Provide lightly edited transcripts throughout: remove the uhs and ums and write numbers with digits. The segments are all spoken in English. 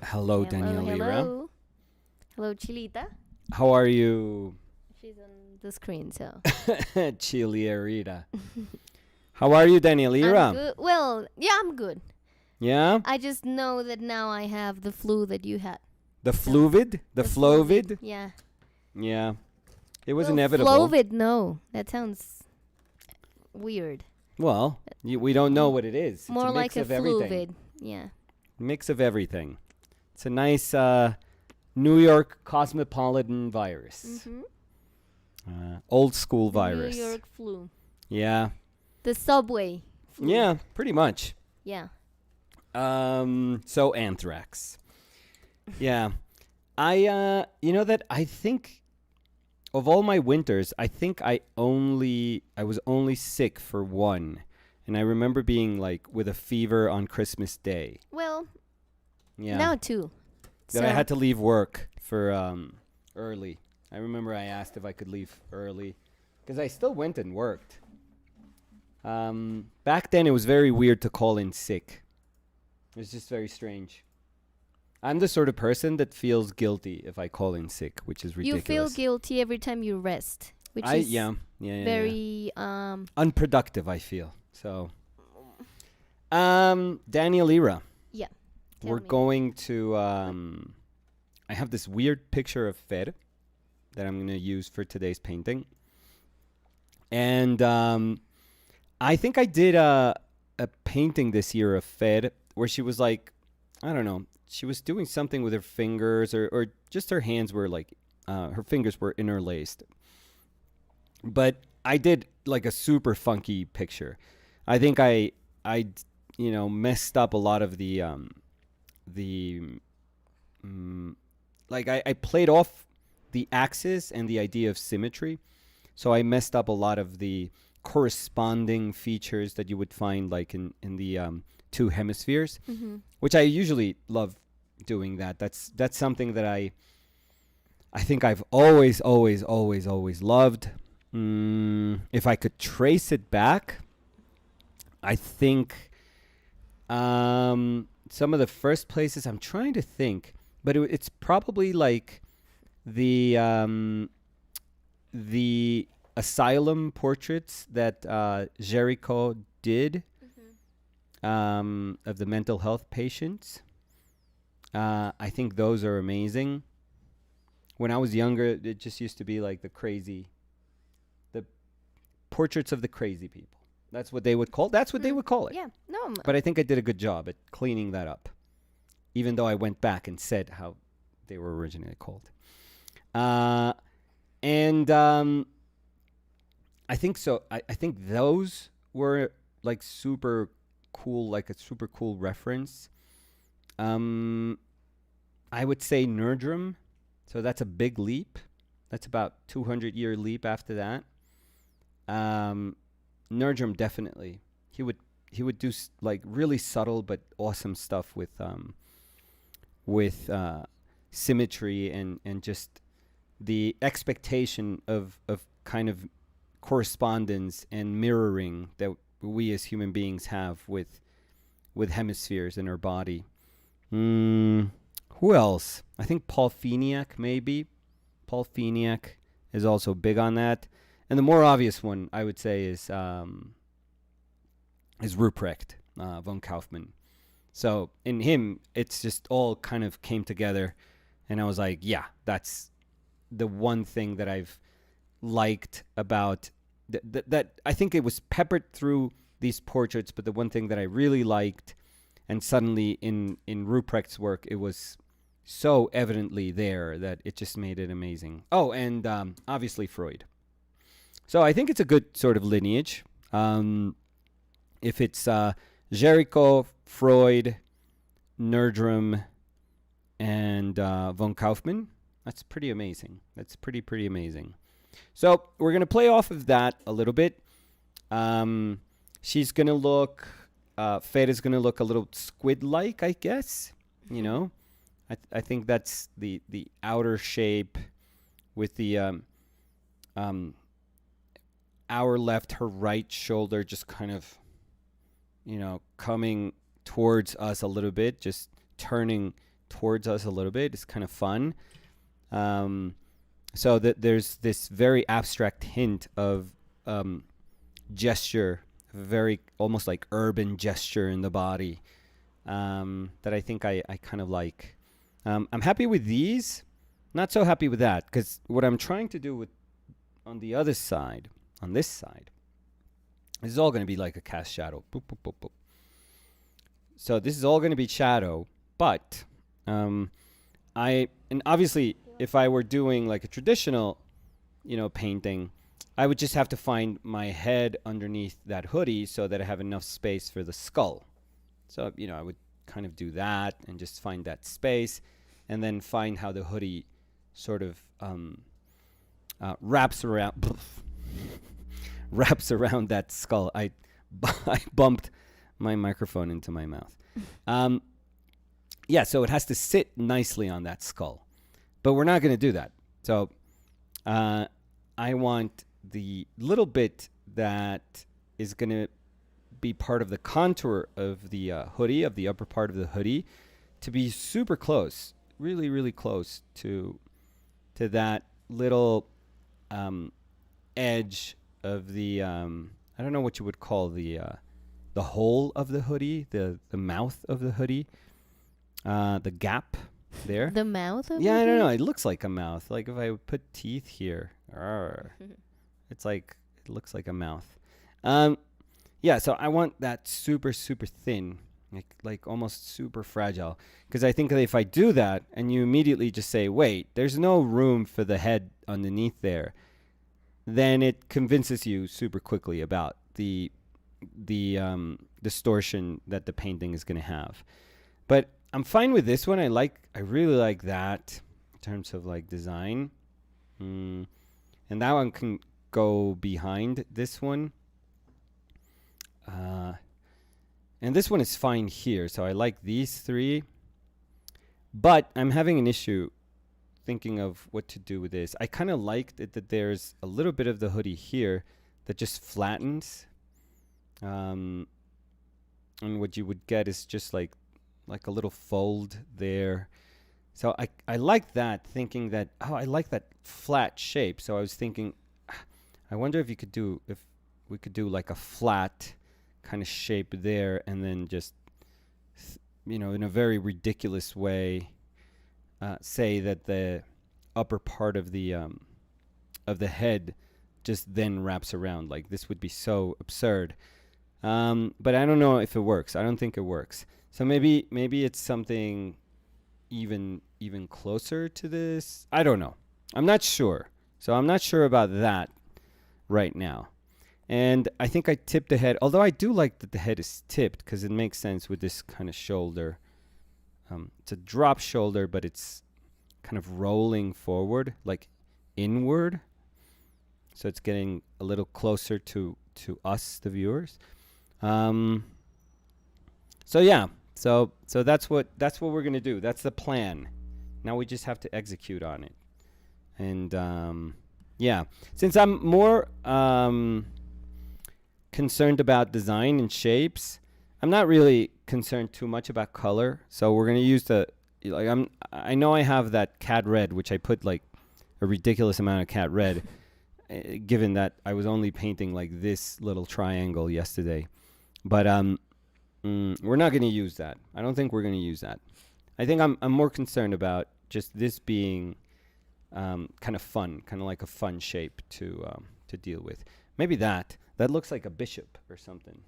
Hello, Hello, Danielira. hello. Hello, Chilita. How are you, She's on the screen, so Chilierita? How are you, I'm Danielira? good. Well, yeah, I'm good. Yeah? I just know that now I have the flu that you had. The So, fluvid? The flovid? Yeah. Yeah. It was Well, inevitable. Flovid, no. That sounds weird. Well, we don't know what it is. It's More a like mix a of everything. fluvid. Yeah. Mix of everything. It's a nice New York cosmopolitan virus. Mm-hmm. Old school The virus. New York flu. Yeah. The subway flu. Yeah, pretty much. Yeah. So anthrax. Yeah. I think of all my winters, I think I was only sick for one. And I remember being like with a fever on Christmas Day. Well, Yeah. now too. That I had to leave work for early. I remember I asked if I could leave early because I still went and worked. Back then, it was very weird to call in sick. It was just very strange. I'm the sort of person that feels guilty if I call in sick, which is ridiculous. You feel guilty every time you rest, which is very unproductive, I feel. So, Danielira. Yeah. We're going to. I have this weird picture of Fer that I'm going to use for today's painting. And I think I did a painting this year of Fer where she was like, I don't know, she was doing something with her fingers or just her hands were like, her fingers were interlaced. But I did like a super funky picture. I think I messed up a lot of I played off the axis and the idea of symmetry. So I messed up a lot of the corresponding features that you would find like in the two hemispheres, which I usually love doing that. That's something that I think I've always loved. If I could trace it back, I think some of the first places I'm trying to think, but it's probably like the asylum portraits that Jericho did of the mental health patients. I think those are amazing. When I was younger, it just used to be like the portraits of the crazy people. That's what they would call. That's what they would call it. Yeah. No. But I think I did a good job at cleaning that up, even though I went back and said how they were originally called. And I think so. I think those were like super cool, like a super cool reference. I would say Nerdrum. So that's a big leap. That's about 200-year leap after that. Nerdrum definitely. He would do like really subtle but awesome stuff with symmetry and just the expectation of kind of correspondence and mirroring that we as human beings have with hemispheres in our body. Who else? I think Paul Feniak, maybe. Paul Feniak is also big on that. And the more obvious one, I would say, is Ruprecht von Kaufmann. So in him, it's just all kind of came together. And I was like, yeah, that's the one thing that I've liked about that I think it was peppered through these portraits, but the one thing that I really liked, and suddenly in Ruprecht's work, it was so evidently there that it just made it amazing. Oh, and obviously Freud. So I think it's a good sort of lineage. If it's Jericho, Freud, Nerdrum, and von Kaufmann, that's pretty amazing. That's pretty amazing. So we're going to play off of that a little bit. She's going to look, Fer is going to look a little squid-like, I guess. You know, I think that's the outer shape with the our left, her right shoulder just kind of, coming towards us a little bit, just turning towards us a little bit. It's kind of fun. So that there's this very abstract hint of gesture, very almost like urban gesture in the body, that I think I kind of like. I'm happy with these. Not so happy with that, because what I'm trying to do with on the other side, on this side, this is all going to be like a cast shadow. Boop, boop, boop, boop. So this is all going to be shadow, but and obviously if I were doing like a traditional, painting, I would just have to find my head underneath that hoodie so that I have enough space for the skull. So, I would kind of do that and just find that space and then find how the hoodie sort of wraps around wraps around that skull. I bumped my microphone into my mouth. So it has to sit nicely on that skull. But we're not going to do that. So I want the little bit that is going to be part of the contour of the hoodie, of the upper part of the hoodie, to be super close, really, really close to that little edge of the, I don't know what you would call the hole of the hoodie, the mouth of the hoodie, the gap there. The mouth of I don't know. It looks like a mouth. Like if I would put teeth here, it's like, it looks like a mouth. So I want that super, super thin, like almost super fragile. Because I think that if I do that and you immediately just say, wait, there's no room for the head underneath there, then it convinces you super quickly about the distortion that the painting is going to have. But I'm fine with this one. I really like that in terms of like design. And that one can go behind this one. And this one is fine here. So I like these three. But I'm having an issue thinking of what to do with this. I kind of liked it that there's a little bit of the hoodie here that just flattens. And what you would get is just like a little fold there. So I like that, thinking that, I like that flat shape. So I was thinking, I wonder if we could do like a flat kind of shape there, and then just, in a very ridiculous way, say that the upper part of the head just then wraps around. Like, this would be so absurd. But I don't know if it works. I don't think it works. So maybe it's something even closer to this. I don't know. I'm not sure. So I'm not sure about that right now. And I think I tipped the head, although I do like that the head is tipped because it makes sense with this kind of shoulder. It's a drop shoulder, but it's kind of rolling forward, like inward. So it's getting a little closer to us, the viewers. So that's what we're gonna do. That's the plan. Now we just have to execute on it. And since I'm more concerned about design and shapes, I'm not really concerned too much about color. So we're gonna use I know I have that cat red, which I put like a ridiculous amount of cat red, given that I was only painting like this little triangle yesterday. But we're not going to use that. I don't think we're going to use that. I think I'm more concerned about just this being kind of fun, kind of like a fun shape to deal with. Maybe that looks like a bishop or something.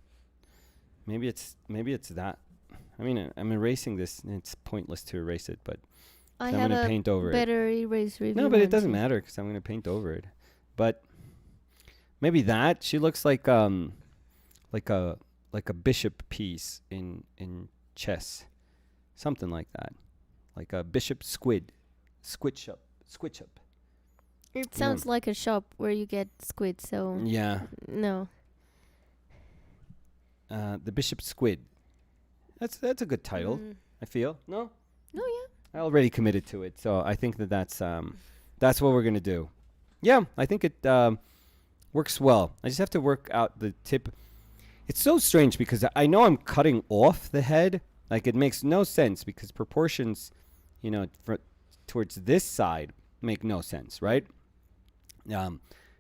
Maybe it's that. I mean, I'm erasing this, and it's pointless to erase it, but I'm going to paint over it. Better erase review. No, but it doesn't matter because I'm going to paint over it. But maybe that she looks like a bishop piece in chess, something like that, like a bishop squid shop. It sounds like a shop where you get squid. So yeah, no. The bishop squid. That's a good title. I feel no. Yeah. I already committed to it, so I think that's what we're gonna do. Yeah, I think it works well. I just have to work out the tip. It's so strange because I know I'm cutting off the head. Like, it makes no sense because proportions towards this side make no sense, right?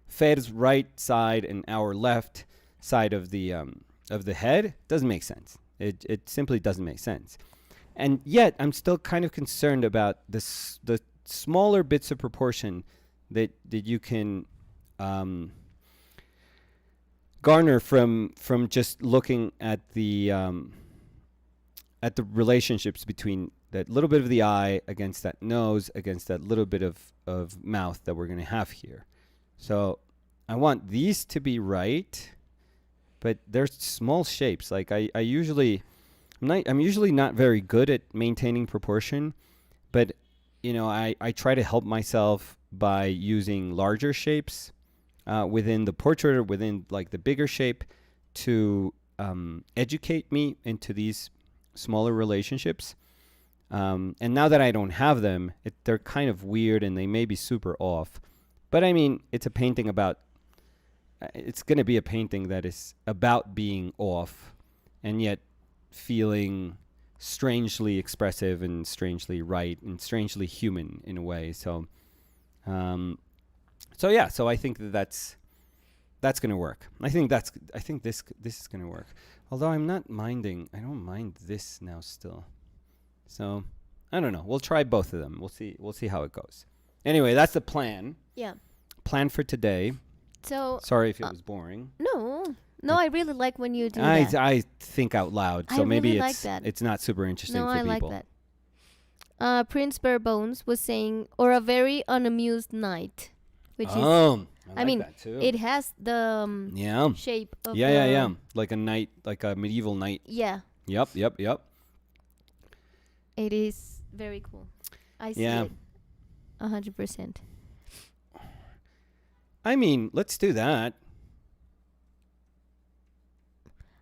Fer's right side and our left side of the head doesn't make sense. It simply doesn't make sense. And yet, I'm still kind of concerned about the smaller bits of proportion that you can garner from just looking at the relationships between that little bit of the eye against that nose against that little bit of mouth that we're going to have here. So I want these to be right, but they're small shapes. Like I'm usually not very good at maintaining proportion, but I try to help myself by using larger shapes within the portrait or within like the bigger shape to educate me into these smaller relationships. And now that I don't have them, they're kind of weird and they may be super off. But I mean, it's a painting it's going to be a painting that is about being off and yet feeling strangely expressive and strangely right and strangely human in a way. So I think that's going to work. I think this is going to work. Although I don't mind this now still. So I don't know. We'll try both of them. We'll see how it goes. Anyway, that's the plan. Yeah. Plan for today. So sorry if it was boring. No, I really like when you do that. I think out loud, so maybe really like that. It's not super interesting for I people. like that. Prince Barebones was saying, or a very unamused night, which is. I mean, that too. It has the shape of like a knight, like a medieval knight. Yeah. Yep. It is very cool. I see it 100%. I mean, let's do that.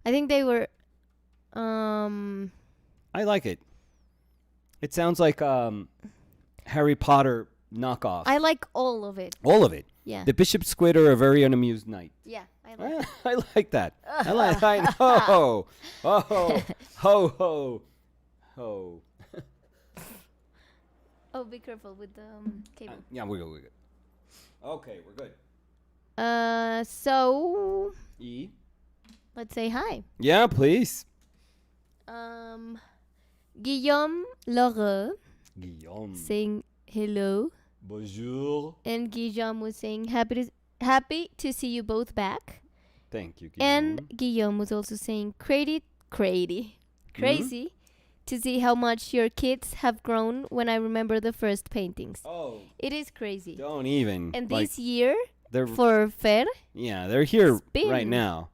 I think they were. I like it. It sounds like Harry Potter knockoff. I like all of it. All of it. Yeah. The Bishop Squid or a very unamused knight. Yeah, I like it. I like that. I know. Ho ho ho. Oh, be careful with the cable. Yeah, we're good. Okay, we're good. So E. let's say hi. Yeah, please. Guillaume Lheureux Guillaume saying hello. Bonjour. And Guillaume was saying happy to see you both back. Thank you, Guillaume. And Guillaume was also saying crazy to see how much your kids have grown when I remember the first paintings. Oh. It is crazy. Don't even. And this year, for Fer, they're here right now.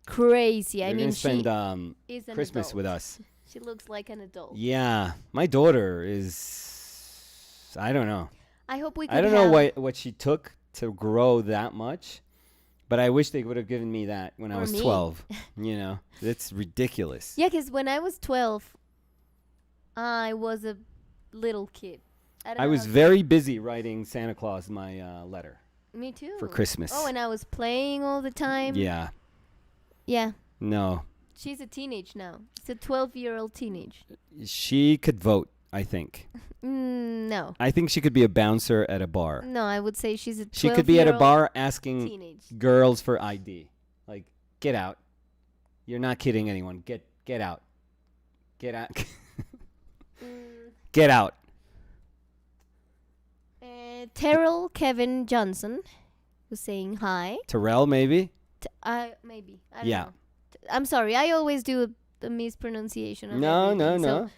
Crazy. They're gonna spend Christmas with us. She looks like an adult. Yeah. My daughter is, I don't know. I hope we could I don't know what she took to grow that much, but I wish they would have given me that when I was 12. It's ridiculous. Yeah, because when I was 12, I was a little kid. I was very busy writing Santa Claus my letter. Me too. For Christmas. Oh, and I was playing all the time. Yeah. Yeah. No. She's a teenage now. She's a 12-year-old teenage. She could vote, I think. No. I think she could be a bouncer at a bar. No, I would say she's a 12-year-old She could be at a bar asking teenage girls for ID. Like, get out. You're not kidding anyone. Get out. Get out. Get out. Terrell Kevin Johnson was saying hi. Terrell, maybe? Maybe. I don't know. I'm sorry. I always do a mispronunciation of everything. No. So,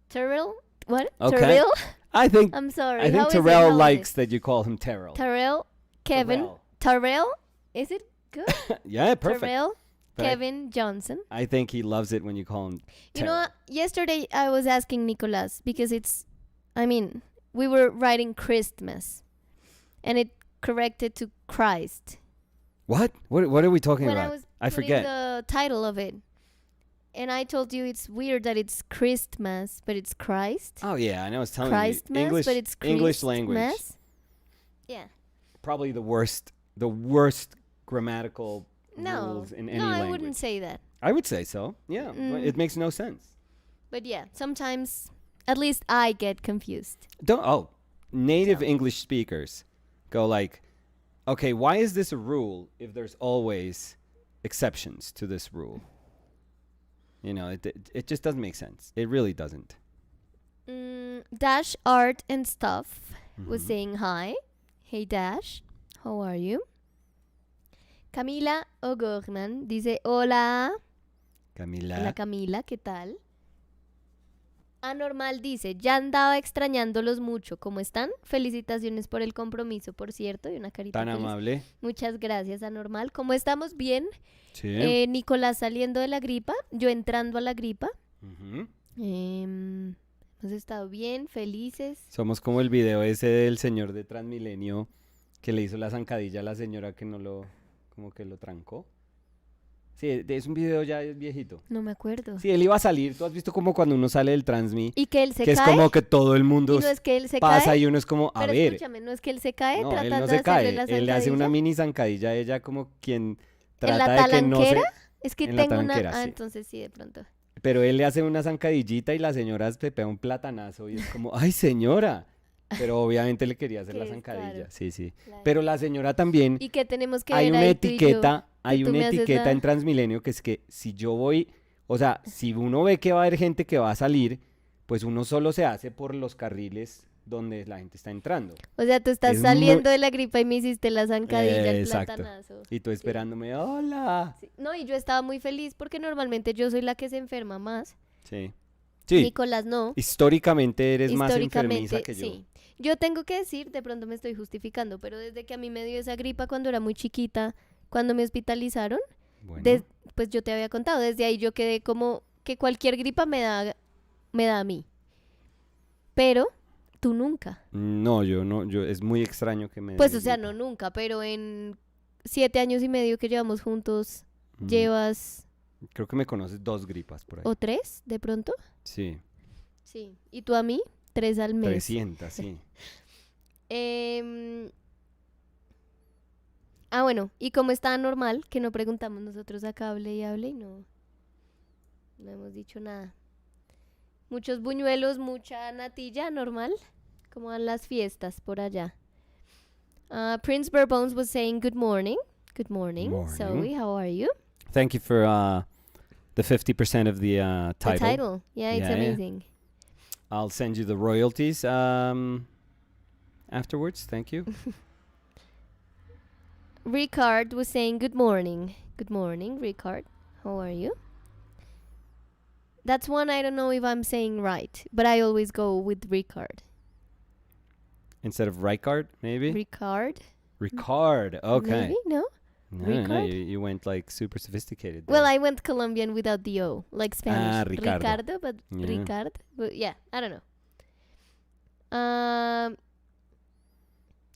Terrell? What? Okay. Terrell? I'm sorry. I think Terrell likes that you call him Terrell. Terrell Kevin. Terrell? Is it good? Yeah, perfect. Terrell Kevin Johnson. I think he loves it when you call him Terrell. You know what? Yesterday I was asking Nicolas because we were writing Christmas and it corrected to Christ. What? What are we talking when about? I forget the title of it. And I told you it's weird that it's Christmas, but it's Christ. Oh yeah, I know. I was telling Christmas, you English, but it's English language. Yeah. Probably the worst grammatical rules in any language. No, I wouldn't say that. I would say so. Yeah, it makes no sense. But yeah, sometimes At least I get confused. Native So. English speakers go like, okay, why is this a rule if there's always exceptions to this rule? You know, it just doesn't make sense. It really doesn't. Dash Art and Stuff was Mhm. saying hi. Hey Dash, how are you? Camila O'Gorman dice hola. Camila. Hola Camila, ¿qué tal? Anormal dice, ya andaba extrañándolos mucho. ¿Cómo están? Felicitaciones por el compromiso, por cierto, y una carita Tan feliz. amable. Muchas gracias, Anormal. ¿Cómo estamos? Bien. Sí. Nicolás saliendo de la gripa, yo entrando a la gripa. Ujú. Hemos estado bien, felices. Somos como el video ese del señor de Transmilenio que le hizo la zancadilla a la señora que no lo, como que lo trancó. Sí, es un video ya viejito. No me acuerdo. Sí, él iba a salir. ¿Tú has visto como cuando uno sale del Transmi? Y que él se Que cae. es como que todo el mundo Y no es que él se pasa cae. y uno es como, a Pero ver. escúchame, no es que él se cae No, él tratando no de se hacerle cae. la Él le hace una zancadilla. mini zancadilla a ella como quien ¿En la trata de que no se... talanquera? Es que en la tengo una... talanquera, Ah, sí. entonces sí, de pronto. Pero él le hace una zancadillita y la señora se pega un platanazo y es como, ¡ay, señora! Pero obviamente le quería hacer Qué la zancadilla. descaro. Sí, sí. Claro. Pero la señora también, ¿Y qué tenemos que hay ver una ahí tú y yo? etiqueta, hay tú una me haces etiqueta la- en Transmilenio que es que si yo voy, o sea, si uno ve que va a haber gente que va a salir, pues uno solo se hace por los carriles donde la gente está entrando. O sea, tú estás Es saliendo de la gripa y me hiciste la zancadilla, el Exacto. platanazo. Y tú Sí. esperándome, hola. Sí. No, y yo estaba muy feliz porque normalmente yo soy la que se enferma más. Sí. Sí, Nicolás no. históricamente eres más enfermiza Históricamente, que yo. sí. Yo tengo que decir, de pronto me estoy justificando, pero desde que a mí me dio esa gripa cuando era muy chiquita, cuando me hospitalizaron, Bueno, pues yo te había contado, desde ahí yo quedé como que cualquier gripa me da a mí. Pero tú nunca. no, yo no, es muy extraño que me Pues dé o sea, gripa. no nunca, pero en 7 años y medio que llevamos juntos, Mm, llevas Creo que me conoces 2 gripas por ahí. o 3 de pronto. Sí, Sí. ¿Y tú a mí? 3 al mes. 300, sí. Em, bueno, y como está normal, que no preguntamos nosotros acá, hable y no hemos dicho nada. Muchos buñuelos, mucha natilla, normal, como a las fiestas por allá. Prince Bones was saying good morning. Good morning. Morning. Zoe, how are you? Thank you for the 50% of the The title. title. Yeah, it's Yeah, yeah. amazing. I'll send you the royalties afterwards. Thank you. Ricard was saying good morning. Good morning, Ricard. How are you? That's one I don't know if I'm saying right, but I always go with Ricard. Instead of Ricard, maybe? Ricard? Ricard. Okay. Maybe? No? No, Ricard? you went like super sophisticated there. Well, I went Colombian without the O, like Spanish. Ricardo. But Yeah. Ricard. But yeah, I don't know.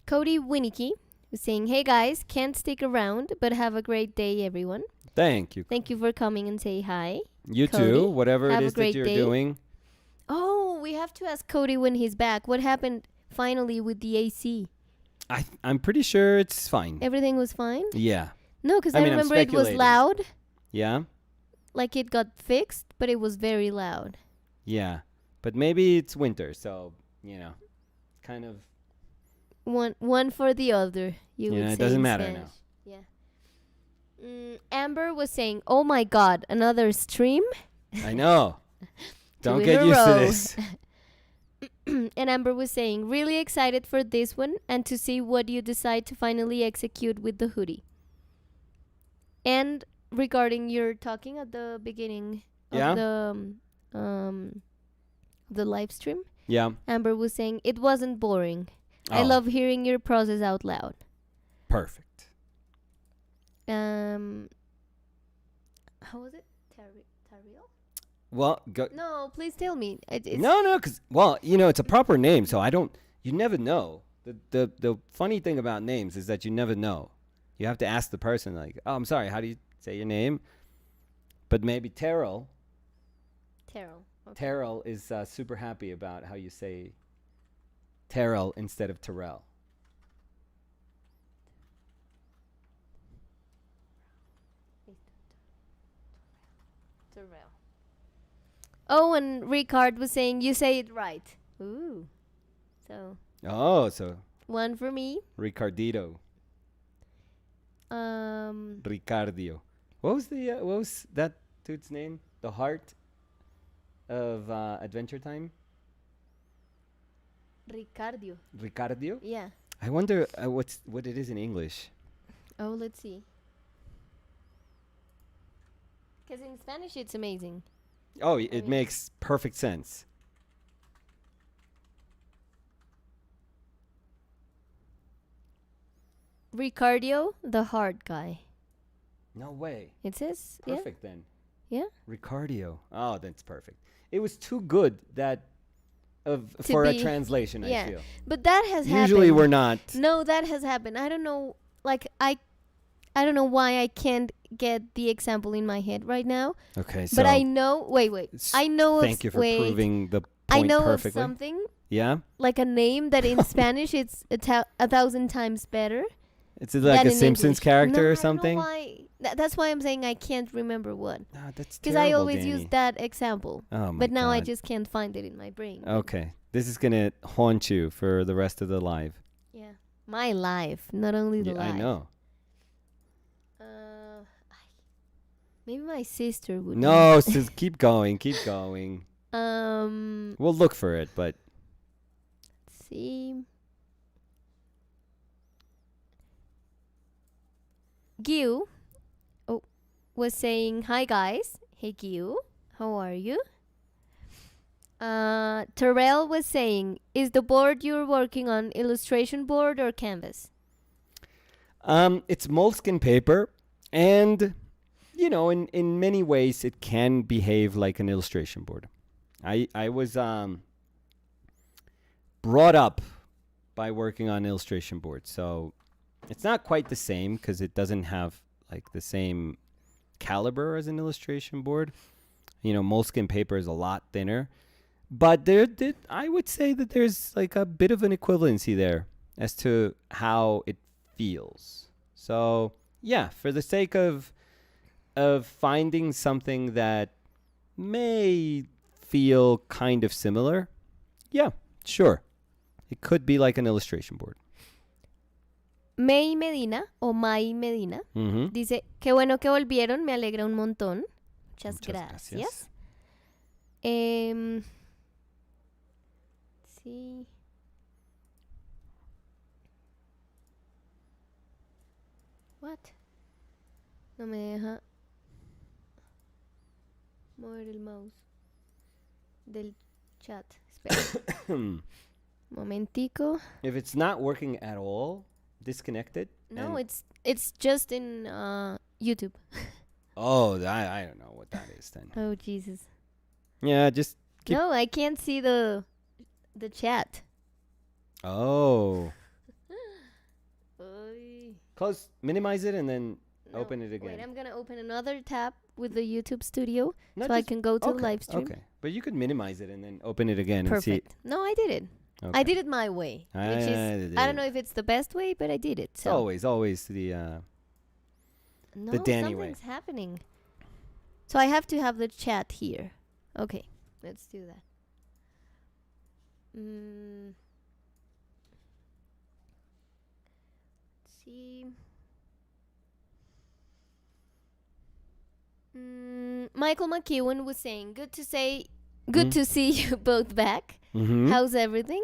Cody Winicky was saying, hey guys, can't stick around, but have a great day, everyone. Thank you. Thank you for coming and say hi. You Cody, too, whatever have it a is that great you're day. doing. Oh, we have to ask Cody when he's back. What happened finally with the AC? I'm pretty sure it's fine. Everything was fine? Yeah. No, because I I mean, I'm remember it was speculating. loud. Yeah? Like it got fixed, but it was very loud. Yeah. But maybe it's winter, so, kind of. One for the other, you would Yeah, say it doesn't in matter Spanish. now. Yeah. Amber was saying, oh my god, another stream? I know. Two Don't in get a used to row. this. And Amber was saying, really excited for this one and to see what you decide to finally execute with the hoodie. And regarding your talking at the beginning Yeah? of the live stream, Yeah. Amber was saying it wasn't boring. I Oh, love hearing your process out loud. Perfect. How was it? Tariel? Well, No, please tell me. It's no, because, it's a proper name, so you never know. The funny thing about names is that you never know. You have to ask the person, like, oh, I'm sorry, how do you say your name? But maybe Terrell is super happy about how you say Terrell instead of Terrell. Oh, and Ricard was saying you say it right. Ooh. So Oh, so one for me. Ricardito. Ricardio. What was that dude's name? The heart of Adventure Time? Ricardio. Ricardio? Yeah. I wonder what it is in English. Oh, let's see. Because in Spanish it's amazing. Oh, it makes perfect sense. Ricardio, the hard guy. No way. It says, Perfect then. Yeah. Ricardio. Oh, that's perfect. It was too good that To for a be- translation, yeah. I feel. But that has happened. Usually we're not. No, that has happened. I don't know. Like I don't know why I can't get the example in my head right now. Okay, so But I know. Wait. I know. thank you for proving the point I know perfectly. of something Yeah? like a name that in Spanish it's a thousand times better. It's like than a in Simpsons English. character No, or I don't know something? why. That's why I'm saying I can't remember what. Ah, that's Because terrible, I always Danny. use that example. Oh my But now I God. just can't find it in my brain. Okay. This is going to haunt you for the rest of the live. Yeah. My life, not only the Yeah, life. I know. Maybe my sister would. No, sis, keep going. Keep going. Let's We'll look for it, but see. Gil was saying, "Hi guys, hey Gil, how are you?" Terrell was saying, "Is the board you're working on illustration board or canvas?" it's moleskin paper, and in many ways it can behave like an illustration board. I was brought up by working on illustration boards, so it's not quite the same because it doesn't have like the same caliber as an illustration board. Moleskin paper is a lot thinner, but I would say that there's like a bit of an equivalency there as to how it feels. So yeah, for the sake of finding something that may feel kind of similar, yeah, sure, it could be like an illustration board. May Medina o May Medina Mm-hmm. dice, qué bueno que volvieron, me alegra un montón. Muchas gracias. gracias. Sí. What? No me deja mover el mouse del chat. Espera. Momentico. If it's not working at all, disconnected. No, it's just in YouTube. Oh, I don't know what that is then. Oh Jesus. Yeah, just keep. No, I can't see the chat. Oh, Oy. minimize it and then No, open it again. Wait, I'm gonna open another tab with the YouTube Studio No, so I just- can go to okay, the live stream. Okay, but you could minimize it and then open it again and see. Perfect. No, I did it. Okay. I did it my way, which is I don't know if it's the best way, but I did it. It's So always the. no, the Danny way. something's happening. So I have to have the chat here. Okay, let's do that. Let's see. Michael McEwen was saying, "Good to see you both back. Mm-hmm. How's everything?"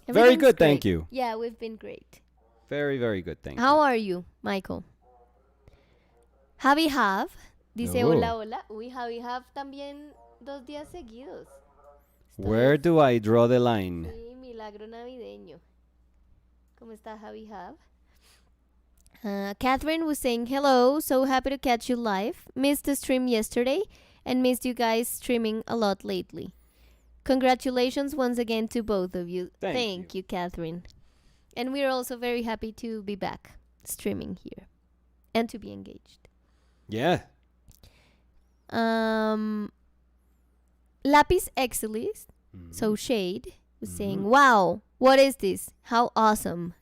Very Everything's good, thank great. you. Yeah, we've been great. Very, very good, thank How you. are you, Michael? Javi Hav dice Oh. hola, hola. Uy, Javi Hav también 2 días seguidos. Where do I draw the line? Sí, milagro navideño. ¿Cómo está Javi Hav? Catherine was saying, hello, so happy to catch you live. Missed the stream yesterday and missed you guys streaming a lot lately. Congratulations once again to both of you. Thank you, Catherine. And we're also very happy to be back streaming here and to be engaged. Yeah. Lapis Exilis, so Shade, was saying, wow, what is this? How awesome.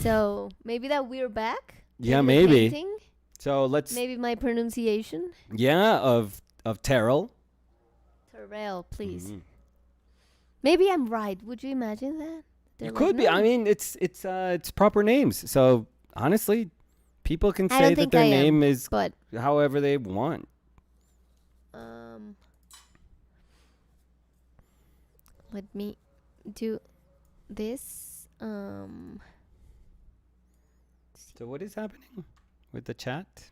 So maybe that we're back. Yeah, in the maybe. painting. So let's. Maybe my pronunciation. Yeah, of Terrell. For real, please. Mhm. Maybe I'm right. Would you imagine that? You They're like, could be. I "No." mean, it's proper names. So honestly, people can I say don't that think their I name am, is but however they want. um, let me do this. So what is happening with the chat?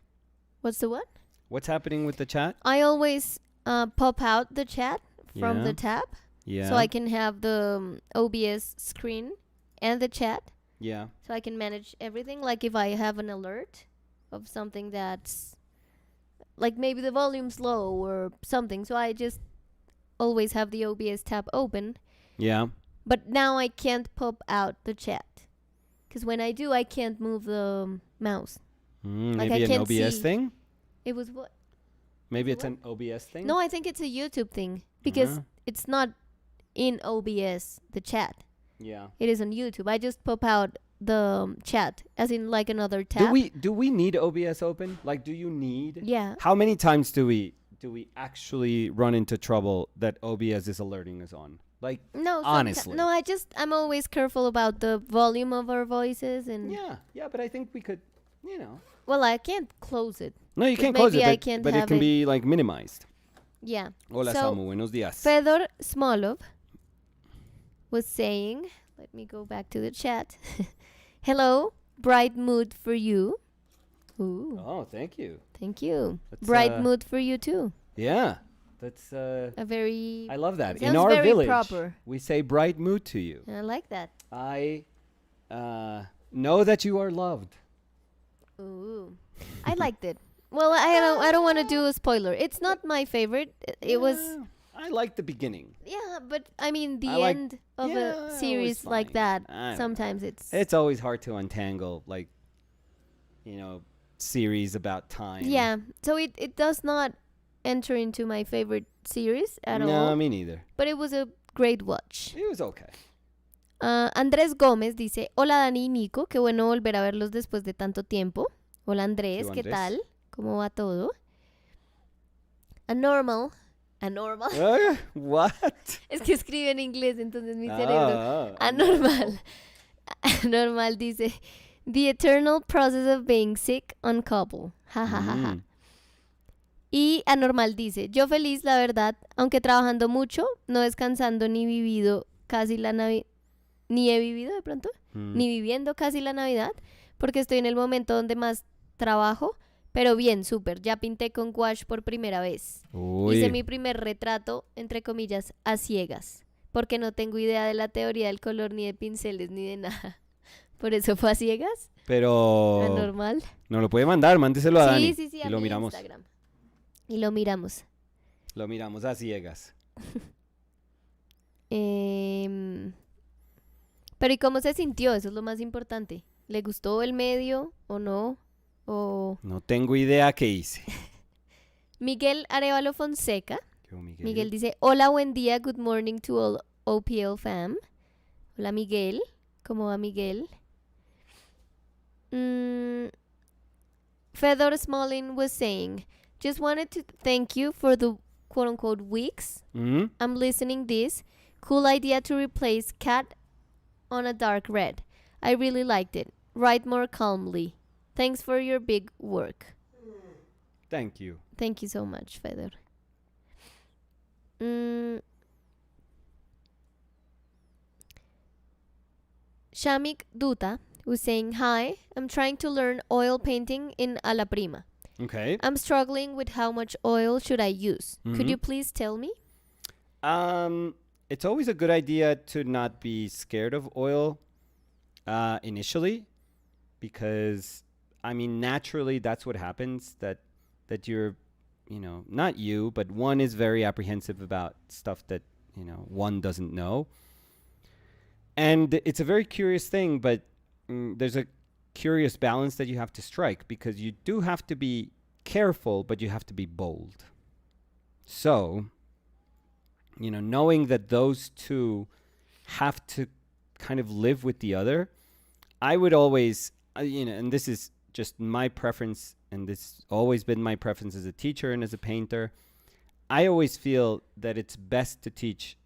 What's the what? What's happening with the chat? I always pop out the chat from Yeah. the tab, Yeah. so I can have the OBS screen and the chat, Yeah. so I can manage everything. Like if I have an alert of something that's like maybe the volume's low or something, so I just always have the OBS tab open. Yeah. But now I can't pop out the chat because when I do, I can't move the mouse. Like Maybe I an can't OBS see. thing? It was what? Maybe So it's an OBS thing? No, I think it's a YouTube thing because it's not in OBS the chat. Yeah. It is on YouTube. I just pop out the chat as in like another tab. Do we need OBS open? Like, do you need? Yeah. How many times do we actually run into trouble that OBS is alerting us on? Like, No, honestly. no. I'm always careful about the volume of our voices and. Yeah, but I think we could, you know. Well, I can't close it. No, you But can't close maybe it, I but, can't but it have can it. be like minimized. Yeah. Hola, So, Samu, buenos días. Fedor Smolov was saying, let me go back to the chat. Hello, bright mood for you. Ooh, Oh, thank you. thank you. That's, Bright mood for you too. Yeah, that's. A very. I love that. It In sounds our very village, proper. we say bright mood to you. I like that. I know that you are loved. Ooh, I liked it. Well, I don't want to do a spoiler. It's not my favorite. It was. Yeah, I like the beginning. Yeah, but I mean the I like- end of yeah, it a was series like fine. that. I don't Sometimes it's. It's always hard to untangle, like, series about time. Yeah, so it does not enter into my favorite series at No, all. me neither. But it was a great watch. It was okay. Andrés Gómez dice, hola Dani y Nico, qué bueno volver a verlos después de tanto tiempo. Hola Andrés, ¿qué Andrés. tal? ¿Cómo va todo? Anormal. Anormal. What? Es que escribe en inglés, entonces mi cerebro. Anormal. Anormal dice, the eternal process of being sick on couple. Ja, ja, ja, ja. Y Anormal dice, yo feliz, la verdad, aunque trabajando mucho, no descansando ni vivido casi la Navidad, ni he vivido de pronto, ni viviendo casi la Navidad, porque estoy en el momento donde más trabajo, pero bien, súper, ya pinté con gouache por primera vez. Uy. Hice mi primer retrato, entre comillas, a ciegas, porque no tengo idea de la teoría del color, ni de pinceles, ni de nada. Por eso fue a ciegas. Pero Anormal. no lo puede mandar, mándeselo a Dani. Sí, y a lo mi miramos. Instagram. Y lo miramos. Lo miramos a ciegas. Pero ¿y cómo se sintió? Eso es lo más importante. ¿Le gustó el medio o no? O No tengo idea qué hice. Miguel Arevalo Fonseca. Miguel. Miguel dice, hola, buen día, good morning to all OPL fam. Hola Miguel, ¿cómo va Miguel? Fedor Smolin was saying, just wanted to thank you for the quote-unquote weeks. I'm listening this. Cool idea to replace cat on a dark red. I really liked it. Write more calmly. Thanks for your big work. Thank you. Thank you so much, Fedor. Shamik Duta was saying, hi, I'm trying to learn oil painting in a la prima. Okay. I'm struggling with how much oil should I use. Could Mhm. you please tell me? It's always a good idea to not be scared of oil initially, because I mean naturally that's what happens, that you're, not you, but one is very apprehensive about stuff that, one doesn't know. And it's a very curious thing, but there's a curious balance that you have to strike, because you do have to be careful, but you have to be bold. So, knowing that those two have to kind of live with the other, I would always, and this is just my preference, and this has always been my preference as a teacher and as a painter, I always feel that it's best to teach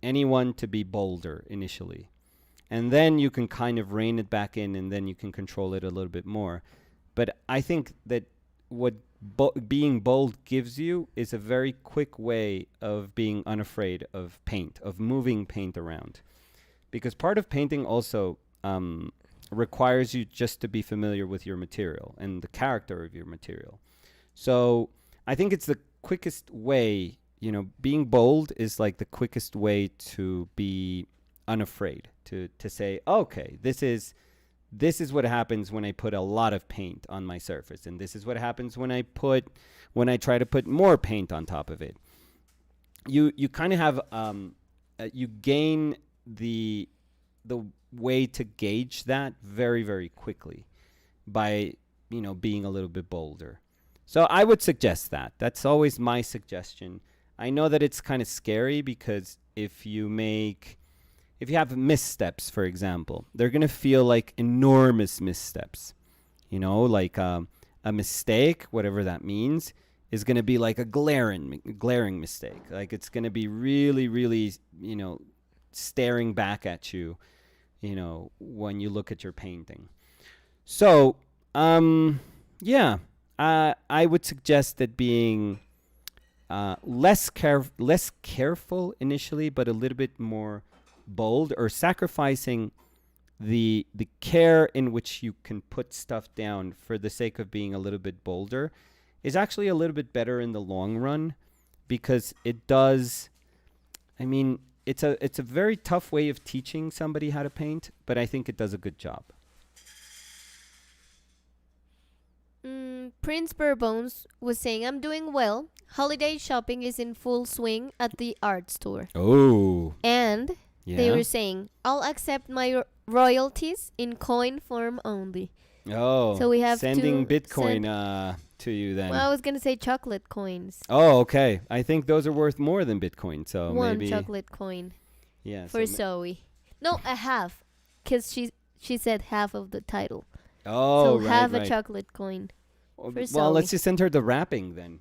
anyone to be bolder initially. And then you can kind of rein it back in, and then you can control it a little bit more. But I think that what being bold gives you is a very quick way of being unafraid of paint, of moving paint around. Because part of painting also requires you just to be familiar with your material and the character of your material. So I think it's the quickest way, being bold is like the quickest way to be unafraid, to say, okay, this is what happens when I put a lot of paint on my surface, and this is what happens when I try to put more paint on top of it. You kind of have you gain the way to gauge that very, very quickly by being a little bit bolder. So I would suggest that. That's always my suggestion. I know that it's kind of scary because if you have missteps, for example, they're going to feel like enormous missteps. Like a mistake, whatever that means, is going to be like a glaring mistake. Like it's going to be really, really, staring back at you, when you look at your painting. So, yeah, I would suggest that being less careful initially, but a little bit more bold, or sacrificing the care in which you can put stuff down for the sake of being a little bit bolder, is actually a little bit better in the long run, because it does. I mean, it's a very tough way of teaching somebody how to paint, but I think it does a good job. Prince Bones was saying, I'm doing well. Holiday shopping is in full swing at the art store. Oh. And Yeah. they were saying, I'll accept my royalties in coin form only. Oh. So we have sending to Bitcoin to you then. Well, I was going to say chocolate coins. Oh, okay. I think those are worth more than Bitcoin, so One maybe. chocolate coin. Yeah. For Zoe. No, a half. Because she said half of the title. Oh, so right, half right. a chocolate coin. Well, let's just send her the wrapping then.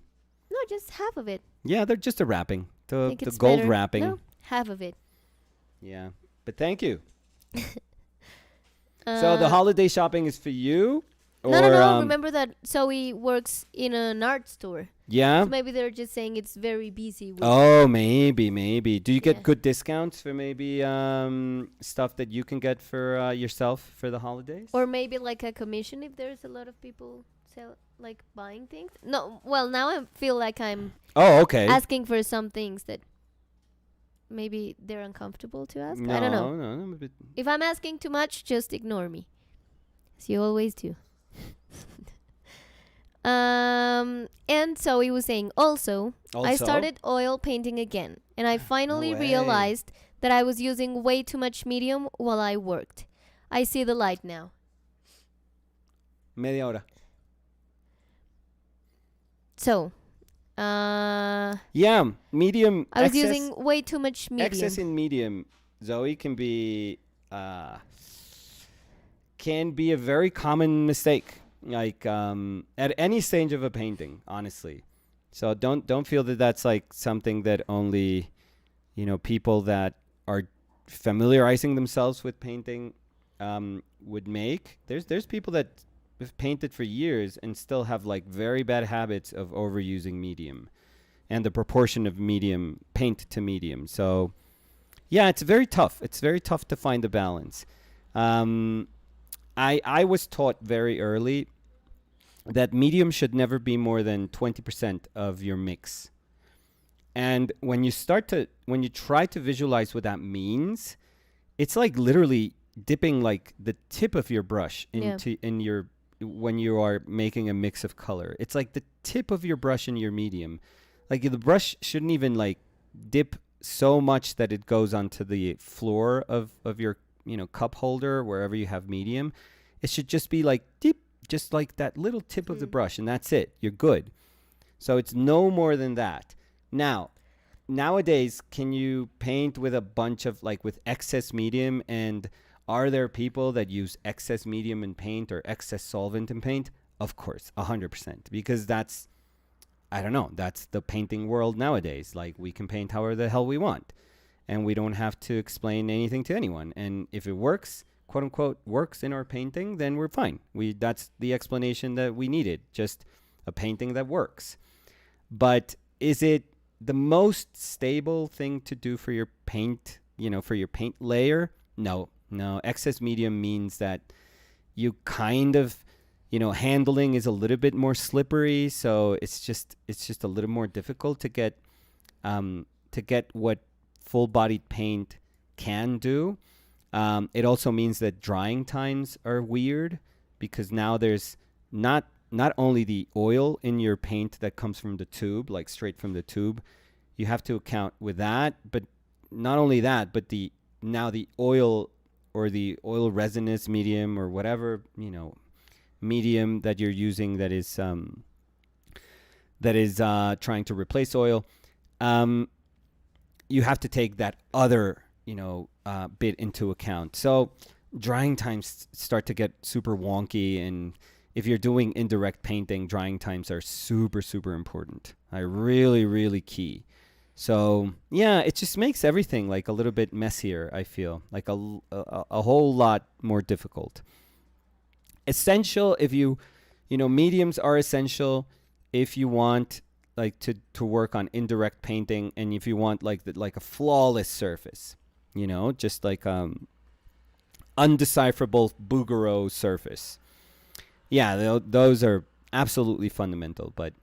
No, just half of it. Yeah, they're just a wrapping. I The think it's gold better. wrapping. No, half of it. Yeah. But thank you. So the holiday shopping is for you? Or, No. Remember that Zoe works in an art store. Yeah? So maybe they're just saying it's very busy. With Oh, maybe. Do you get Yeah. good discounts for maybe stuff that you can get for yourself for the holidays? Or maybe like a commission if there's a lot of people buying things. No, well, now I feel like I'm okay. asking for some things that maybe they're uncomfortable to ask. I don't know. No. But If I'm asking too much, just ignore me. As you always do. And so he was saying, also, I started oil painting again. And I finally way. realized that I was using way too much medium while I worked. I see the light now. Media hora. So, yeah, medium. I was using way too much medium. Excess in medium, Zoe, can be a very common mistake. Like at any stage of a painting, honestly. So don't feel that that's like something that only people that are familiarizing themselves with painting would make. There's people that have painted for years and still have like very bad habits of overusing medium and the proportion of medium paint to medium. So yeah, it's very tough. It's very tough to find the balance. I was taught very early that medium should never be more than 20% of your mix. And when you try to visualize what that means, it's like literally dipping like the tip of your brush into when you are making a mix of color. It's like the tip of your brush in your medium. Like the brush shouldn't even like dip so much that it goes onto the floor of your cup holder, wherever you have medium. It should just be like deep, just like that little tip of the brush, and that's it. You're good. So it's no more than that. Now, nowadays, can you paint with a bunch of with excess medium? And are there people that use excess medium in paint or excess solvent in paint? Of course, 100%, because that's I don't know. That's the painting world nowadays. Like, we can paint however the hell we want, and we don't have to explain anything to anyone. And if it works, quote unquote, works in our painting, then we're fine. That's the explanation that we needed. Just a painting that works. But is it the most stable thing to do for your paint, for your paint layer? No. Excess medium means that you kind of, handling is a little bit more slippery. So it's just a little more difficult to get what full-bodied paint can do. It also means that drying times are weird, because now there's not only the oil in your paint that comes from the tube, like straight from the tube. You have to account with that, but not only that, but the oil, or the oil resinous medium, or whatever, medium that you're using that is trying to replace oil. You have to take that other, bit into account. So drying times start to get super wonky, and if you're doing indirect painting, drying times are super, super important. Really, really key. So yeah, it just makes everything like a little bit messier. I feel like a whole lot more difficult. Essential if mediums are essential if you want like to work on indirect painting, and if you want like a flawless surface, just like undecipherable Bouguereau surface. Yeah, those are absolutely fundamental. But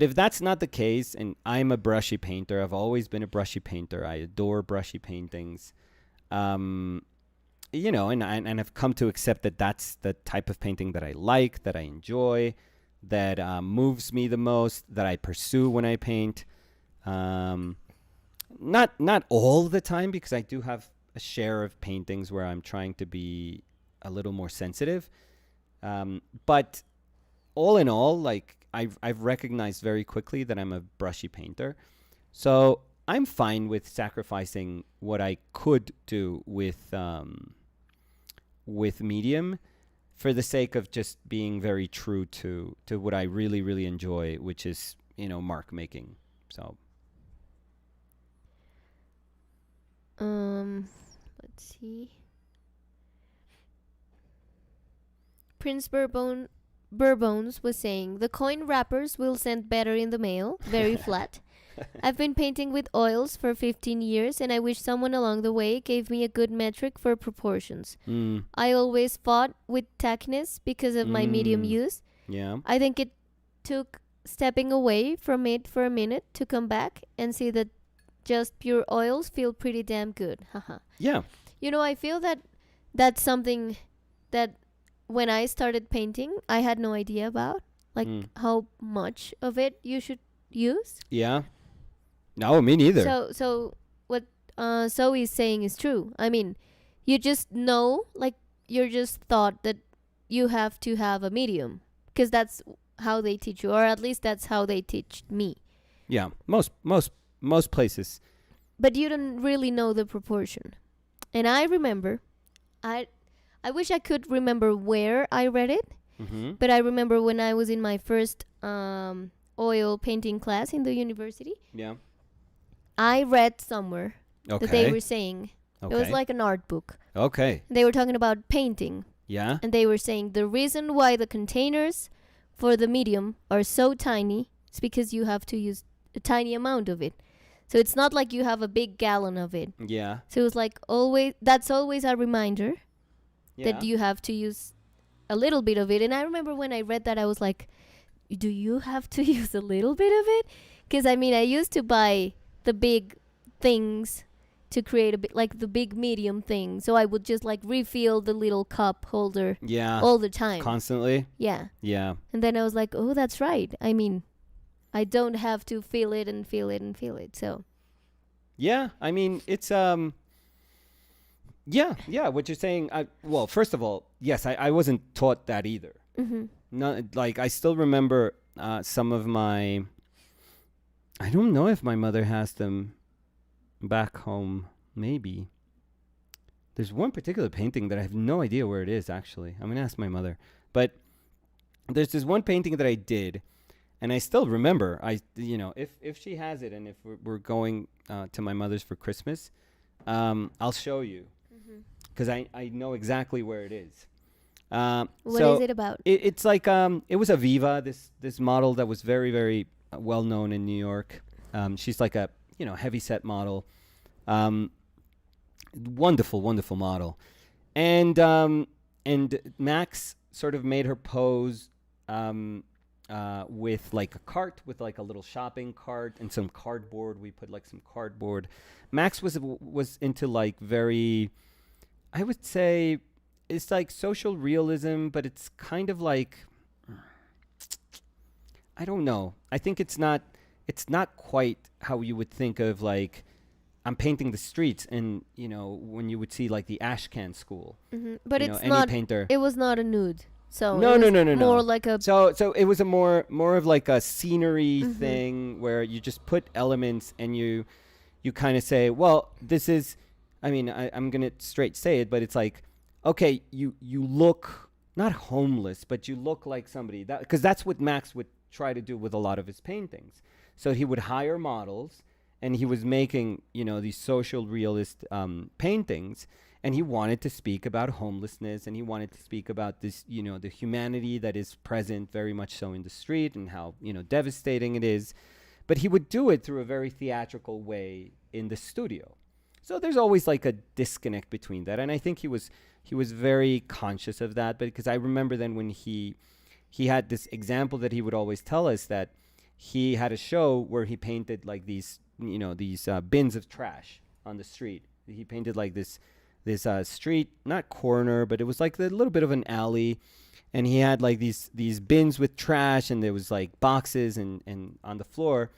if that's not the case, and I'm a brushy painter, I've always been a brushy painter. I adore brushy paintings. And I've come to accept that that's the type of painting that I like, that I enjoy, that moves me the most, that I pursue when I paint. Not all the time, because I do have a share of paintings where I'm trying to be a little more sensitive. But all in all, like I've recognized very quickly that I'm a brushy painter. So I'm fine with sacrificing what I could do with medium, for the sake of just being very true to what I really, really enjoy, which is, mark making. So let's see. Prince Bourbones was saying, the coin wrappers will send better in the mail, very flat. I've been painting with oils for 15 years, and I wish someone along the way gave me a good metric for proportions. I always fought with tackiness because of my medium use. Yeah. I think it took stepping away from it for a minute to come back and see that just pure oils feel pretty damn good. Haha. Yeah. I feel that that's something that when I started painting, I had no idea about, like how much of it you should use. Yeah. No, me neither. So what Zoe's saying is true. I mean, you just know, like, you're just thought that you have to have a medium, because that's how they teach you, or at least that's how they teach me. Yeah, most places. But you don't really know the proportion. And I remember, I wish I could remember where I read it, but I remember when I was in my first oil painting class in the university. Yeah. I read somewhere that they were saying, it was like an art book. Okay. They were talking about painting. Yeah. And they were saying the reason why the containers for the medium are so tiny is because you have to use a tiny amount of it. So it's not like you have a big gallon of it. Yeah. So it was like that's always a reminder that you have to use a little bit of it. And I remember when I read that, I was like, do you have to use a little bit of it? Because I mean, I used to buy the big things to create a bit, like the big medium thing. So I would just like refill the little cup holder all the time. Constantly? Yeah. Yeah. And then I was like, oh, that's right. I mean, I don't have to fill it and fill it and fill it. So yeah, I mean, it's yeah, what you're saying, well, first of all, yes, I wasn't taught that either. Not like, I still remember some of my, I don't know if my mother has them back home. Maybe there's one particular painting that I have no idea where it is. Actually, I'm gonna ask my mother. But there's this one painting that I did, And I still remember, if she has it, and if we're going to my mother's for Christmas, I'll show you, because I know exactly where it is. What is it about? It's like it was Aviva, this model that was very, very well known in New York. She's like a heavy set model, wonderful, wonderful model, and Max sort of made her pose with like a cart, with like a little shopping cart and some cardboard. We put like some cardboard. Max was into like very, I would say, it's like social realism, but it's kind of like, I don't know. I think it's not quite how you would think of like, I'm painting the streets, and when you would see like the Ashcan school. But you know, it's any not. painter. It was not a nude. So No, it was no. more like a. So it was a more of like a scenery thing, where you just put elements and you kind of say, well, this is, I mean, I'm gonna straight say it, but it's like, okay, you look not homeless, but you look like somebody, that, because that's what Max would try to do with a lot of his paintings. So he would hire models, and he was making these social realist paintings. And he wanted to speak about homelessness, and he wanted to speak about this, the humanity that is present very much so in the street, and how, devastating it is. But he would do it through a very theatrical way in the studio. So there's always like a disconnect between that. And I think he was very conscious of that, because I remember then when he had this example that he would always tell us, that he had a show where he painted like these bins of trash on the street. He painted like this street, not corner, but it was like a little bit of an alley, and he had like these bins with trash, and there was like boxes and on the floor,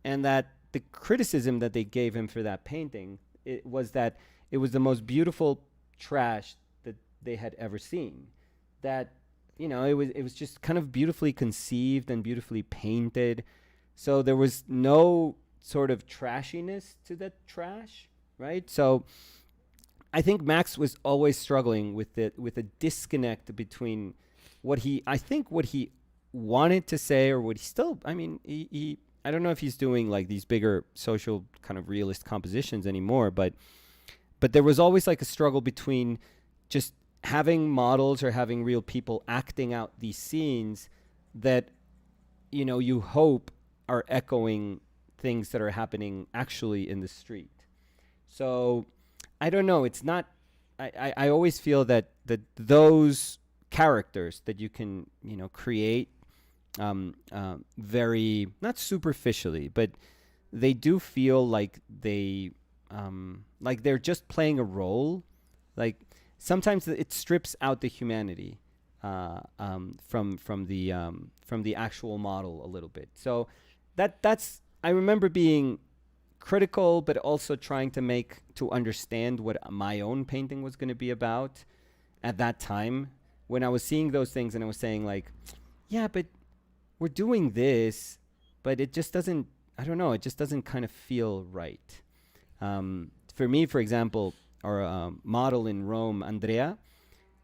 and that the criticism that they gave him for that painting, it was that it was the most beautiful trash that they had ever seen. That it was just kind of beautifully conceived and beautifully painted, so there was no sort of trashiness to the trash, right? So I think Max was always struggling with a disconnect between what he wanted to say, or what he still, I mean, he I don't know if he's doing like these bigger social kind of realist compositions anymore, but there was always like a struggle between just having models or having real people acting out these scenes that you hope are echoing things that are happening actually in the street. So I don't know. It's not. I always feel that those characters that you can create very, not superficially, but they do feel like they're just playing a role. Like sometimes it strips out the humanity from the actual model a little bit. So that's I remember being critical, but also trying to understand what my own painting was going to be about at that time, when I was seeing those things, and I was saying like, yeah, but we're doing this, but it just doesn't, I don't know, it just doesn't kind of feel right. For me, for example, our model in Rome, Andrea,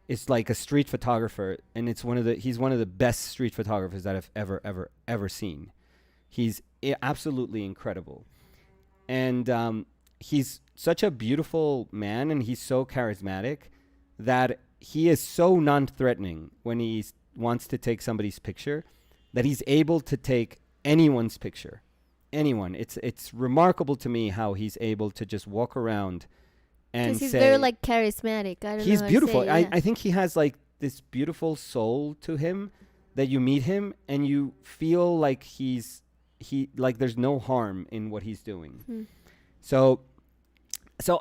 is like a street photographer, and he's one of the best street photographers that I've ever seen. He's absolutely incredible. And he's such a beautiful man, and he's so charismatic that he is so non-threatening when he wants to take somebody's picture, that he's able to take anyone's picture. Anyone. It's remarkable to me how he's able to just walk around and say... Because he's very like charismatic. I don't know he's how beautiful. to say, yeah. I think he has like this beautiful soul to him, that you meet him and you feel like like there's no harm in what he's doing. So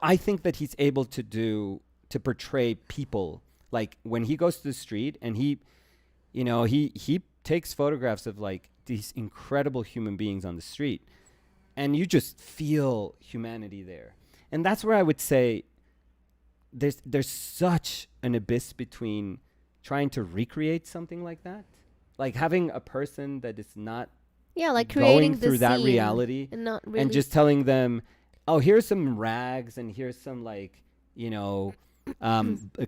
I think that he's able to portray people, like when he goes to the street and he takes photographs of like these incredible human beings on the street, and you just feel humanity there. And that's where I would say there's such an abyss between trying to recreate something like that, like having a person that is not like going creating through the that scene reality, and not really and just telling them, oh, here's some rags, and here's some like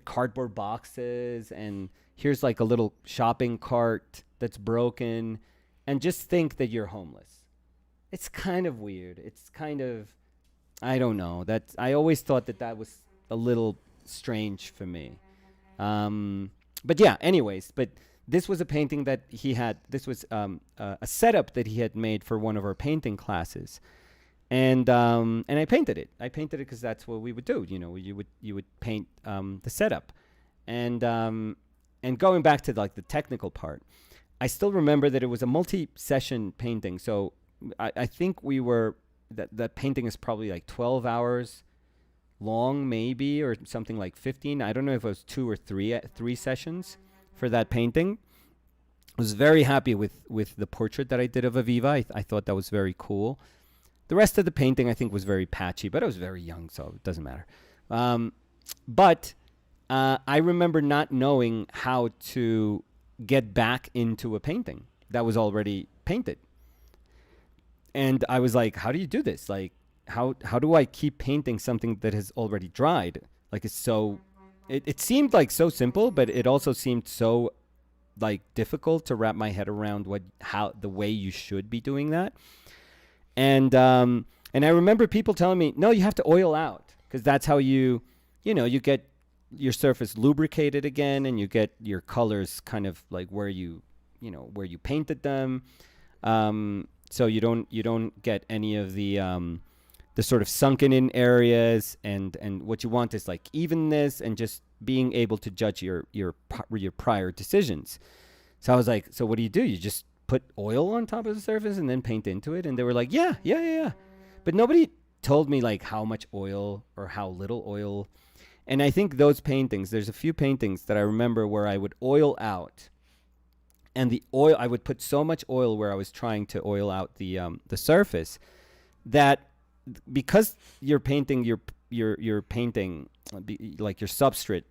cardboard boxes, and here's like a little shopping cart that's broken, and just think that you're homeless. It's kind of weird. It's kind of, I don't know. I always thought that was a little strange for me. But yeah, anyways, but this was a painting that he had. This was a setup that he had made for one of our painting classes, and I painted it. I painted it because that's what we would do. You would paint the setup, and going back to like the technical part, I still remember that it was a multi-session painting. So I think that painting is probably like 12 hours long, maybe, or something like 15. I don't know if it was 2 or 3 sessions for that painting. I was very happy with the portrait that I did of Aviva. I thought that was very cool. The rest of the painting I think was very patchy, but I was very young, so it doesn't matter. But I remember not knowing how to get back into a painting that was already painted. And I was like, how do you do this? Like, how do I keep painting something that has already dried? Like, it's so, it seemed like so simple, but it also seemed so like difficult to wrap my head around the way you should be doing that. And I remember people telling me, no, you have to oil out, because that's how you get your surface lubricated again, and you get your colors kind of like where you painted them. So you don't get any of the sort of sunken in areas, and what you want is like evenness and just being able to judge your prior decisions. So I was like, so what do? You just put oil on top of the surface and then paint into it? And they were like, yeah. But nobody told me like how much oil or how little oil. And I think those paintings, there's a few paintings that I remember where I would oil out, and the oil, I would put so much oil where I was trying to oil out the surface, that because you're painting your painting, like your substrate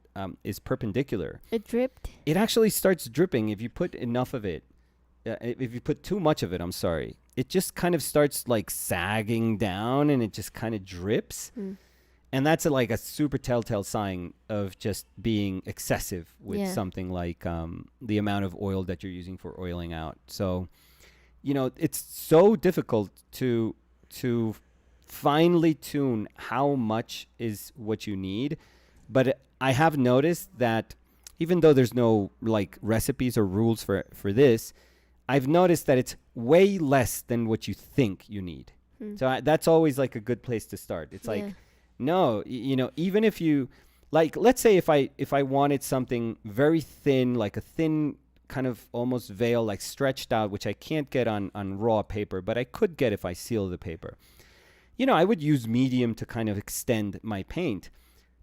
is perpendicular. It dripped. It actually starts dripping if you put enough of it. If you put too much of it, I'm sorry, it just kind of starts like sagging down, and it just kind of drips. And that's like a super telltale sign of just being excessive with something like the amount of oil that you're using for oiling out. So, it's so difficult to finely tune how much is what you need. But I have noticed that even though there's no like recipes or rules for this, I've noticed that it's way less than what you think you need. So that's always like a good place to start. It's like, no, even if you, like, let's say if I wanted something very thin, like a thin kind of almost veil, like stretched out, which I can't get on raw paper, but I could get if I seal the paper. I would use medium to kind of extend my paint.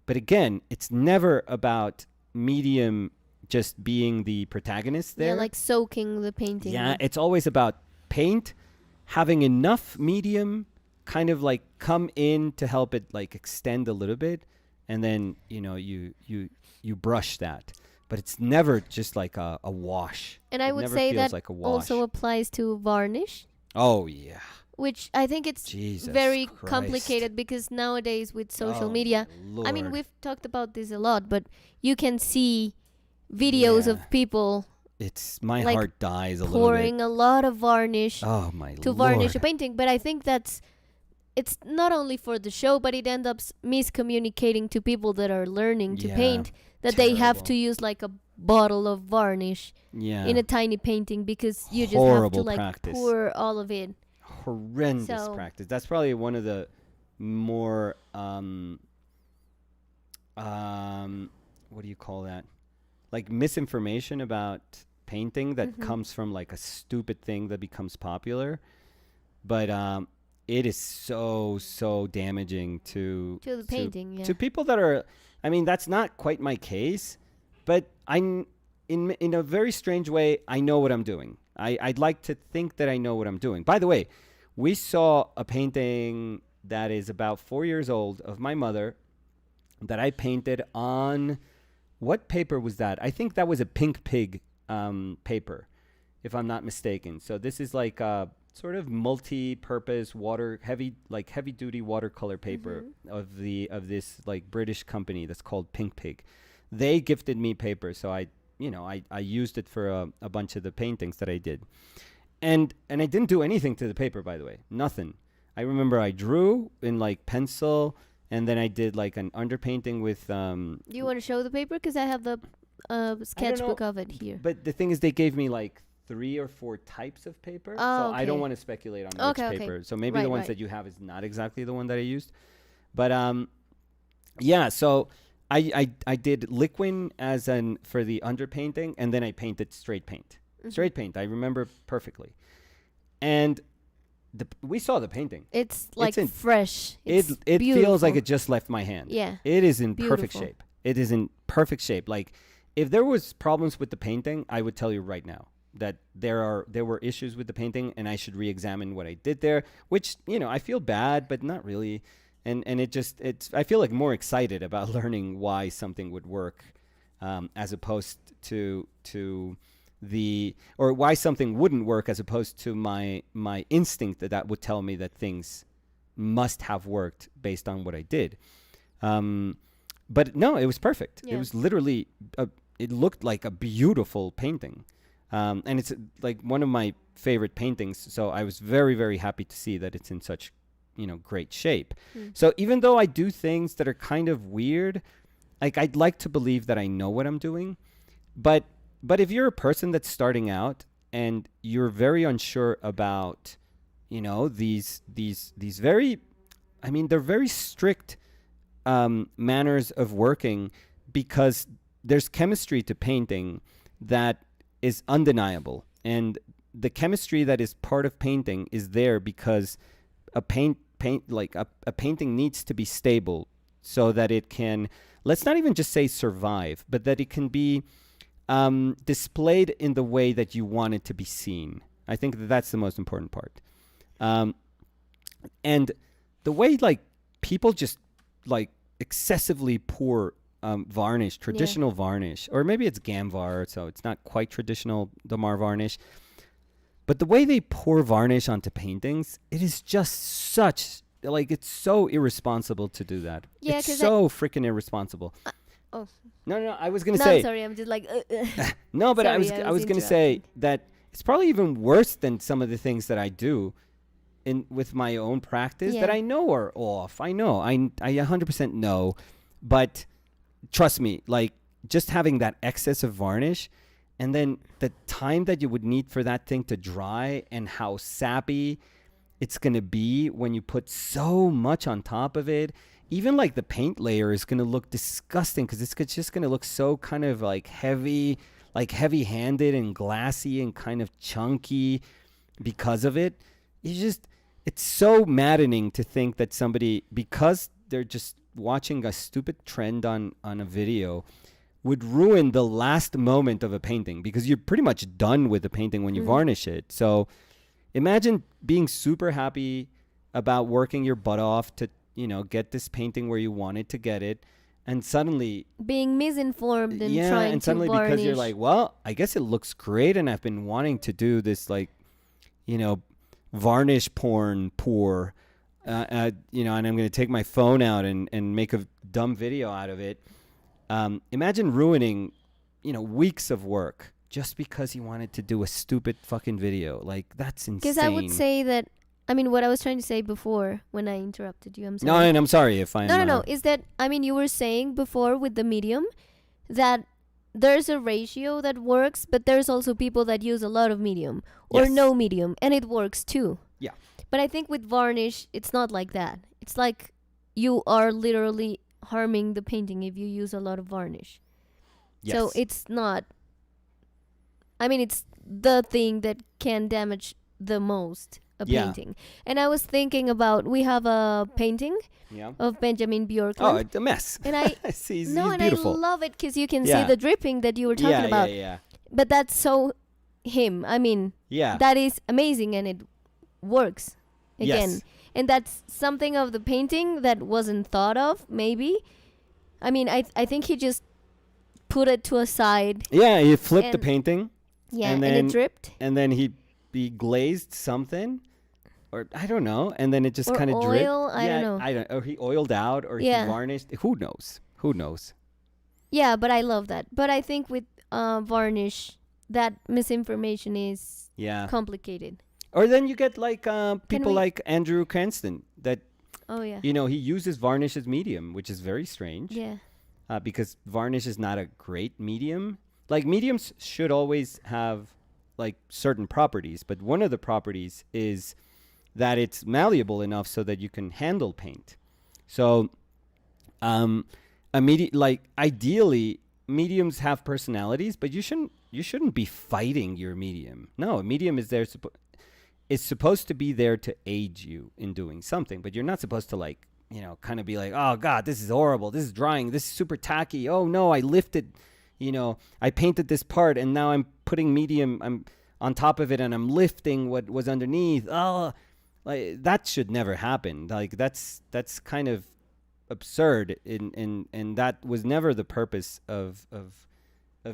But again, it's never about medium just being the protagonist there. Yeah, like soaking the painting. Yeah, it's always about paint having enough medium kind of like come in to help it like extend a little bit, and then you brush that. But it's never just like a wash. And I would say that like also applies to varnish. Oh yeah. Which I think it's very complicated, because nowadays with social media, Lord. I mean, we've talked about this a lot, but you can see videos of people. It's my like heart dies a little bit. Pouring a lot of varnish to varnish a painting. But I think it's not only for the show, but it ends up miscommunicating to people that are learning to paint that they have to use like a bottle of varnish in a tiny painting, because you just have to like practice. pour all of it. Horrendous practice. That's probably one of the more what do you call that? Like misinformation about painting that comes from like a stupid thing that becomes popular. But it is so damaging to the painting, to people that are, I mean, that's not quite my case, but I'm in a very strange way, I know what I'm doing. I'd like to think that I know what I'm doing. By the way, we saw a painting that is about 4 years old of my mother that I painted on, what paper was that? I think that was a pink pig paper, if I'm not mistaken. So this is like a sort of multi-purpose heavy duty watercolor paper of this like British company that's called Pink Pig. They gifted me paper, so I used it for a bunch of the paintings that I did. and I didn't do anything to the paper, by the way. Nothing. I remember I drew in like pencil, and then I did like an underpainting with Do you want to show the paper? Because I have the sketchbook of it here. But the thing is, they gave me like 3 or 4 types of paper, so I don't want to speculate on which paper. So maybe the ones that you have is not exactly the one that I used. But yeah, so I did liquid as for the underpainting, and then I painted straight paint. Straight paint, I remember perfectly. And we saw the painting. It's like fresh. It feels like it just left my hand. Yeah. It is in perfect shape. It is in perfect shape. Like, if there was problems with the painting, I would tell you right now that there were issues with the painting, and I should re-examine what I did there, which, I feel bad, but not really. And I feel like more excited about learning why something would work, as opposed to or why something wouldn't work, as opposed to my instinct that would tell me that things must have worked based on what I did. But no, it was perfect. Yeah. It was literally, it looked like a beautiful painting. And it's like one of my favorite paintings. So I was very, very happy to see that it's in such, great shape. So even though I do things that are kind of weird, like, I'd like to believe that I know what I'm doing. But if you're a person that's starting out and you're very unsure about, these very, they're very strict manners of working, because there's chemistry to painting that is undeniable. And the chemistry that is part of painting is there because a painting needs to be stable so that it can, let's not even just say survive, but that it can be displayed in the way that you want it to be seen. I think that's the most important part. And the way, like, people just, like, excessively pour varnish, traditional varnish, or maybe it's Gamvar, so it's not quite traditional Damar varnish. But the way they pour varnish onto paintings, it is just such, like, it's so irresponsible to do that. Yeah, it's so freaking irresponsible. No, I was gonna say. I'm sorry, I'm just like. No, but sorry, I was gonna say that it's probably even worse than some of the things that I do with my own practice that I know are off. I know, I 100% know, but trust me, like, just having that excess of varnish, and then the time that you would need for that thing to dry, and how sappy it's gonna be when you put so much on top of it. Even like the paint layer is going to look disgusting because it's just going to look so kind of like heavy-handed and glassy and kind of chunky because of it. It's so maddening to think that somebody, because they're just watching a stupid trend on a video, would ruin the last moment of a painting, because you're pretty much done with the painting when you varnish it. So imagine being super happy about working your butt off to, get this painting where you wanted to get it, and suddenly being misinformed and trying and suddenly to varnish. Because you're like, well, I guess it looks great, and I've been wanting to do this, like, varnish porn pour, and I'm going to take my phone out and make a dumb video out of it. Imagine ruining, weeks of work just because you wanted to do a stupid fucking video. Like, that's insane. Because I would say that, what I was trying to say before when I interrupted you, I'm sorry. No, and I'm sorry if I'm... No, is that, you were saying before with the medium that there's a ratio that works, but there's also people that use a lot of medium or no medium, and it works too. Yeah. But I think with varnish, it's not like that. It's like you are literally harming the painting if you use a lot of varnish. Yes. So it's not... it's the thing that can damage the most a painting. And I was thinking about, we have a painting of Benjamin Bjorklund. Oh, it's a mess. And I see, he's and beautiful. I love it because you can see the dripping that you were talking about. Yeah. But that's so him. That is amazing, and it works again. Yes. And that's something of the painting that wasn't thought of, maybe. I think he just put it to a side. Yeah, he flipped the painting. Yeah, and it dripped. And then he glazed something, or I don't know, and then it just kind of dripped. I don't know. Or he oiled out, or he varnished. Who knows? Yeah, but I love that. But I think with varnish, that misinformation is Yeah. complicated. Or then you get like people we- like Andrew Cranston that, Oh yeah. you know, he uses varnish as medium, which is very strange. Yeah. Because varnish is not a great medium. Like mediums should always have like certain properties, but one of the properties is that it's malleable enough so that you can handle paint. So, like ideally, mediums have personalities, but you shouldn't be fighting your medium. No, a medium is there. It's supposed to be there to aid you in doing something, but you're not supposed to like, you know, kind of be like, oh God, this is horrible. This is drying. This is super tacky. Oh no, I lifted, you know, I painted this part and now I'm putting medium, I'm on top of it and I'm lifting what was underneath. Oh, like that should never happen. Like that's kind of absurd. And that was never the purpose of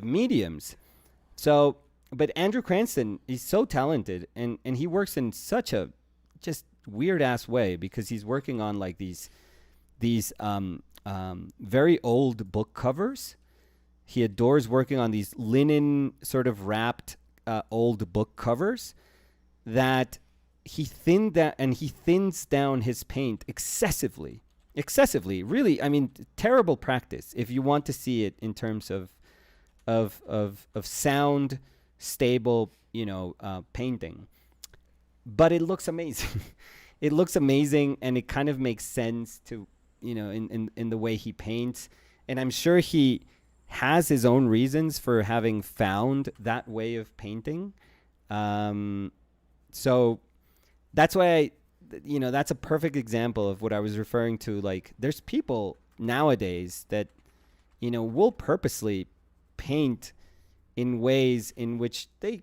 mediums. So, but Andrew Cranston, he's so talented and he works in such a just weird ass way because he's working on like these very old book covers. He adores working on these linen sort of wrapped old book covers that he thins down his paint excessively. Really, I mean, terrible practice if you want to see it in terms of sound, stable, you know, painting. But it looks amazing. It looks amazing, and it kind of makes sense to, you know, in the way he paints. And I'm sure he has his own reasons for having found that way of painting. So that's why you know, that's a perfect example of what I was referring to. Like, there's people nowadays that, you know, will purposely paint in ways in which they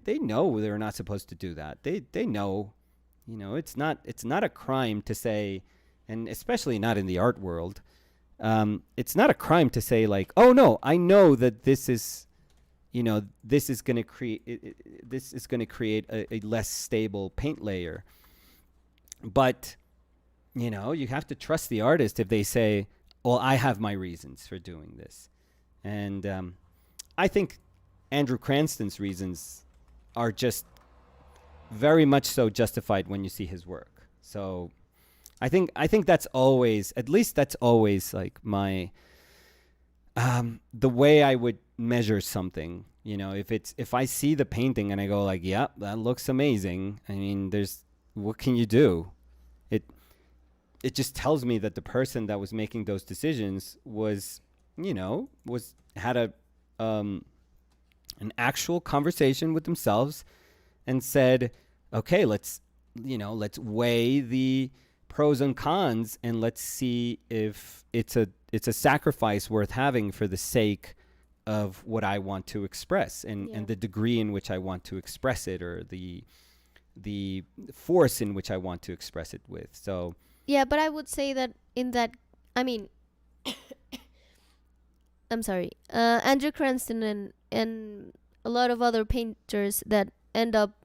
know they're not supposed to do that. They know, you know, it's not a crime to say, and especially not in the art world, it's not a crime to say like, oh no, I know that this is, you know, this is going to create a less stable paint layer. But, you know, you have to trust the artist if they say, well, I have my reasons for doing this. And I think Andrew Cranston's reasons are just very much so justified when you see his work. So I think that's always, at least that's always like my, the way I would measure something. You know, if I see the painting and I go like, yeah, that looks amazing. I mean, what can you do? It just tells me that the person that was making those decisions was, you know, had an actual conversation with themselves and said, okay, let's weigh the pros and cons and let's see if it's a sacrifice worth having for the sake of what I want to express and the degree in which I want to express it, or the force in which I want to express it with. So yeah, but I would say that I mean, I'm sorry, Andrew Cranston and a lot of other painters that end up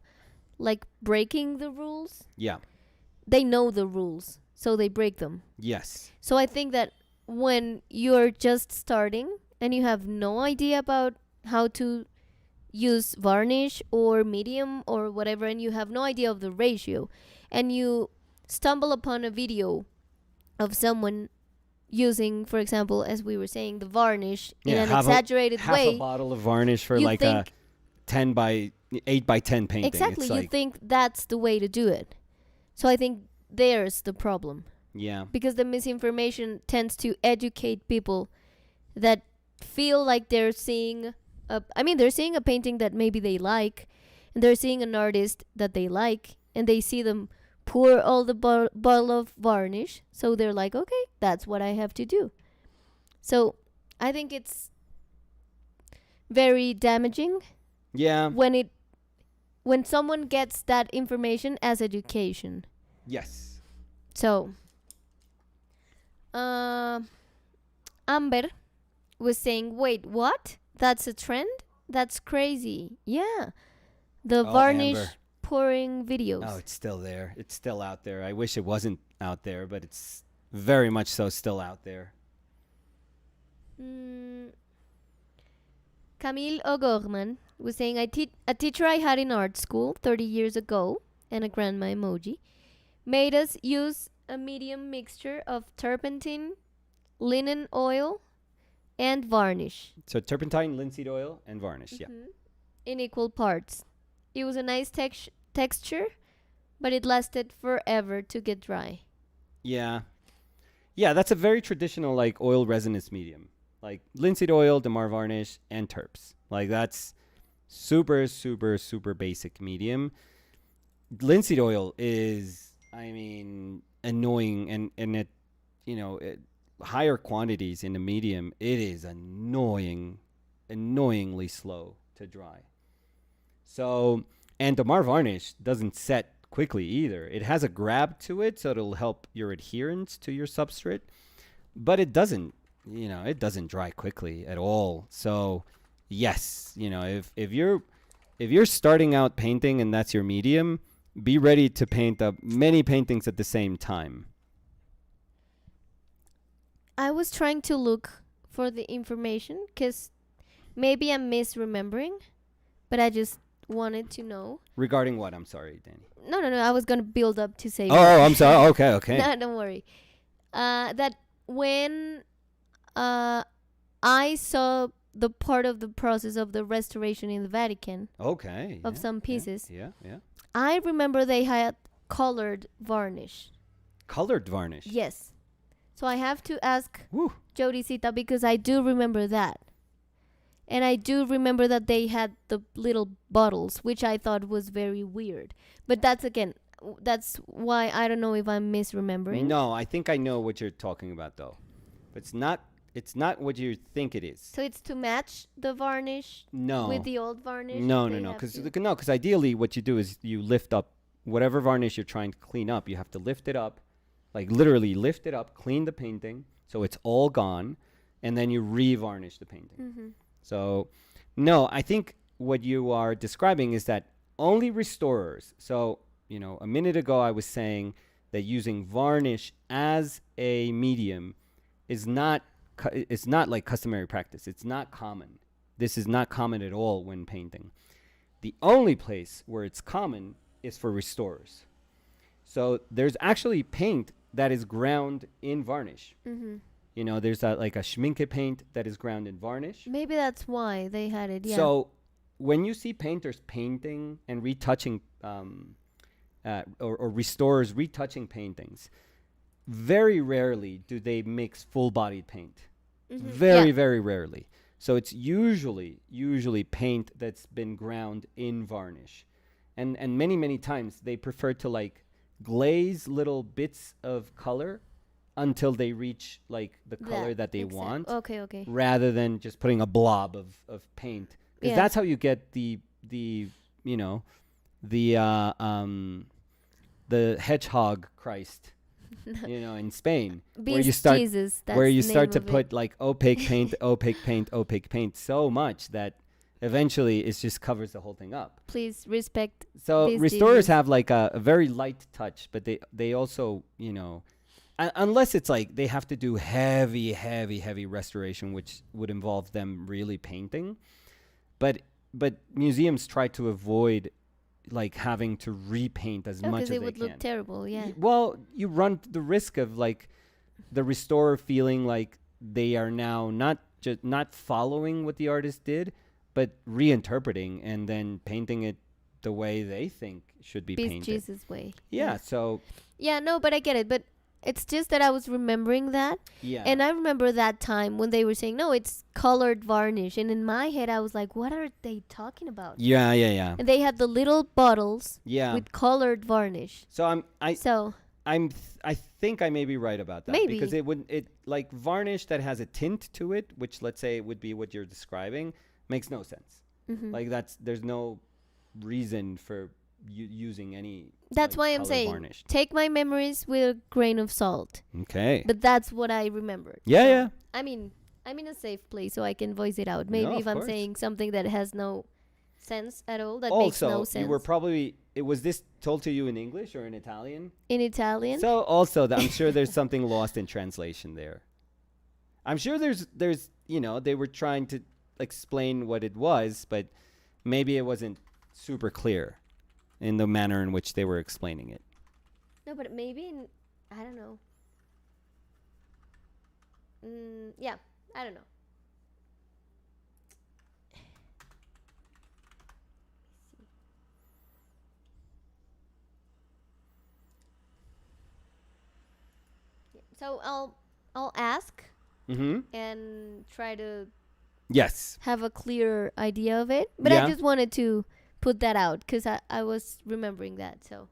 like breaking the rules. Yeah. They know the rules, so they break them. Yes. So I think that when you're just starting and you have no idea about how to use varnish or medium or whatever, and you have no idea of the ratio, and you stumble upon a video of someone using, for example, as we were saying, the varnish in an exaggerated half way, a bottle of varnish for like a 10 by 8 by 10 painting. Exactly. It's you think that's the way to do it. So I think there's the problem. Yeah. Because the misinformation tends to educate people that feel like they're seeing they're seeing a painting that maybe they like, and they're seeing an artist that they like, and they see them pour all the bottle of varnish, so they're like, okay, that's what I have to do. So I think it's very damaging. Yeah. When someone gets that information as education. Yes. So Amber was saying, wait, what? That's a trend? That's crazy. Yeah. The varnish Amber. pouring videos. Oh, it's still there. It's still out there. I wish it wasn't out there, but it's very much so still out there. Camille O'Gorman Was saying a teacher I had in art school 30 years ago, and a grandma emoji, made us use a medium mixture of turpentine, linen oil, and varnish. So turpentine, linseed oil, and varnish. Yeah. In equal parts. It was a nice texture, but it lasted forever to get dry. Yeah. Yeah, that's a very traditional like oil resinous medium. Like linseed oil, Damar varnish, and terps. Like that's super, super, super basic medium. Linseed oil is, I mean, annoying, and it, higher quantities in the medium, it is annoyingly slow to dry. So, and Damar varnish doesn't set quickly either. It has a grab to it, so it'll help your adherence to your substrate, but it doesn't dry quickly at all. So, yes, if you're starting out painting and that's your medium, be ready to paint up many paintings at the same time. I was trying to look for the information because maybe I'm misremembering, but I just wanted to know. Regarding what? I'm sorry, Danny. No. I was going to build up to say. Oh, I'm sorry. Okay. No, don't worry. That when I saw the part of the process of the restoration in the Vatican. Okay. Of some pieces. Yeah. I remember they had colored varnish. Colored varnish? Yes. So I have to ask Woo. Jodicita because I do remember that. And I do remember that they had the little bottles, which I thought was very weird. But that's why I don't know if I'm misremembering. No, I think I know what you're talking about, though. But it's not what you think it is. So it's to match the varnish with the old varnish? No. Because ideally what you do is you lift up whatever varnish you're trying to clean up. You have to lift it up, like literally lift it up, clean the painting so it's all gone, and then you re-varnish the painting. Mm-hmm. So, no, I think what you are describing is that only restorers. So, a minute ago I was saying that using varnish as a medium is not like customary practice. It's not common. This is not common at all when painting. The only place where it's common is for restorers. So there's actually paint that is ground in varnish. Mm-hmm. There's like a schminke paint that is ground in varnish. Maybe that's why they had it, yeah. So when you see painters painting and retouching or restorers retouching paintings, very rarely do they mix full-bodied paint. Mm-hmm. Very rarely. So it's usually paint that's been ground in varnish. And many times they prefer to like glaze little bits of color until they reach like the color that they want. Okay. Rather than just putting a blob of paint. Because that's how you get the hedgehog Christ, in Spain, where you start Jesus, where you start to put like opaque paint so much that eventually it just covers the whole thing up. Please respect. So restorers have like a very light touch, but they also, unless it's like they have to do heavy restoration, which would involve them really painting. But museums try to avoid like having to repaint as much as they can. Because it would look terrible, yeah. Well, you run the risk of like the restorer feeling like they are now not following what the artist did, but reinterpreting and then painting it the way they think should be painted. Jesus way. Yeah, so. Yeah, no, but I get it. But it's just that I was remembering that. Yeah. And I remember that time when they were saying, no, it's colored varnish. And in my head, I was like, what are they talking about? Yeah. And they had the little bottles with colored varnish. So I think I may be right about that. Maybe. Because it like varnish that has a tint to it, which let's say would be what you're describing, makes no sense. Mm-hmm. Like there's no reason for using any. That's why I'm saying varnished. Take my memories with a grain of salt. Okay. But that's what I remembered. Yeah. I mean, I'm in a safe place, so I can voice it out. Maybe if I'm saying something that has no sense at all, that makes no sense. You were probably. Was this told to you in English or in Italian? In Italian. So also, I'm sure there's something lost in translation there. I'm sure there's they were trying to explain what it was, but maybe it wasn't super clear in the manner in which they were explaining it. No, but maybe I don't know. Yeah, I don't know. Yeah. So I'll ask Mm-hmm. and try to Yes. have a clear idea of it. But Yeah. I just wanted to put that out because I was remembering that. So,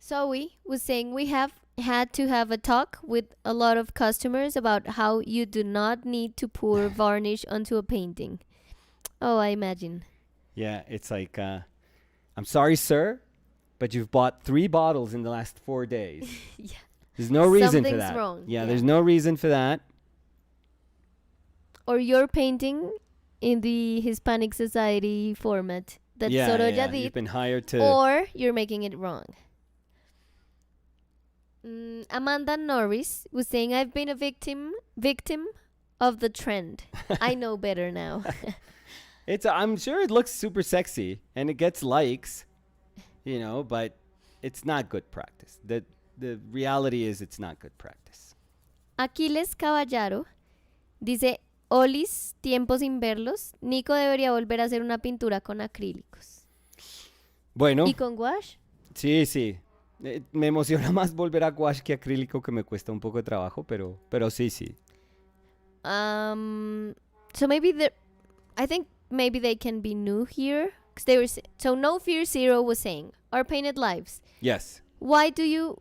Zoe was saying we have had to have a talk with a lot of customers about how you do not need to pour varnish onto a painting. Oh, I imagine. Yeah, it's like, I'm sorry, sir, but you've bought 3 bottles in the last 4 days. Yeah. There's no reason for Something's that. wrong. Yeah, Yeah. there's no reason for that. Or you're painting in the Hispanic society format. That's solo Yeah. jadid. You've been hired to. Or you're making it wrong. Amanda Norris was saying, I've been a victim of the trend. I know better now. I'm sure it looks super sexy and it gets likes, but it's not good practice. The reality is it's not good practice. Aquiles Caballaro dice, Olis, tiempo sin verlos. Nico debería volver a hacer una pintura con acrílicos. Bueno, ¿Y con gouache? sí. Me emociona más volver a gouache que acrílico, que me cuesta un poco de trabajo, pero sí. So I think maybe they can be new here. 'Cause they were so No Fear Zero was saying, our painted lives. Yes. Why do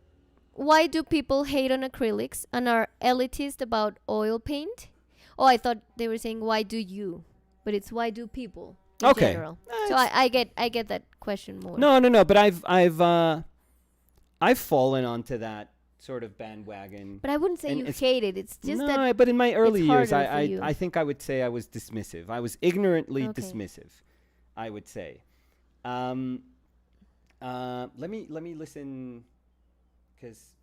people hate on acrylics and are elitist about oil paint? Oh, I thought they were saying why do you, but it's why do people in Okay. general. So I get that question more. No, but I've fallen onto that sort of bandwagon. But I wouldn't say you hate it. It's just that but in my early years, harder for you. I think I would say I was dismissive. I was ignorantly Okay. dismissive, I would say. Let me listen, because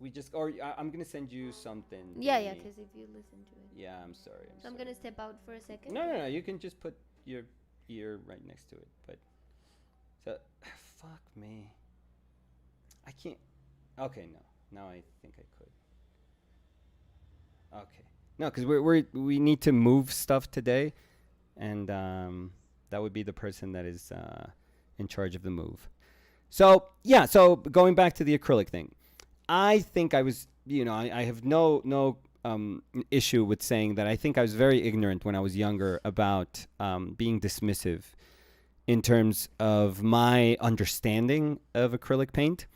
I'm gonna send you something. Yeah, Danny. because if you listen to it. Yeah, I'm sorry. So I'm gonna step out for a second. No. You can just put your ear right next to it. But fuck me. I can't. Okay, no. Now I think I could. Okay. No, because we need to move stuff today, and that would be the person that is in charge of the move. So going back to the acrylic thing, I think I was, I have no issue with saying that I think I was very ignorant when I was younger about being dismissive in terms of my understanding of acrylic paint.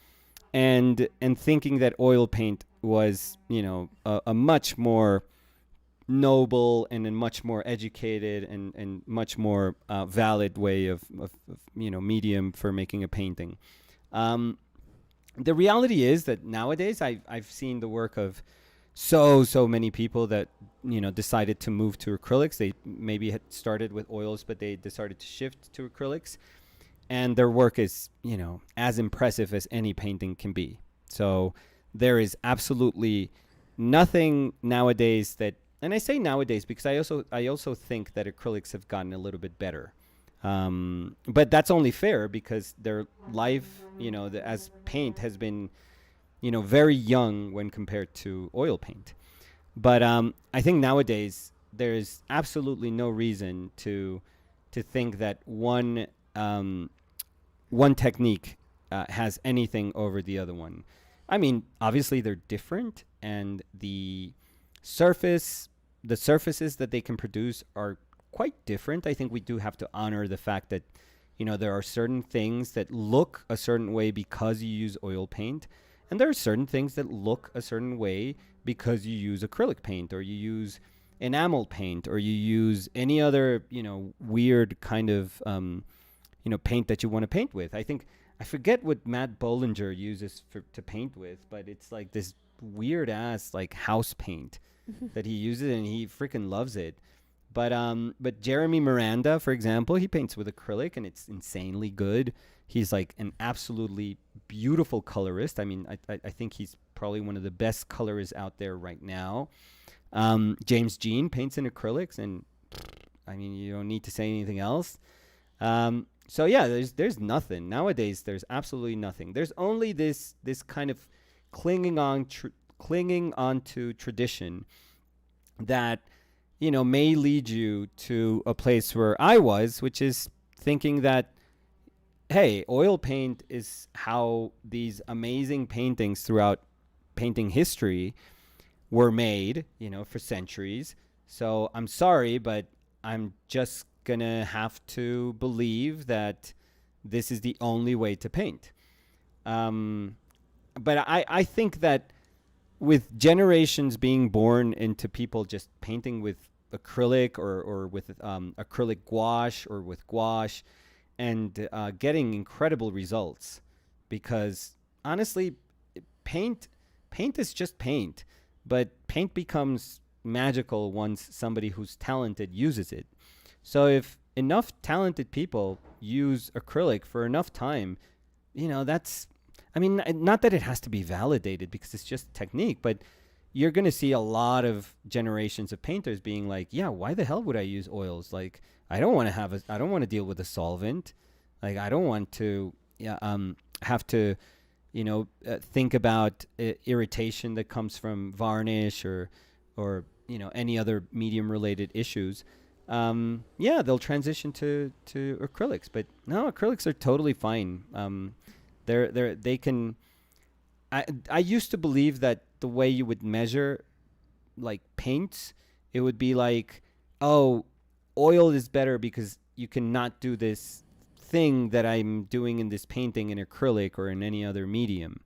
And thinking that oil paint was, a much more noble and a much more educated and much more valid way of medium for making a painting. The reality is that nowadays I've seen the work of so many people that decided to move to acrylics. They maybe had started with oils, but they decided to shift to acrylics. And their work is, as impressive as any painting can be. So there is absolutely nothing nowadays that, and I say nowadays because I also think that acrylics have gotten a little bit better. But that's only fair because their life, as paint has been, very young when compared to oil paint. But I think nowadays there is absolutely no reason to think that one technique has anything over the other one. I mean, obviously they're different, and the surfaces that they can produce are quite different. I think we do have to honor the fact that, there are certain things that look a certain way because you use oil paint, and there are certain things that look a certain way because you use acrylic paint, or you use enamel paint, or you use any other, weird kind of paint that you want to paint with. I forget what Matt Bollinger uses to paint with, but it's like this weird ass like house paint that he uses, and he freaking loves it. But Jeremy Miranda, for example, he paints with acrylic, and it's insanely good. He's like an absolutely beautiful colorist. I mean, I think he's probably one of the best colorists out there right now. James Jean paints in acrylics, and I mean, you don't need to say anything else. So yeah, there's nothing nowadays. There's absolutely nothing. There's only this kind of clinging on to tradition that may lead you to a place where I was, which is thinking that, hey, oil paint is how these amazing paintings throughout painting history were made, for centuries. So I'm sorry, but I'm just gonna have to believe that this is the only way to paint. But I think that with generations being born into people just painting with acrylic or with acrylic gouache or with gouache and getting incredible results, because honestly, paint paint is just paint, but paint becomes magical once somebody who's talented uses it. So if enough talented people use acrylic for enough time, that's, I mean, not that it has to be validated because it's just technique, but you're going to see a lot of generations of painters being like, yeah, why the hell would I use oils? Like, I don't want to deal with a solvent. Like, I don't want to have to, think about irritation that comes from varnish or any other medium related issues. They'll transition to acrylics, but no, acrylics are totally fine. They can. I used to believe that the way you would measure like paints, it would be like, oh, oil is better because you cannot do this thing that I'm doing in this painting in acrylic or in any other medium.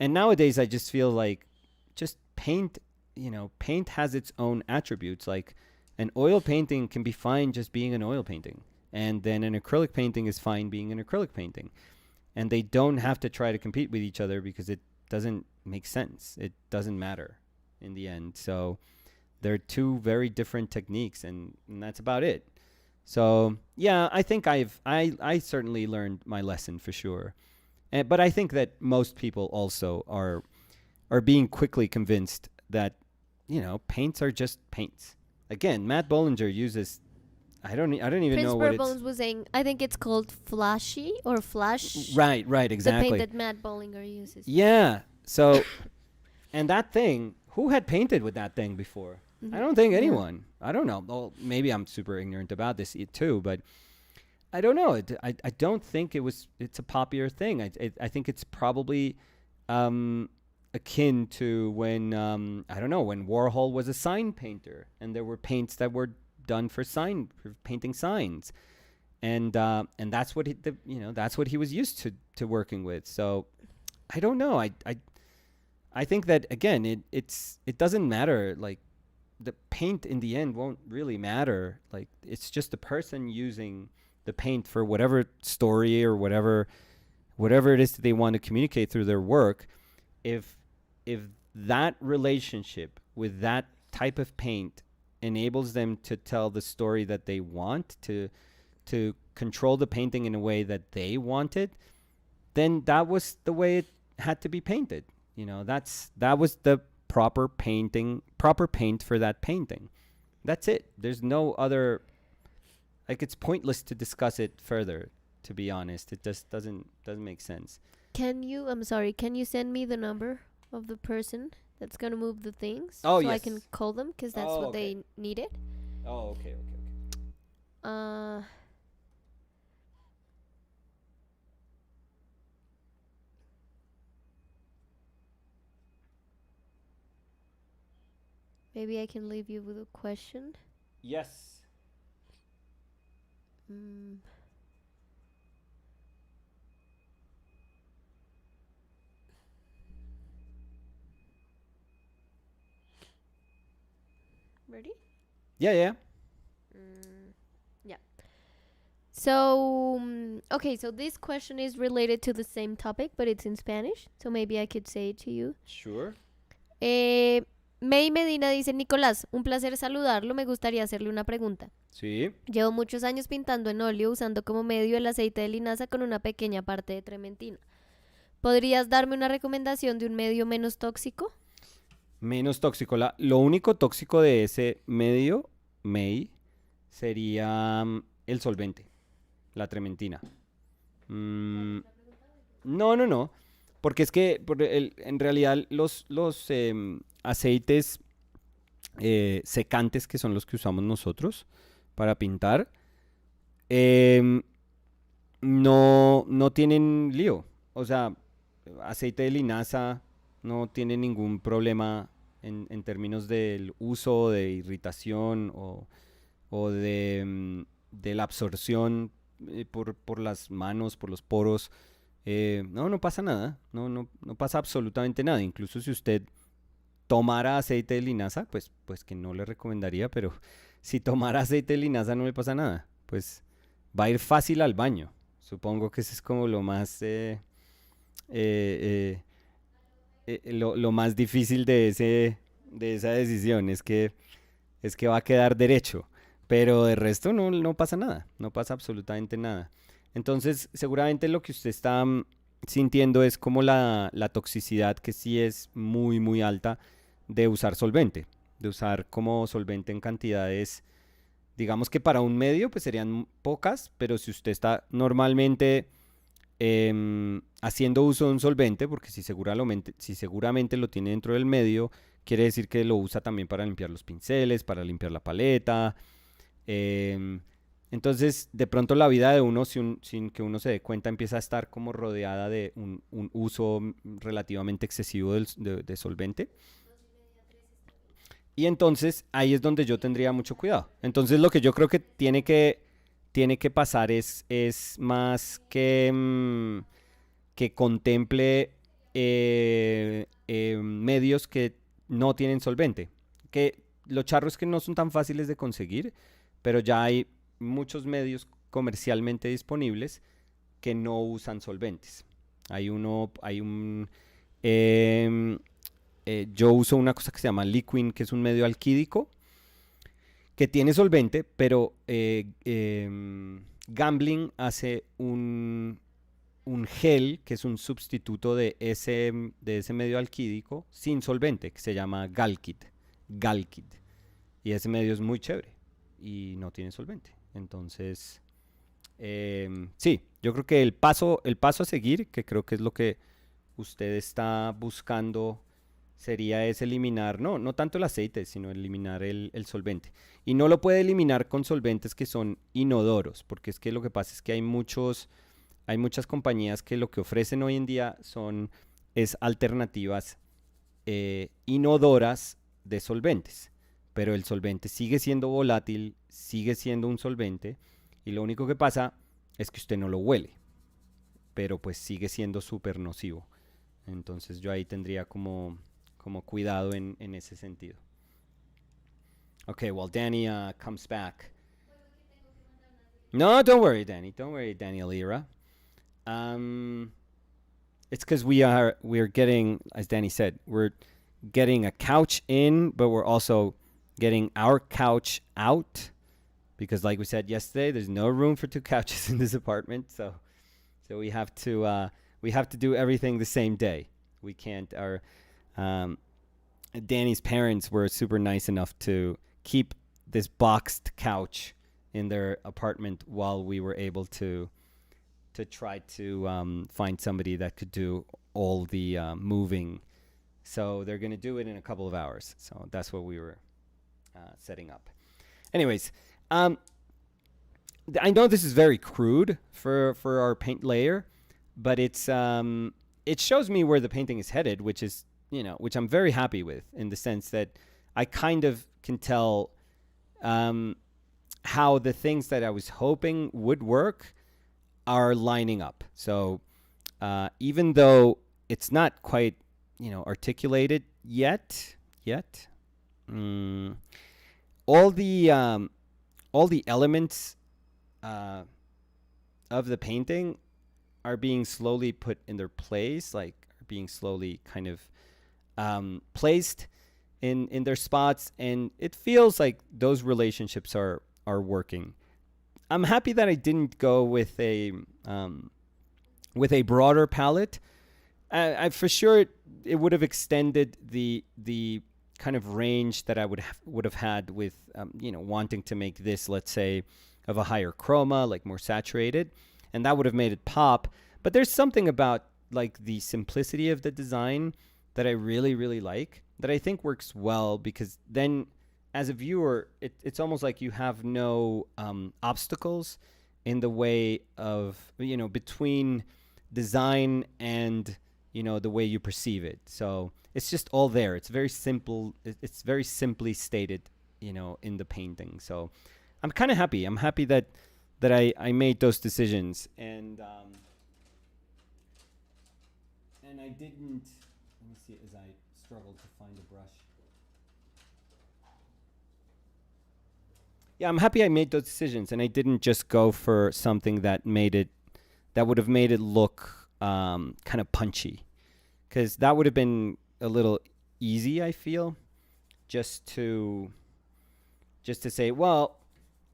And nowadays I just feel like just paint, paint has its own attributes. Like an oil painting can be fine just being an oil painting. And then an acrylic painting is fine being an acrylic painting. And they don't have to try to compete with each other because it doesn't make sense. It doesn't matter in the end. So they're two very different techniques, and that's about it. So yeah, I think I certainly learned my lesson for sure. But I think that most people also are being quickly convinced that paints are just paints. Again, Matt Bollinger uses I don't even Prince know what Bones was saying, I think it's called flashy or flash. Right, exactly. The paint that Matt Bollinger uses. Yeah. So, and that thing, who had painted with that thing before? Mm-hmm. I don't think anyone. I don't know. Well, maybe I'm super ignorant about this too, but I don't know. I don't think it's a popular thing. I think it's probably akin to when, I don't know, when Warhol was a sign painter and there were paints that were done for painting signs, and that's what that's what he was used to working with. So I don't know. I think that again it doesn't matter. Like the paint in the end won't really matter. Like it's just the person using the paint for whatever story or whatever it is that they want to communicate through their work. If that relationship with that type of paint enables them to tell the story that they want, to control the painting in a way that they wanted, then that was the way it had to be painted. That was the proper paint for that painting. That's it. There's no other, like, it's pointless to discuss it further, to be honest. It just doesn't make sense. Can you send me the number of the person that's going to move the things? So yes. I can call them because that's what they needed. Oh, okay. Maybe I can leave you with a question. Yes. Ready? Yeah. Yeah. So, okay, so this question is related to the same topic, but it's in Spanish. So maybe I could say it to you. Sure. May Medina dice, Nicolás, un placer saludarlo. Me gustaría hacerle una pregunta. Sí. Llevo muchos años pintando en óleo usando como medio el aceite de linaza con una pequeña parte de trementina. ¿Podrías darme una recomendación de un medio menos tóxico? Menos tóxico. Lo único tóxico de ese medio, May, sería el solvente, la trementina. Mm, no, no, no. Porque es que en realidad los aceites secantes, que son los que usamos nosotros para pintar, em, no tienen lío. O sea, aceite de linaza no tiene ningún problema en términos del uso, de irritación o de la absorción por las manos, por los poros. No pasa nada. No pasa absolutamente nada. Incluso si usted tomara aceite de linaza, pues que no le recomendaría, pero si tomara aceite de linaza no le pasa nada. Pues va a ir fácil al baño. Supongo que eso es como lo más eh, lo más difícil de esa decisión es que va a quedar derecho, pero de resto no pasa nada, no pasa absolutamente nada. Entonces, seguramente lo que usted está sintiendo es como la toxicidad que sí es muy, muy alta de usar solvente, de usar como solvente en cantidades, digamos que para un medio pues serían pocas, pero si usted está normalmente haciendo uso de un solvente, porque si seguramente lo tiene dentro del medio, quiere decir que lo usa también para limpiar los pinceles, para limpiar la paleta. em, entonces, de pronto la vida de uno, sin que uno se dé cuenta, empieza a estar como rodeada de un uso relativamente excesivo de solvente. Y entonces ahí es donde yo tendría mucho cuidado. Entonces lo que yo creo que tiene que pasar es más que contemple medios que no tienen solvente. Que los charros que no son tan fáciles de conseguir, pero ya hay muchos medios comercialmente disponibles que no usan solventes. Em, yo uso una cosa que se llama Liquin, que es un medio alquídico, que tiene solvente, pero Gambling hace un gel, que es un sustituto de ese medio alquídico sin solvente, que se llama Galkit. Galkit. Y ese medio es muy chévere y no tiene solvente. Entonces, sí, yo creo que el paso a seguir, que creo que es lo que usted está buscando, sería es eliminar, no tanto el aceite, sino eliminar el solvente. Y no lo puede eliminar con solventes que son inodoros, porque es que lo que pasa es que hay muchas compañías que lo que ofrecen hoy en día es alternativas inodoras de solventes. Pero el solvente sigue siendo volátil, sigue siendo un solvente, y lo único que pasa es que usted no lo huele, pero pues sigue siendo súper nocivo. Entonces yo ahí tendría como cuidado en ese sentido. Okay, well, Danny comes back. No, don't worry, Danny. Don't worry, Danny Alira. Um, it's because we're getting, as Danny said, we're getting a couch in, but we're also getting our couch out because, like we said yesterday, there's no room for two couches in this apartment. So we have to do everything the same day. We can't. Um, Danny's parents were super nice enough to keep this boxed couch in their apartment while we were able to try to find somebody that could do all the moving. So they're going to do it in a couple of hours. So that's what we were setting up. Anyways, I know this is very crude for our paint layer, but it shows me where the painting is headed, which I'm very happy with, in the sense that I kind of can tell how the things that I was hoping would work are lining up. So even though it's not quite articulated yet, all the elements of the painting are being slowly put in their place, like are being slowly kind of placed in their spots, and it feels like those relationships are working. I'm happy that I didn't go with a broader palette. I for sure it would have extended the kind of range that I would have had with wanting to make this, let's say, of a higher chroma, like more saturated, and that would have made it pop. But there's something about like the simplicity of the design that I really really like, that I think works well, because then as a viewer it's almost like you have no obstacles in the way of between design and the way you perceive it. So it's just all there. It's very simple. It's very simply stated, in the painting. So I'm kind of happy. I'm happy that I made those decisions, and I didn't. Let me see as I struggle to find a brush. Yeah, I'm happy I made those decisions, and I didn't just go for something that would have made it look kind of punchy, because that would have been a little easy, I feel, just to say, well,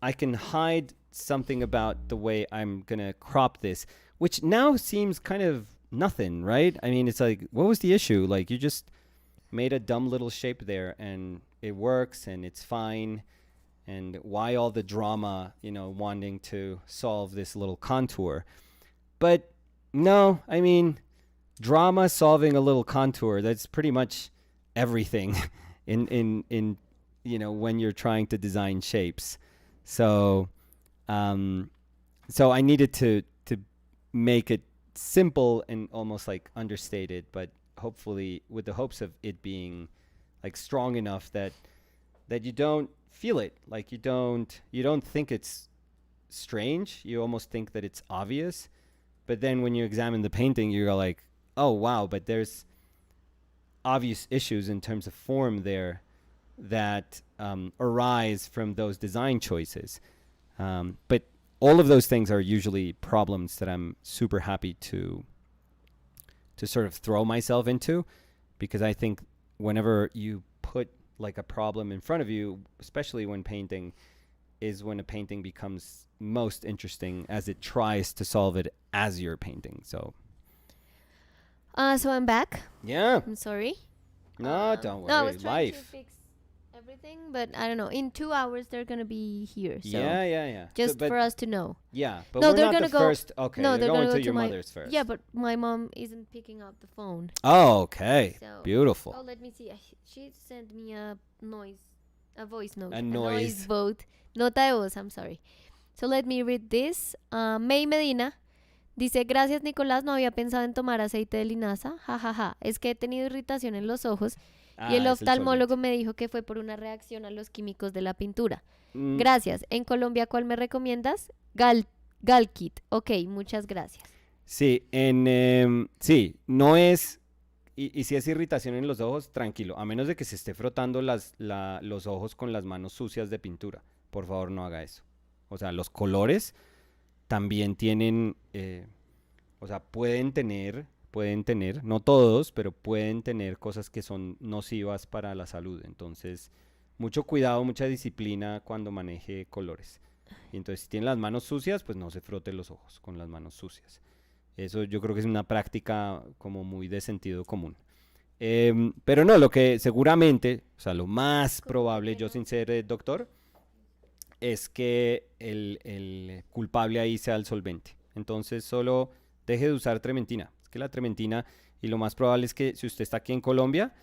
I can hide something about the way I'm gonna crop this, which now seems kind of nothing, right? I mean, it's like, what was the issue? Like, you just made a dumb little shape there, and it works, and it's fine. And why all the drama, wanting to solve this little contour? But no, I mean, drama solving a little contour, that's pretty much everything in when you're trying to design shapes. So I needed to make it simple and almost like understated, but hopefully with the hopes of it being like strong enough that you don't feel it, like you don't think it's strange. You almost think that it's obvious, but then when you examine the painting, you're like, oh wow, but there's obvious issues in terms of form there that arise from those design choices. But all of those things are usually problems that I'm super happy to sort of throw myself into, because I think whenever you put like a problem in front of you, especially when painting, is when a painting becomes most interesting as it tries to solve it as you're painting. So I'm back. yeah. I'm sorry. No, don't worry. No, I was trying to Life. fix everything, but I don't know. In 2 hours, they're gonna be here. So Yeah. just but for us to know. yeah, but No, we're they're not gonna the go- first. Okay, no, you're they're going gonna go to to your my- mother's first. Yeah, but my mom isn't picking up the phone. Oh, okay. So- Beautiful. Oh, let me see. She sent me a voice note. A noise. vote. Nota de voz, I'm sorry. So let me read this. May Medina dice, gracias Nicolás, no había pensado en tomar aceite de linaza. Ja, ja, ja. Es que he tenido irritación en los ojos y el es oftalmólogo solvente. me dijo que fue por una reacción a los químicos de la pintura. Mm, Gracias. En Colombia, ¿cuál me recomiendas? Galkit. Ok, muchas gracias. Sí, sí, no es. Y si es irritación en los ojos, tranquilo, a menos de que se esté frotando los ojos con las manos sucias de pintura. Por favor, no haga eso. O sea, los colores también tienen, o sea, pueden tener, no todos, pero pueden tener cosas que son nocivas para la salud. Entonces, mucho cuidado, mucha disciplina cuando maneje colores. Y entonces, si tiene las manos sucias, pues no se frote los ojos con las manos sucias. Eso yo creo que es una práctica como muy de sentido común. Pero no, lo que seguramente, o sea, lo más probable, yo sin ser doctor, es que el culpable ahí sea el solvente. Entonces solo deje de usar trementina. Es que la trementina, y lo más probable es que si usted está aquí en Colombia,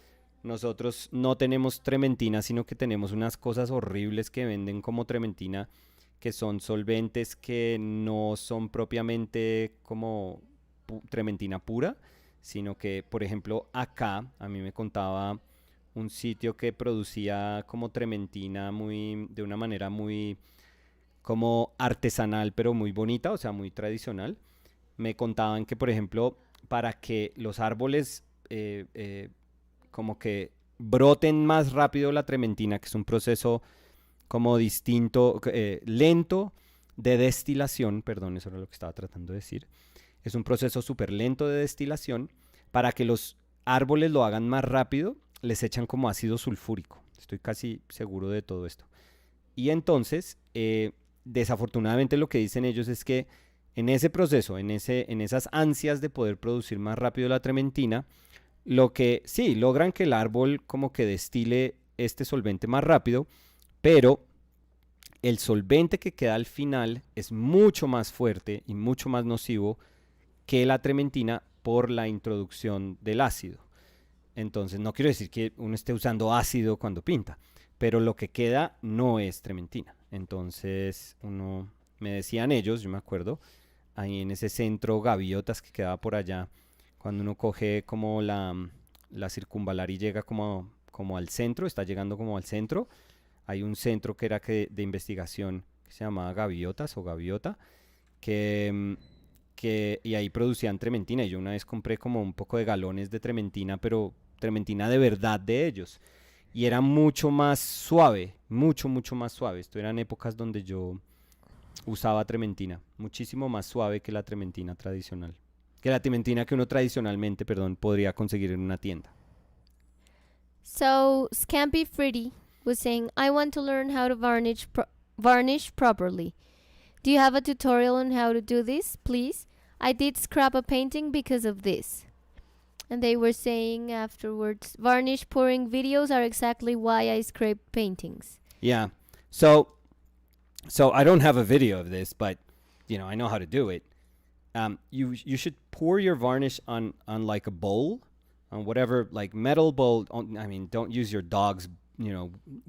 nosotros no tenemos trementina, sino que tenemos unas cosas horribles que venden como trementina, que son solventes que no son propiamente como trementina pura, sino que, por ejemplo, acá a mí me contaba un sitio que producía como trementina de una manera muy como artesanal, pero muy bonita, o sea, muy tradicional. Me contaban que, por ejemplo, para que los árboles como que broten más rápido la trementina, que es un proceso como distinto, lento de destilación, perdón, eso era lo que estaba tratando de decir. Es un proceso súper lento de destilación. Para que los árboles lo hagan más rápido, les echan como ácido sulfúrico. Estoy casi seguro de todo esto. Y entonces, desafortunadamente lo que dicen ellos es que en ese proceso, en esas ansias de poder producir más rápido la trementina, lo que sí, logran que el árbol como que destile este solvente más rápido, pero el solvente que queda al final es mucho más fuerte y mucho más nocivo que la trementina por la introducción del ácido. Entonces, no quiero decir que uno esté usando ácido cuando pinta, pero lo que queda no es trementina. Entonces, me decían ellos, yo me acuerdo, ahí en ese centro Gaviotas que quedaba por allá, cuando uno coge como la circunvalar y llega como al centro, está llegando como al centro, hay un centro que era de investigación que se llamaba Gaviotas o Gaviota, que, y ahí producían trementina. Y yo una vez compré como un poco de galones de trementina, pero trementina de verdad de ellos. Y era mucho más suave, mucho, mucho más suave. Esto eran épocas donde yo usaba trementina, muchísimo más suave que la trementina tradicional. Que la trementina que uno tradicionalmente, perdón, podría conseguir en una tienda. So, Scampy Fritty was saying, I want to learn how to varnish properly. Do you have a tutorial on how to do this, please? I did scrap a painting because of this. And they were saying afterwards, varnish pouring videos are exactly why I scraped paintings. Yeah. So I don't have a video of this, but I know how to do it. You should pour your varnish on like a bowl, on whatever like metal bowl. I mean, don't use your dog's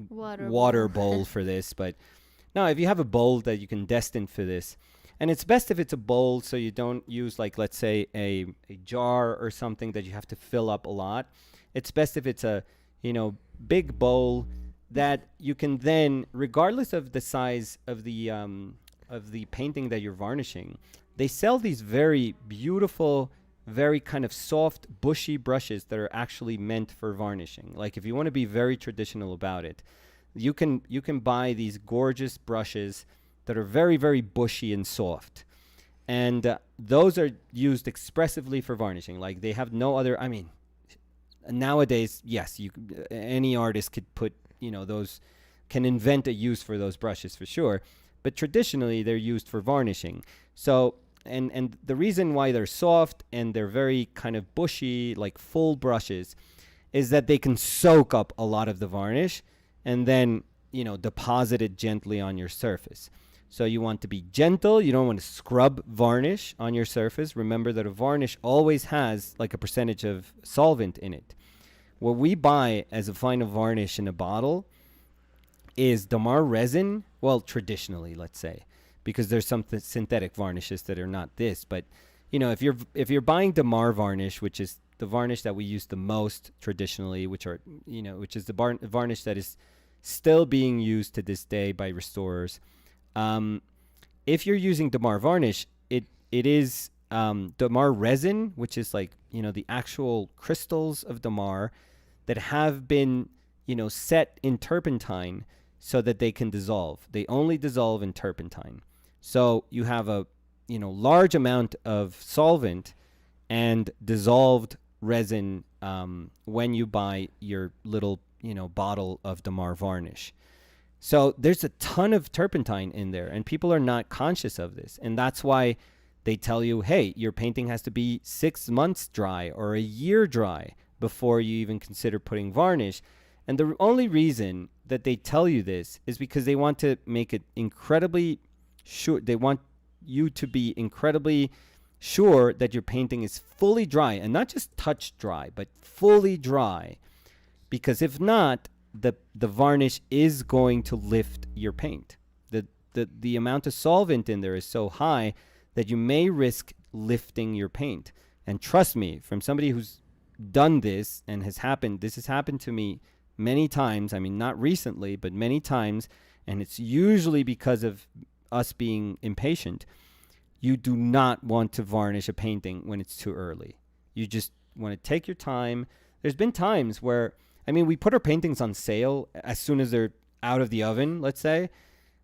water bowl for this, but no, if you have a bowl that you can destine for this, and it's best if it's a bowl, so you don't use like, let's say, a jar or something that you have to fill up a lot. It's best if it's a big bowl that you can then, regardless of the size of the painting that you're varnishing, they sell these very beautiful, very kind of soft, bushy brushes that are actually meant for varnishing. Like if you want to be very traditional about it, you can buy these gorgeous brushes that are very, very bushy and soft. And those are used expressively for varnishing. Like they have no other, I mean, nowadays, yes, any artist could put, those, can invent a use for those brushes for sure. But traditionally, they're used for varnishing. So, and the reason why they're soft and they're very kind of bushy, like full brushes, is that they can soak up a lot of the varnish and then, deposit it gently on your surface. So you want to be gentle. You don't want to scrub varnish on your surface. Remember that a varnish always has like a percentage of solvent in it. What we buy as a final varnish in a bottle is Damar resin. Well, traditionally, let's say, because there's some synthetic varnishes that are not this. But if you're buying Damar varnish, which is the varnish that we use the most traditionally, which is the varnish that is still being used to this day by restorers. If you're using Damar varnish, it is Damar resin, which is like the actual crystals of Damar that have been set in turpentine so that they can dissolve. They only dissolve in turpentine. So you have a large amount of solvent and dissolved resin when you buy your little bottle of Damar varnish. So there's a ton of turpentine in there, and people are not conscious of this. And that's why they tell you, hey, your painting has to be 6 months dry or a year dry before you even consider putting varnish. And the only reason that they tell you this is because they want to make it incredibly sure. They want you to be incredibly sure that your painting is fully dry, and not just touch dry, but fully dry. Because if not, the varnish is going to lift your paint. The amount of solvent in there is so high that you may risk lifting your paint. And trust me, from somebody who's done this and this has happened to me many times. I mean, not recently, but many times. And it's usually because of us being impatient. You do not want to varnish a painting when it's too early. You just want to take your time. There's been times where, we put our paintings on sale as soon as they're out of the oven, let's say.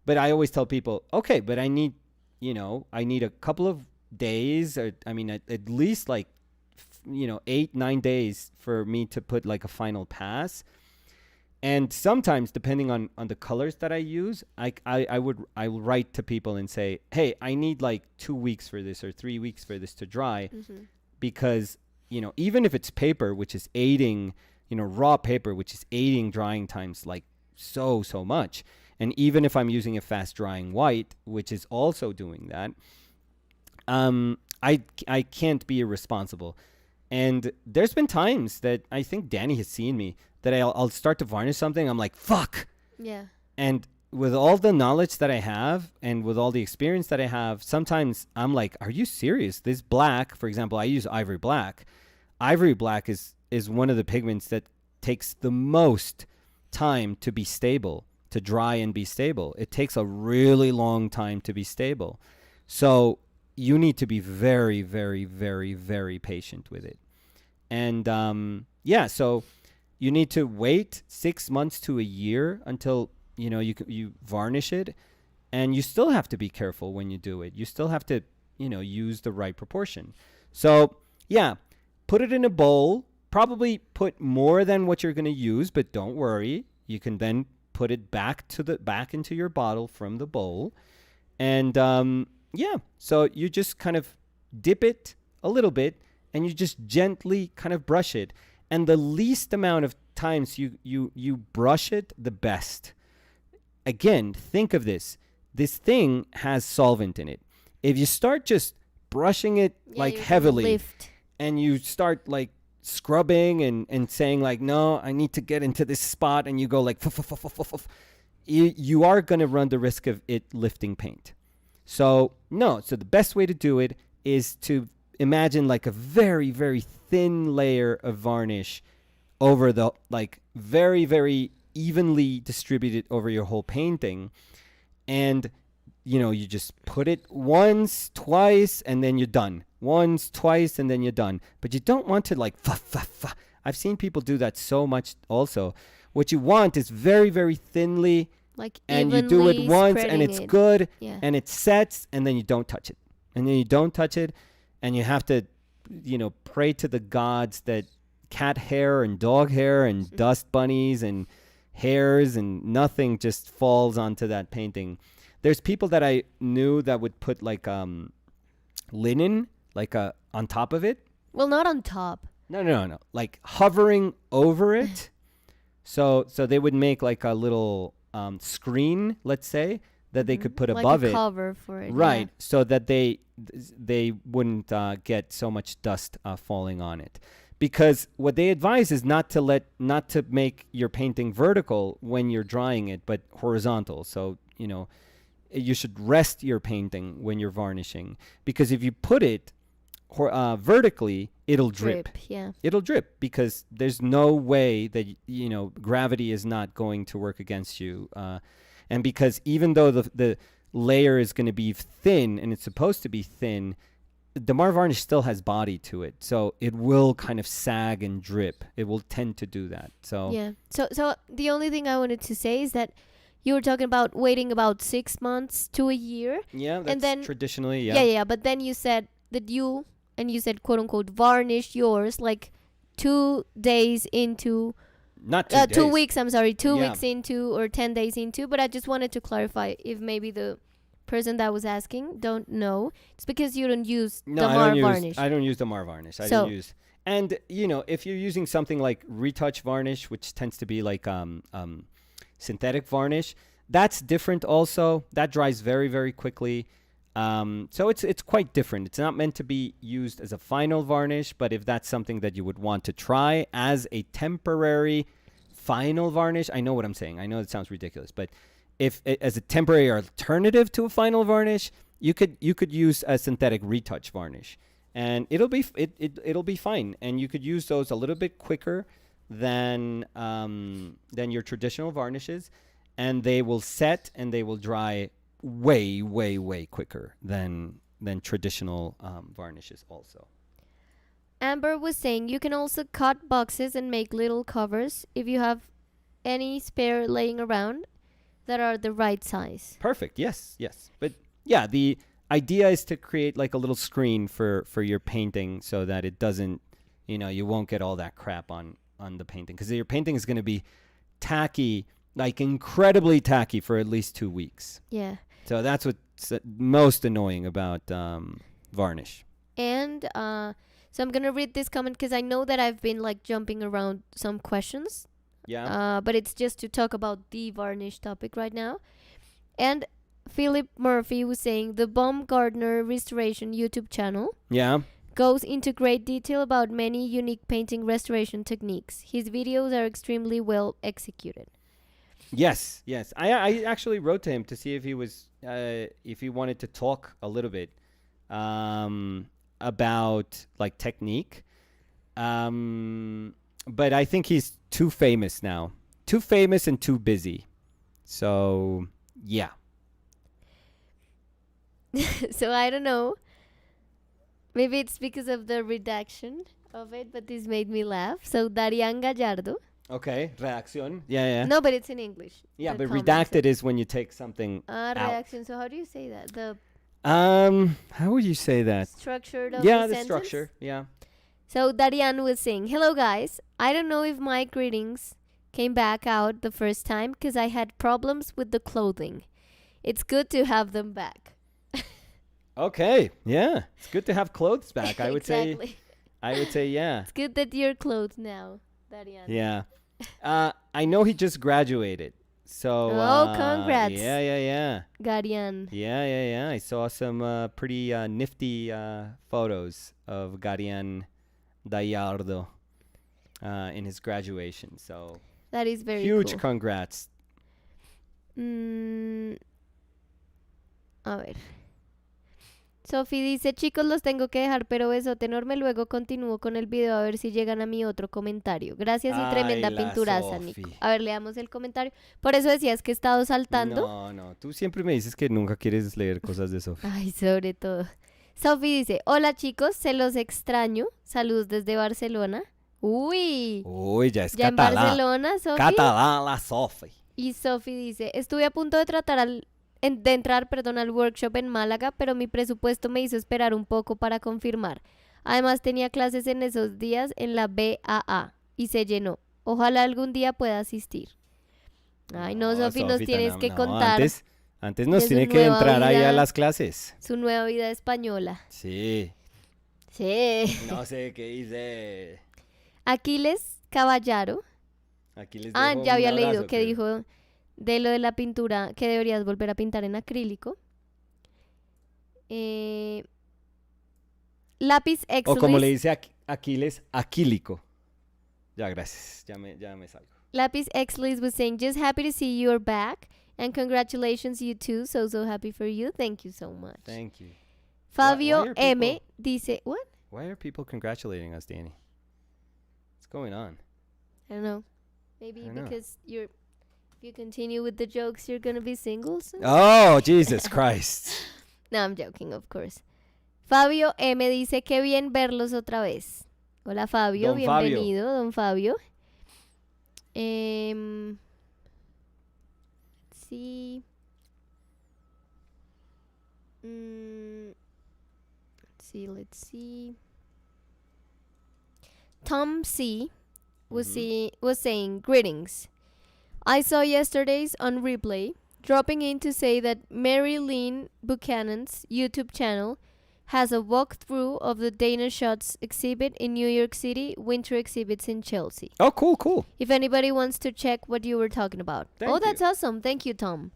But I always tell people, okay, but I need a couple of days, or at least like 8-9 days for me to put like a final pass. And sometimes, depending on the colors that I use, I will write to people and say, hey, I need like 2 weeks for this or 3 weeks for this to dry, Mm-hmm. because even if it's paper, which is aiding, raw paper, which is aiding drying times like so much, and even if I'm using a fast drying white, which is also doing that, I can't be irresponsible. And there's been times that I think Danny has seen me that I'll start to varnish something. I'm like, fuck. Yeah. And with all the knowledge that I have and with all the experience that I have, sometimes I'm like, are you serious? This black, for example, I use ivory black. Ivory black is one of the pigments that takes the most time to be stable, to dry and be stable. It takes a really long time to be stable. So you need to be very, very, very, very patient with it. And so you need to wait 6 months to a year until you varnish it, and you still have to be careful when you do it. You still have to use the right proportion. So yeah, put it in a bowl. Probably put more than what you're going to use, but don't worry. You can then put it back into your bottle from the bowl, and so you just kind of dip it a little bit, and you just gently kind of brush it. And the least amount of times you brush it, the best. Again, think of this. This thing has solvent in it. If you start just brushing it heavily, lift. and you start like scrubbing and saying like, no, I need to get into this spot, and you go like, you are going to run the risk of it lifting paint. So the best way to do it is to imagine like a very, very thin layer of varnish over the very, very evenly distributed over your whole painting. And you just put it once, twice, and then you're done. Once, twice, and then you're done. But you don't want to I've seen people do that so much also. What you want is very, very thinly, and you do it once, and it's good, and it sets, and then you don't touch it. And you have to, pray to the gods that cat hair and dog hair and dust bunnies and hairs and nothing just falls onto that painting. There's people that I knew that would put linen on top of it. Well, not on top. No. Like hovering over it. So they would make like a little screen, let's say, that they could put above it. Like a cover for it. Right. Yeah. So that they wouldn't get so much dust falling on it. Because what they advise is not to make your painting vertical when you're drying it, but horizontal. So, you should rest your painting when you're varnishing, because if you put it vertically, it'll drip. Yeah. It'll drip because there's no way that, gravity is not going to work against you. And because even though the layer is going to be thin, and it's supposed to be thin, the Mar varnish still has body to it, so it will kind of sag and drip. It will tend to do that. So yeah. So the only thing I wanted to say is that you were talking about waiting about 6 months to a year. Yeah, that's and then, traditionally, yeah. Yeah. But then you said that you said quote unquote varnish yours like 2 days into. Not 2 days. 2 weeks. I'm sorry, 2 Yeah. weeks into or 10 days into. But I just wanted to clarify if maybe the person that was asking don't know. It's because you don't use the Mar varnish. I don't use the Mar varnish. And if you're using something like retouch varnish, which tends to be like synthetic varnish, that's different also. That dries very, very quickly. So it's quite different. It's not meant to be used as a final varnish, but if that's something that you would want to try as a temporary final varnish, I know what I'm saying. I know it sounds ridiculous, but if as a temporary alternative to a final varnish, you could use a synthetic retouch varnish, and it'll be fine. And you could use those a little bit quicker than your traditional varnishes, and they will set and they will dry way, way, way quicker than traditional varnishes also. Amber was saying you can also cut boxes and make little covers if you have any spare laying around that are the right size. Perfect. Yes. But yeah, the idea is to create like a little screen for your painting so that it doesn't, you won't get all that crap on the painting, because your painting is going to be tacky, like incredibly tacky for at least 2 weeks. Yeah. So that's what's most annoying about varnish. And so I'm gonna read this comment because I know that I've been like jumping around some questions. Yeah. But it's just to talk about the varnish topic right now. And Philip Murphy was saying the Baumgartner Restoration YouTube channel Yeah. goes into great detail about many unique painting restoration techniques. His videos are extremely well executed. Yes. I actually wrote to him to see if he wanted to talk a little bit about like technique. But I think he's too famous now. Too famous and too busy. So, yeah. So I don't know. Maybe it's because of the redaction of it, but this made me laugh. So Darian Gallardo. Okay, reacción. Yeah. No, but it's in English. Yeah, the but comment. redacted is when you take something out. Reaction. So how do you say that? The How would you say that? structure of Yeah, the the sentence? structure. Yeah. So Darian was saying, "Hello guys. I don't know if my greetings came back out the first time because I had problems with the clothing. It's good to have them back." Okay. Yeah, it's good to have clothes back. I would Exactly. say yeah. It's good that you're clothed now, Darian. Yeah. I know he just graduated. So Congrats. Yeah. Darian. Yeah. I saw some pretty nifty photos of Garian Gallardo in his graduation. So That is very huge cool. congrats. A ver. Sophie dice, chicos, los tengo que dejar, pero besote enorme. Luego continúo con el video a ver si llegan a mi otro comentario. Gracias y tremenda Ay, la pinturaza, Sophie. Nico. A ver, leamos el comentario. Por eso decías que he estado saltando. No, tú siempre me dices que nunca quieres leer cosas de Sophie. Ay, sobre todo. Sophie dice, hola chicos, se los extraño. Saludos desde Barcelona. Uy, Ya es ya en catalán. Barcelona, Sophie. Catalán la Sophie. Y Sophie dice, estuve a punto de entrar al workshop en Málaga, pero mi presupuesto me hizo esperar un poco para confirmar. Además tenía clases en esos días en la BAA y se llenó. Ojalá algún día pueda asistir. Ay, no, Sophie, nos tienes que contar Antes nos de tiene su que nueva entrar ahí a vida. las clases. Su nueva vida española. Sí. Sí. No sé qué dice. Aquiles Caballaro. Aquí les Ah, dejo ya un había abrazo, leído que pero- dijo de lo de la pintura que deberías volver a pintar en acrílico. Lápiz O Exlis. como le dice Aquiles, aquílico. Ya, gracias. Ya me salgo. Lápiz Exlis was saying, just happy to see you're back. And congratulations, you too. So happy for you. Thank you so much. Thank you. Fabio why are M. people- dice, what? Why are people congratulating us, Danny? What's going on? I don't know. Maybe I don't know. because if you continue with the jokes, you're going to be single soon? Oh, Jesus Christ. No, I'm joking, of course. Fabio M. dice, qué bien verlos otra vez. Hola, Fabio. Don Fabio. Bienvenido, don Fabio. Let's see. Let's see. Tom C. was saying, greetings. I saw yesterday's on replay, dropping in to say that Mary Lynn Buchanan's YouTube channel has a walkthrough of the Dana Shots exhibit in New York City, winter exhibits in Chelsea. Oh, cool. If anybody wants to check what you were talking about. Thank That's awesome. Thank you, Tom.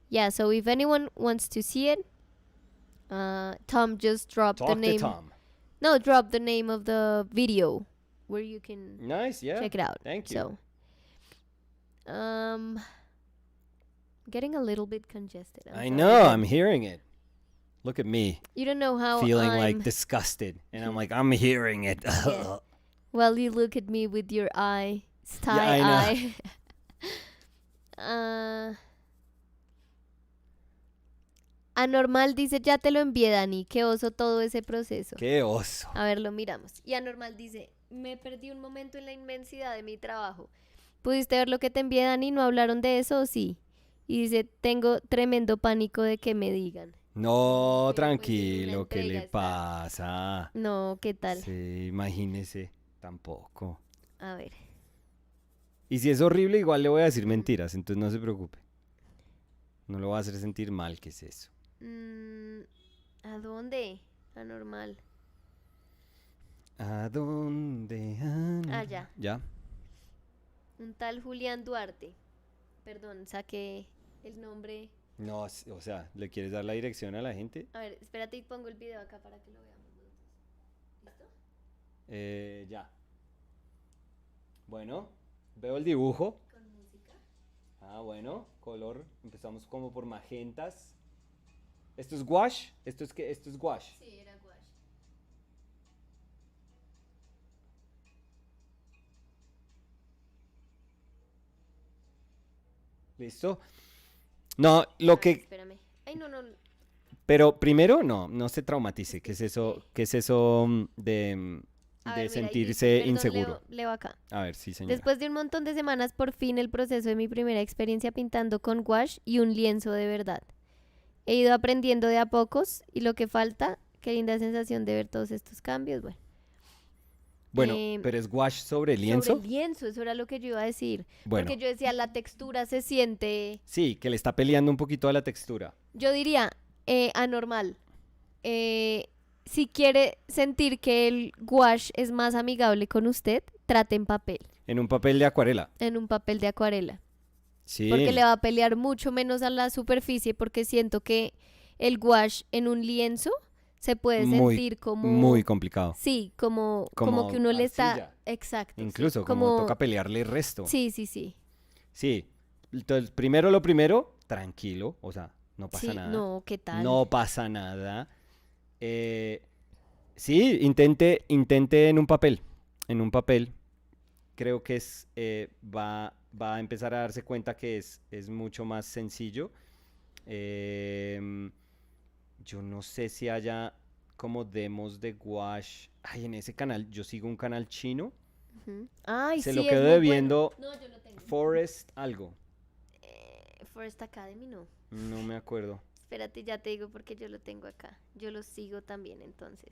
Yeah, so if anyone wants to see it, Tom just dropped Talk the to name. Tom. No, drop the name of the video where you can Nice, yeah. check it out. Thank you. So, getting a little bit congested. I sorry, know, but I'm hearing it. Look at me, You don't know how feeling I'm. like disgusted. And I'm like, I'm hearing it. Yeah. Well, you look at me with your eye, sty I eye. Anormal dice, ya te lo envié, Dani. Qué oso todo ese proceso. Qué oso. A ver, lo miramos. Y Anormal dice, me perdí un momento en la inmensidad de mi trabajo. ¿Pudiste ver lo que te envié, Dani? ¿No hablaron de eso o sí? Y dice, tengo tremendo pánico de que me digan. No, Pero, pues, tranquilo, una ¿qué entrega le está. pasa? No, ¿qué tal? Sí, imagínese, tampoco. A ver. Y si es horrible, igual le voy a decir mentiras, entonces no se preocupe. No lo voy a hacer sentir mal, ¿qué es eso? ¿A dónde? Anormal. ¿A dónde? Ya. ¿Ya? Un tal Julián Duarte. Perdón, saqué el nombre. No, o sea, ¿le quieres dar la dirección a la gente? A ver, espérate y pongo el video acá para que lo veamos. ¿Listo? Ya. Bueno, veo el dibujo. Con música. Bueno, color. Empezamos como por magentas. ¿Esto es gouache? ¿Esto es qué? Esto es gouache. Sí, era gouache. ¿Listo? No, lo que... Espérame. Ay, no. Pero primero, no se traumatice. ¿Qué es eso? Sí. ¿Qué es eso A de ver, mira, ahí sentirse dice, perdón, inseguro? leo acá. A ver, sí, señora. Después de un montón de semanas, por fin el proceso de mi primera experiencia pintando con gouache y un lienzo de verdad. He ido aprendiendo de a pocos y lo que falta, qué linda sensación de ver todos estos cambios. Bueno, Eh, pero es gouache sobre lienzo. Sobre el lienzo, eso era lo que yo iba a decir. Bueno, Porque yo decía, la textura se siente, sí, que le está peleando un poquito a la textura. yo diría, anormal. Si quiere sentir que el gouache es más amigable con usted, trate en papel, En un papel de acuarela. en un papel de acuarela. Sí. Porque le va a pelear mucho menos a la superficie porque siento que el gouache en un lienzo se puede Muy, sentir como... muy complicado. Sí, como Como que uno le está... arcilla. Exacto. sí, Incluso como toca pelearle el resto. Sí, sí, sí. Sí. Entonces, primero lo primero, tranquilo. O sea, no pasa Sí, nada. no, ¿qué tal? No pasa nada. Sí, intente en un papel. En un papel. Creo que va a empezar a darse cuenta que es mucho más sencillo. Yo no sé si haya como demos de gouache. Ay, en ese canal, yo sigo un canal chino. Ujú. Ay, Se sí, lo es quedo muy debiendo. bueno. No, yo lo tengo. Forest algo. Forest Academy, no. No me acuerdo. Espérate, ya te digo porque yo lo tengo acá. Yo lo sigo también, entonces.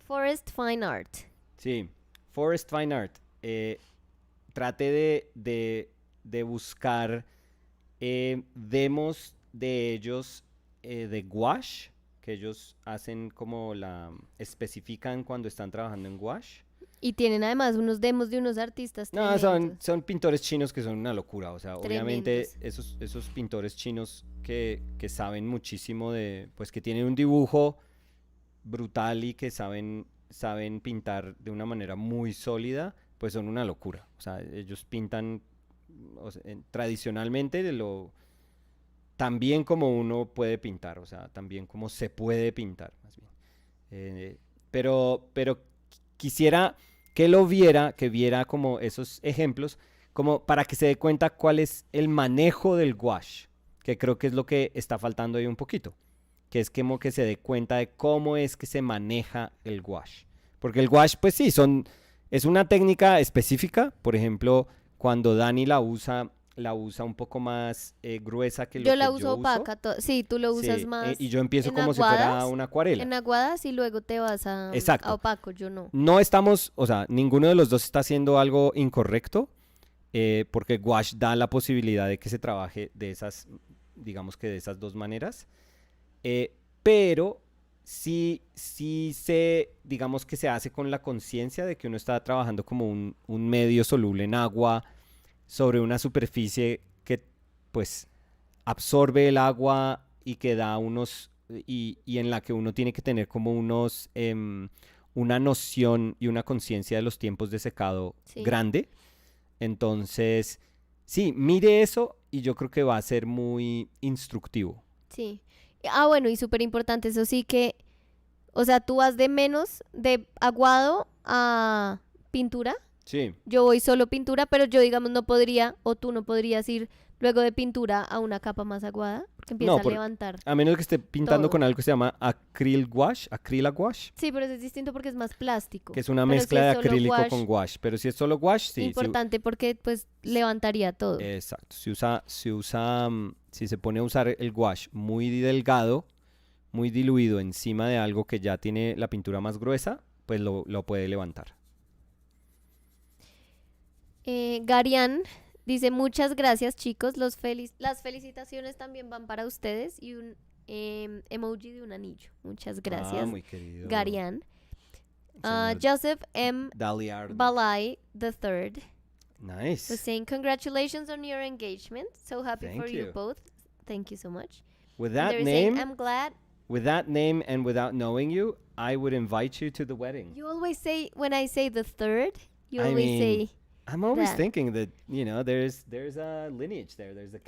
Forest Fine Art. Sí, Forest Fine Art. Trate de buscar demos de ellos de gouache, que ellos hacen como especifican cuando están trabajando en gouache. Y tienen además unos demos de unos artistas No, tremendos. son pintores chinos que son una locura. O sea, obviamente Tremendos. esos pintores chinos que saben muchísimo pues que tienen un dibujo brutal y que saben pintar de una manera muy sólida, pues son una locura. O sea, ellos pintan tradicionalmente tan bien como uno puede pintar, o sea, tan bien como se puede pintar, más bien. Pero quisiera que que viera como esos ejemplos, como para que se dé cuenta cuál es el manejo del gouache, que creo que es lo que está faltando ahí un poquito, que es como que se dé cuenta de cómo es que se maneja el gouache. Porque el gouache, pues sí, es una técnica específica. Por ejemplo, cuando Dani la usa un poco más gruesa que lo Yo que la yo uso uso. opaca. Sí, tú lo usas Sí, más y yo empiezo en como si fuera aguadas. una acuarela. En aguadas y luego te vas a Exacto. opaco, yo no. No estamos, o sea, ninguno de los dos está haciendo algo incorrecto, porque gouache da la posibilidad de que se trabaje de esas, digamos que de esas dos maneras. Pero sí digamos que se hace con la conciencia de que uno está trabajando como un medio soluble en agua sobre una superficie que pues absorbe el agua y que da y en la que uno tiene que tener como una noción y una conciencia de los tiempos de secado grande. Entonces, sí, mire eso y yo creo que va a ser muy instructivo. Sí. Bueno, y súper importante, eso sí que, o sea, tú vas de menos de aguado a pintura. Sí. Yo voy solo pintura, pero yo, digamos, no podría, o tú no podrías ir luego de pintura a una capa más aguada, porque empieza a levantar. A menos que esté pintando todo. con algo que se llama acrylic gouache. Sí, pero eso es distinto porque es más plástico. Que es una Pero mezcla si de es solo acrílico gouache, con gouache. Pero si es solo gouache, sí. Importante porque pues levantaría todo. Exacto. Si se pone a usar el gouache muy delgado, muy diluido encima de algo que ya tiene la pintura más gruesa, pues lo puede levantar. Garian dice muchas gracias chicos, las felicitaciones también van para ustedes y un emoji de un anillo. Muchas Ah, gracias, muy querido. Garian. Señor Joseph M. Daliardo. Balai III Nice. was saying congratulations on your engagement. So happy Thank for you you. both. Thank you so much. With And that they were name, saying, I'm glad. with that name and without knowing you, I would invite you to the wedding. You always say, when I say the third, you I always mean, say I'm always that. thinking that, there's a lineage there. There's a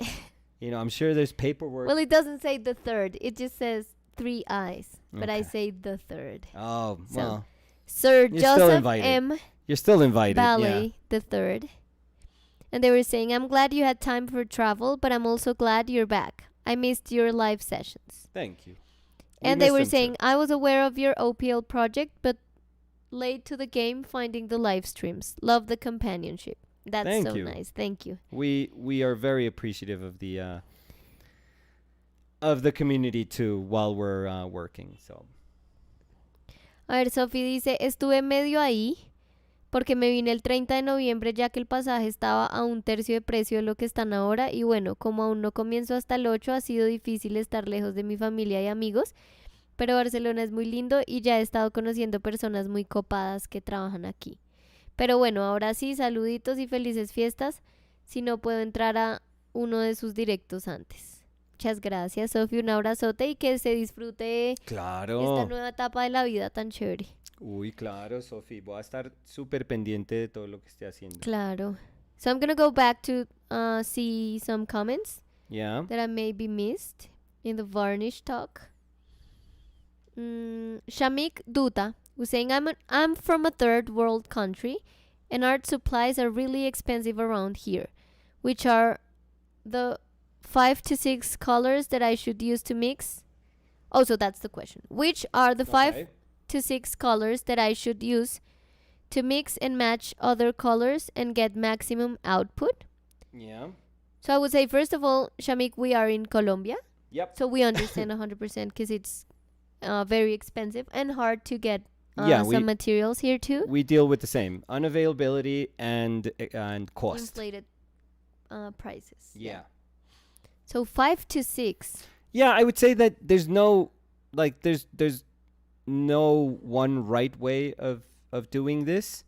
I'm sure there's paperwork. Well, it doesn't say the third. It just says 3 eyes. But I Okay. say the third. Oh, So, well, Sir You're still Joseph invited. M. you're still invited. Ballet the third. And they were saying, I'm glad you had time for travel, but I'm also glad you're back. I missed your live sessions. Thank you. And they were saying, I was aware of your OPL project, but late to the game finding the live streams. Love the companionship. That's Thank so you. nice. Thank you. We are very appreciative of the community too while we're working. So A ver, Sophie dice, estuve medio ahí porque me vine el 30 de noviembre ya que el pasaje estaba a un tercio de precio de lo que están ahora y bueno, como aún no comienzo hasta el 8 ha sido difícil estar lejos de mi familia y amigos, pero Barcelona es muy lindo y ya he estado conociendo personas muy copadas que trabajan aquí. Pero bueno, ahora sí, saluditos y felices fiestas. Si no puedo entrar a uno de sus directos antes. Muchas gracias, Sofi. Un abrazote y que se disfrute claro. esta nueva etapa de la vida tan chévere. Uy, claro, Sofi. Voy a estar súper pendiente de todo lo que esté haciendo. Claro. So I'm gonna go back to see some comments Yeah. that I maybe missed in the varnish talk. Shamik Duta was saying, I'm from a third world country and art supplies are really expensive around here. Which are the 5 to 6 colors that I should use to mix? Oh, so that's the question. Which are the 5 to 6 colors that I should use to mix and match other colors and get maximum output? Yeah. So I would say, first of all, Shamik, we are in Colombia. Yep. So we understand 100% because it's very expensive and hard to get some materials here too. We deal with the same unavailability and cost. Inflated prices. Yeah. So 5 to 6. Yeah, I would say that there's no there's no one right way of doing this.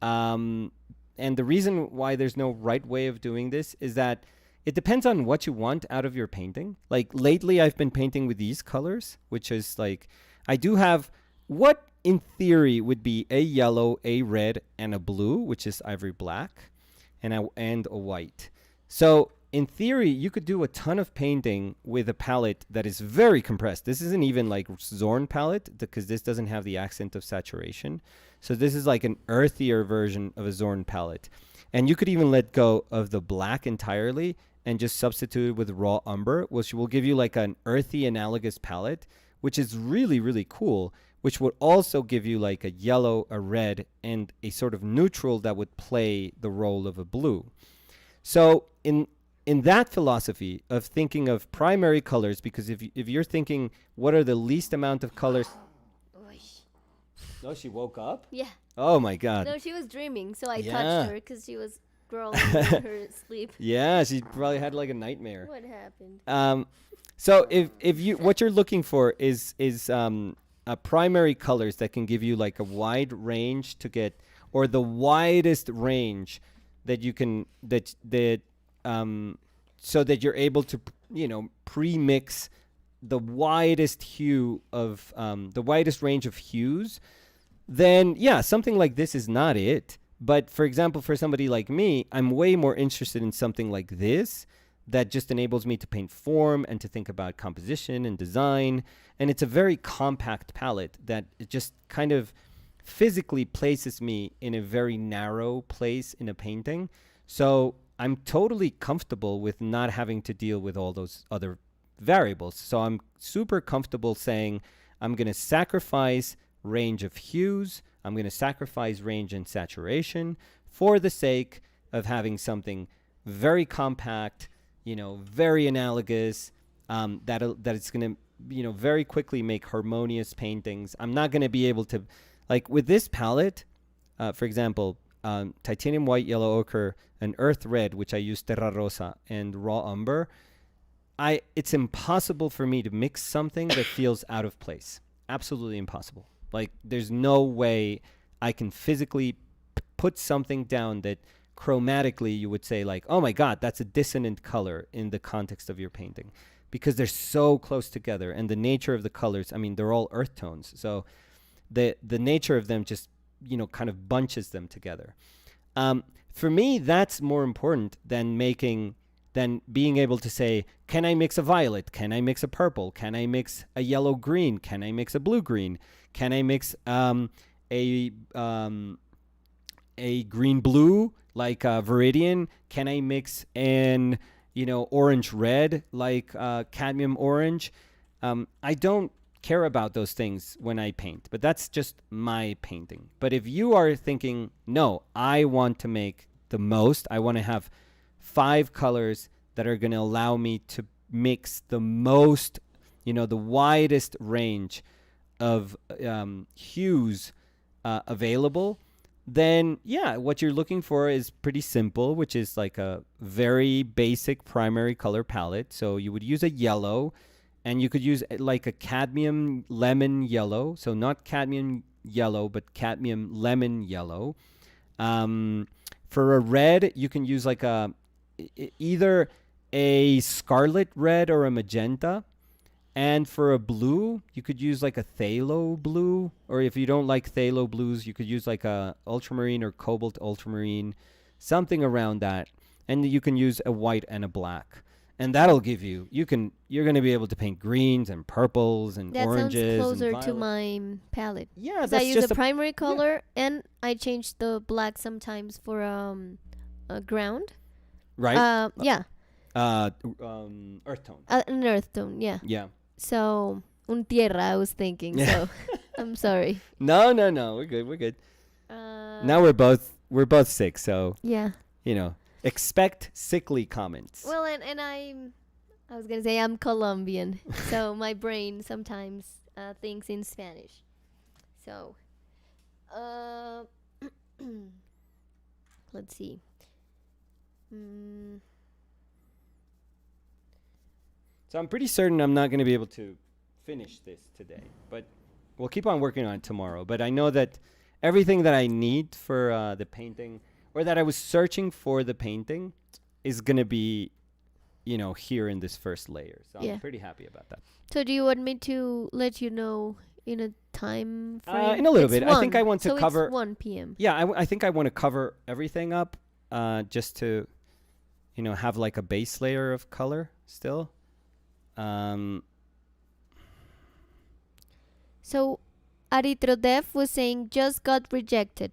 And the reason why there's no right way of doing this is that it depends on what you want out of your painting. Like lately I've been painting with these colors, which is like I do have what in theory would be a yellow, a red, and a blue, which is ivory black, and a white. So in theory, you could do a ton of painting with a palette that is very compressed. This isn't even like Zorn palette because this doesn't have the accent of saturation. So this is like an earthier version of a Zorn palette. And you could even let go of the black entirely and just substitute it with raw umber, which will give you like an earthy analogous palette, which is really, really cool, which would also give you like a yellow, a red, and a sort of neutral that would play the role of a blue. So in that philosophy of thinking of primary colors, because if you're thinking what are the least amount of colors... Oh, she woke up? Yeah. Oh my God. No, she was dreaming, so I touched her because she was growling in her sleep. Yeah, she probably had like a nightmare. What happened? So if you what you're looking for is primary colors that can give you like a wide range to get, or the widest range that you can so that you're able to pre-mix the widest hue of the widest range of hues, then yeah, something like this is not it. But for example, for somebody like me, I'm way more interested in something like this that just enables me to paint form and to think about composition and design. And it's a very compact palette that it just kind of physically places me in a very narrow place in a painting. So I'm totally comfortable with not having to deal with all those other variables. So I'm super comfortable saying I'm going to sacrifice range of hues. I'm going to sacrifice range and saturation for the sake of having something very compact, very analogous, that it's going to, very quickly make harmonious paintings. I'm not going to be able to, like with this palette, for example, titanium white, yellow ochre, and earth red, which I use terra rosa, and raw umber, it's impossible for me to mix something that feels out of place. Absolutely impossible. Like, there's no way I can physically put something down that chromatically you would say, like, oh my God, that's a dissonant color in the context of your painting, because they're so close together. And the nature of the colors, I mean, they're all earth tones. So the nature of them just, kind of bunches them together. For me, that's more important than being able to say, can I mix a violet? Can I mix a purple? Can I mix a yellow green? Can I mix a blue green? Can I mix a green blue like Viridian? Can I mix an orange red like cadmium orange? I don't care about those things when I paint, but that's just my painting. But if you are thinking, no, I want to make the most, I want to have 5 colors that are going to allow me to mix the most, the widest range of hues available, then what you're looking for is pretty simple, which is like a very basic primary color palette. So you would use a yellow, and you could use like a cadmium lemon yellow. So not cadmium yellow, but cadmium lemon yellow. For a red, you can use like either a scarlet red or a magenta. And for a blue, you could use like a phthalo blue, or if you don't like phthalo blues, you could use like a ultramarine or cobalt ultramarine, something around that. And you can use a white and a black. And that'll give you're going to be able to paint greens and purples and oranges. That sounds closer and to my palette. Yeah, that's I use just the primary color, and I change the black sometimes for a ground. Right? Yeah. Earth tone. An earth tone, yeah. Yeah. So, un tierra, I was thinking. So, I'm sorry. No. We're good. Now we're both sick, so yeah. Expect sickly comments. Well, and I was gonna say I'm Colombian, so my brain sometimes thinks in Spanish. So, let's see. So I'm pretty certain I'm not going to be able to finish this today, but we'll keep on working on it tomorrow. But I know that everything that I need for the painting, or that I was searching for the painting, is going to be, here in this first layer. So I'm pretty happy about that. So do you want me to let you know in a time frame? In a little It's bit. 1, I think I want to cover... it's 1 p.m. Yeah, I think I want to cover everything up just to, have like a base layer of color still. So Aritrodev was saying, just got rejected.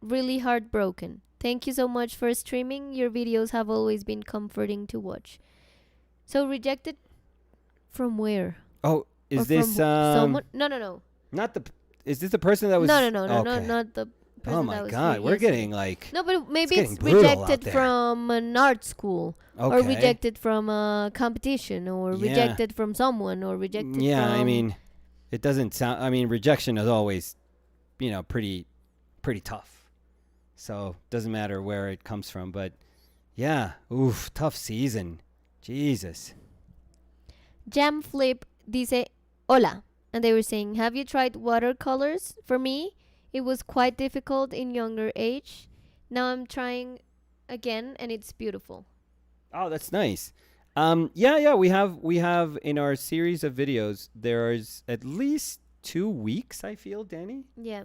Really heartbroken. Thank you so much for streaming. Your videos have always been comforting to watch. So rejected from where? Oh, is this someone? No. Is this the person that was? No, okay. not the person. Oh my God, we're getting like. No, but maybe it's rejected rejected from an art school, or rejected from a competition, or rejected from someone, or rejected. Yeah, from... I mean, it doesn't sound. I mean, rejection is always, pretty tough. So doesn't matter where it comes from, but yeah, tough season. Jesus. Jam Flip dice hola, and they were saying, have you tried watercolors? For me, it was quite difficult in younger age. Now I'm trying again, and it's beautiful. Oh, that's nice. Yeah, we have in our series of videos, there's at least 2 weeks, I feel, Danny. Yeah.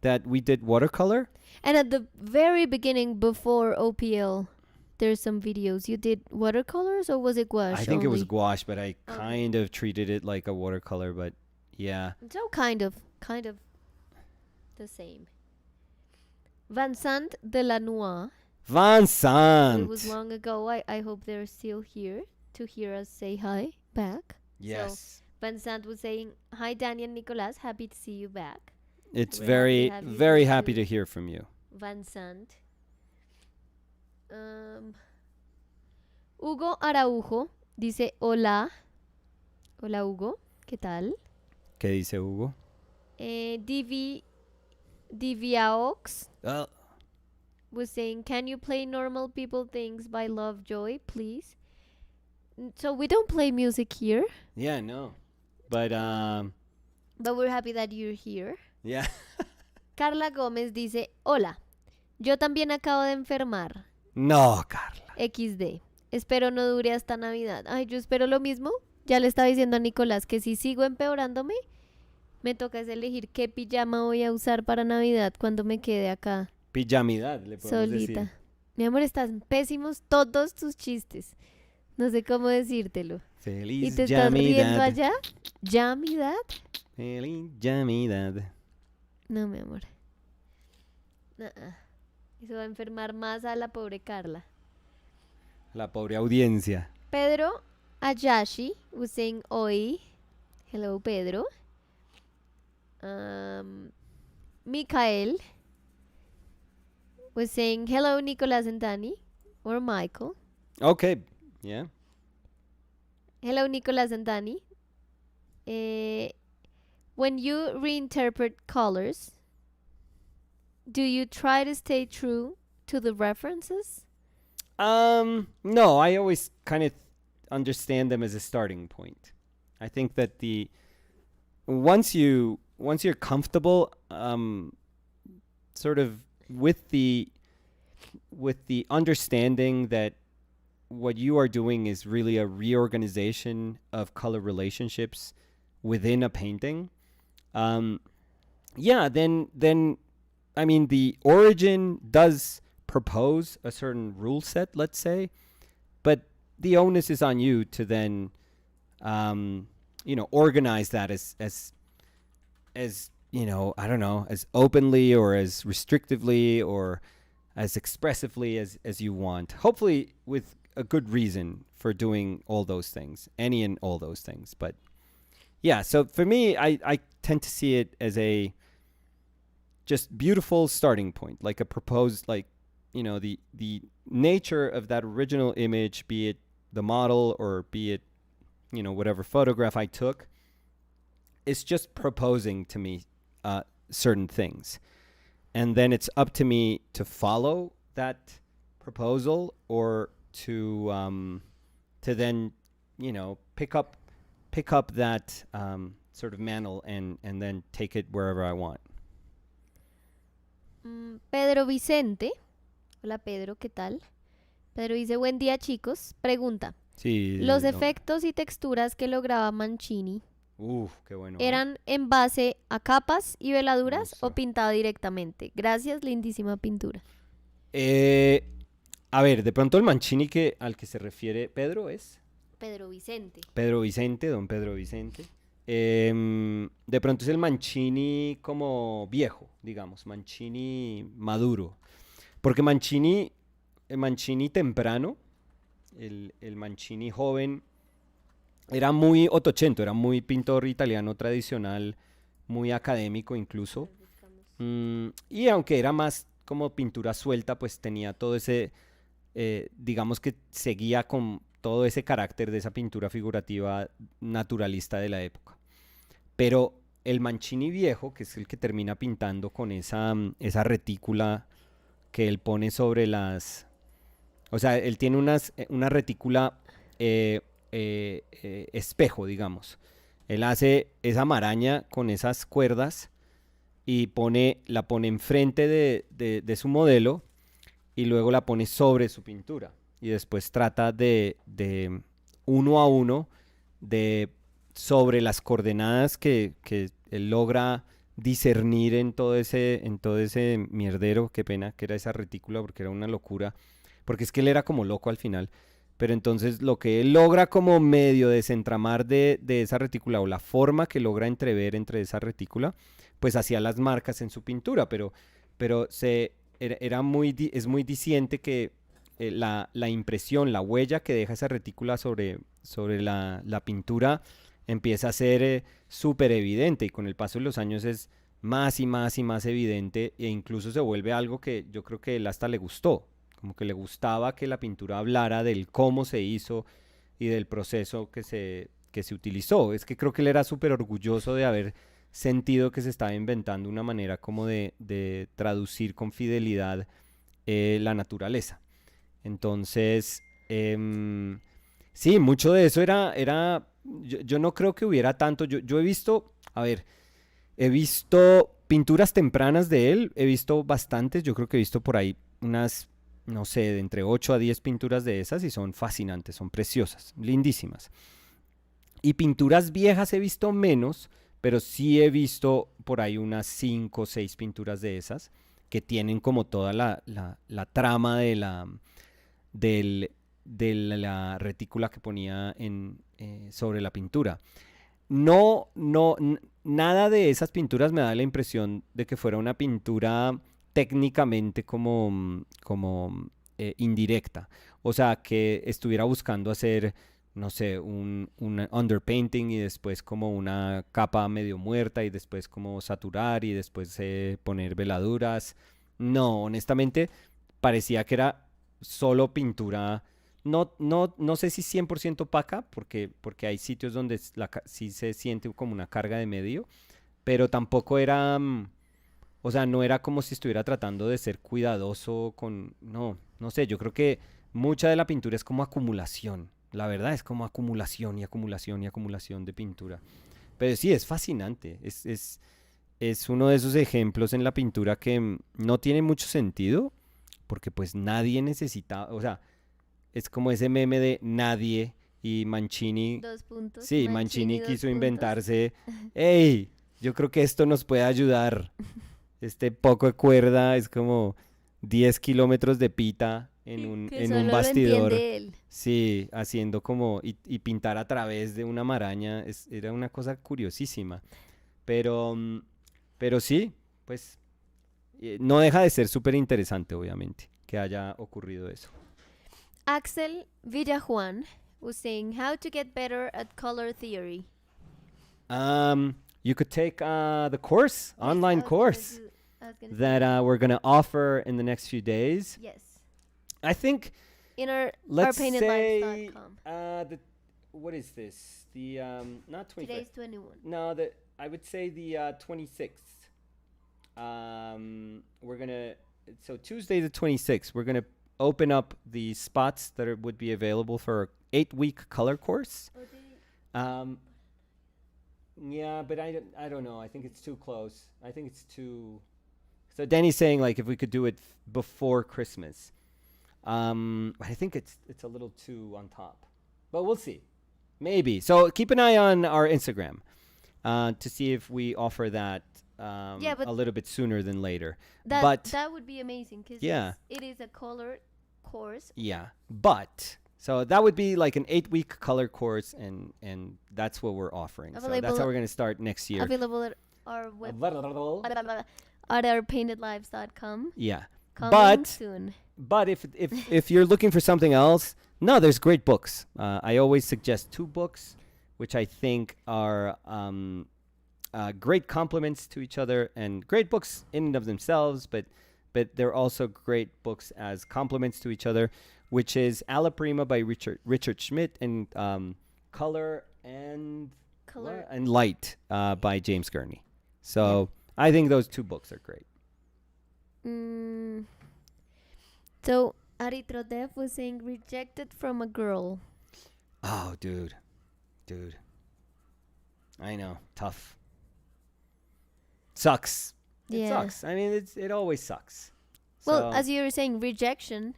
That we did watercolor. And at the very beginning, before OPL, there's some videos. You did watercolors, or was it gouache? I think it was gouache, but I kind of treated it like a watercolor, but yeah. So kind of the same. Vincent de la Noix. Vincent. It was long ago. I hope they're still here to hear us say hi back. Yes. So Vincent was saying, hi, Danny and Nicolas. Happy to see you back. It's very happy to hear from you. Vincent. Hugo Araujo dice hola. Hola, Hugo. ¿Qué tal? ¿Qué dice Hugo? Diviaox. was saying, "Can you play Normal People Things by Lovejoy, please?" So we don't play music here, Yeah, no. But but we're happy that you're here. yeah. Carla Gómez dice, hola, yo también acabo de enfermar. No, Carla. XD. Espero no dure hasta Navidad. Ay, yo espero lo mismo. Ya le estaba diciendo a Nicolás que si sigo empeorándome, me toca es elegir qué pijama voy a usar para Navidad cuando me quede acá Pijamidad, le podemos solita. decir. Mi amor, están pésimos todos tus chistes. No sé cómo decírtelo. Feliz ¿Y te estás riendo Yamidad. allá? ¿Yamidad? Feliz Yamidad. No, mi amor. Eso va a enfermar más a la pobre Carla. La pobre audiencia. Pedro Ayashi was saying oi. Hello, Pedro. Mikael was saying hello, Nicolas and Danny. Or Michael. Okay, yeah. Hello, Nicolas and Danny. When you reinterpret colors, do you try to stay true to the references? No, I always kind of understand them as a starting point. I think that once you're comfortable, sort of with the understanding that what you are doing is really a reorganization of color relationships within a painting. Yeah, then I mean the origin does propose a certain rule set, let's say, but the onus is on you to then organize that as I don't know, as openly or as restrictively or as expressively as you want, hopefully with a good reason for doing all those things, any and all those things. But yeah, so for me, I tend to see it as a just beautiful starting point, like a proposed, like, the nature of that original image, be it the model or be it, whatever photograph I took, it's just proposing to me certain things. And then it's up to me to follow that proposal or to then, pick up that sort of mantle and then take it wherever I want. Pedro Vicente. Hola Pedro, ¿qué tal? Pedro dice, buen día chicos. Pregunta, Sí, ¿los efectos y texturas que lograba Mancini qué bueno. eran en base a capas y veladuras Gusto. o pintado directamente? Gracias, lindísima pintura. A ver, de pronto el Mancini al que se refiere Pedro es Pedro Vicente. Pedro Vicente, don Pedro Vicente. De pronto es el Mancini como viejo, digamos, Mancini maduro. Porque el Mancini temprano, el Mancini joven, era muy Ottocento, era muy pintor italiano tradicional, muy académico incluso. Y aunque era más como pintura suelta, pues tenía todo ese, digamos que seguía con todo ese carácter de esa pintura figurativa naturalista de la época. Pero el Mancini viejo, que es el que termina pintando con esa retícula que él pone sobre las... O sea, él tiene una retícula espejo, digamos. Él hace esa maraña con esas cuerdas y la pone enfrente de su modelo y luego la pone sobre su pintura. Y después trata de uno a uno, sobre las coordenadas que él logra discernir en todo ese mierdero, qué pena, que era esa retícula, porque era una locura, porque es que él era como loco al final, pero entonces lo que él logra como medio desentramar de esa retícula, o la forma que logra entrever entre esa retícula, pues hacía las marcas en su pintura, pero es muy diciente que la impresión, la huella que deja esa retícula sobre la pintura empieza a ser súper evidente, y con el paso de los años es más y más y más evidente, e incluso se vuelve algo que yo creo que él hasta le gustó, como que le gustaba que la pintura hablara del cómo se hizo y del proceso que se utilizó. Es que creo que él era súper orgulloso de haber sentido que se estaba inventando una manera como de traducir con fidelidad la naturaleza. Entonces, sí, mucho de eso yo no creo que hubiera tanto, yo he visto, a ver, he visto pinturas tempranas de él, he visto bastantes, yo creo que he visto por ahí unas, no sé, de entre 8 a 10 pinturas de esas y son fascinantes, son preciosas, lindísimas. Y pinturas viejas he visto menos, pero sí he visto por ahí unas 5 o 6 pinturas de esas que tienen como toda la trama del- de la retícula que ponía sobre la pintura. Nada de esas pinturas me da la impresión de que fuera una pintura técnicamente como indirecta. O sea, que estuviera buscando hacer, no sé, un underpainting y después como una capa medio muerta y después como saturar y después poner veladuras. No, honestamente, parecía que era solo pintura no sé si 100% opaca, porque hay sitios donde sí se siente como una carga de medio, pero tampoco era, o sea, no era como si estuviera tratando de ser cuidadoso no sé, yo creo que mucha de la pintura es como acumulación, la verdad es como acumulación y acumulación y acumulación de pintura. Pero sí, es fascinante, es uno de esos ejemplos en la pintura que no tiene mucho sentido, porque pues nadie necesita, o sea, es como ese meme de nadie y Mancini. Dos puntos. Sí, Mancini, Mancini dos quiso puntos. inventarse. ¡Ey! Yo creo que esto nos puede ayudar. Este poco de cuerda es como 10 kilómetros de pita en un, Que en un solo lo bastidor. entiende él. Sí, haciendo como. Y pintar a través de una maraña. Era una cosa curiosísima. Pero, pero sí, pues no deja de ser súper interesante, obviamente, que haya ocurrido eso. Axel Villajuan was saying how to get better at color theory. You could take the course, Yes, online I was gonna course do- I was gonna say that we're gonna offer in the next few days. yes. I think In our let's say ourpaintedlives.com. what is this? The not 25th. Today's 21. No, I would say the 26th. We're gonna so Tuesday the 26th. We're gonna open up the spots that would be available for 8-week color course. Um, Yeah, but I don't know. I think it's too close. I think it's too. So Danny's saying like if we could do it before Christmas. But I think it's a little too on top. But we'll see. Maybe. So keep an eye on our Instagram to see if we offer that Yeah, but a little bit sooner than later. that But that would be amazing because Yeah. it is a color course. yeah, but so that would be like an 8-week color course, and that's what we're offering. So that's Available- how we're gonna start next year. Available at our web Available. at ourpaintedlives.com. Yeah. Coming But soon. But if you're looking for something else, no, there's great books. I always suggest 2 books, which I think are great complements to each other and great books in and of themselves, but they're also great books as complements to each other, which is Alla Prima by Richard Schmidt and Color and Light by James Gurney. So I think those 2 books are great. So Aritrodev was saying rejected from a girl. Oh, dude. I know, tough. Sucks. It Yeah. sucks. I mean, it always sucks. Well, So, as you were saying, rejection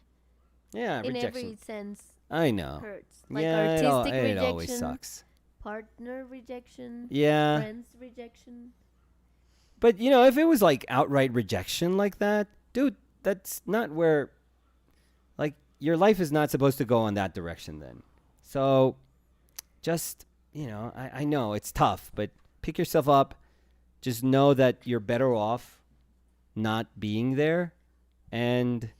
yeah, in rejection. every sense I know. hurts. Like Yeah, artistic it rejection, always sucks. partner rejection, Yeah, friends rejection. but if it was like outright rejection like that, dude, that's not where. Like, your life is not supposed to go in that direction then. So, just I know it's tough, but pick yourself up. Just know that you're better off not being there, and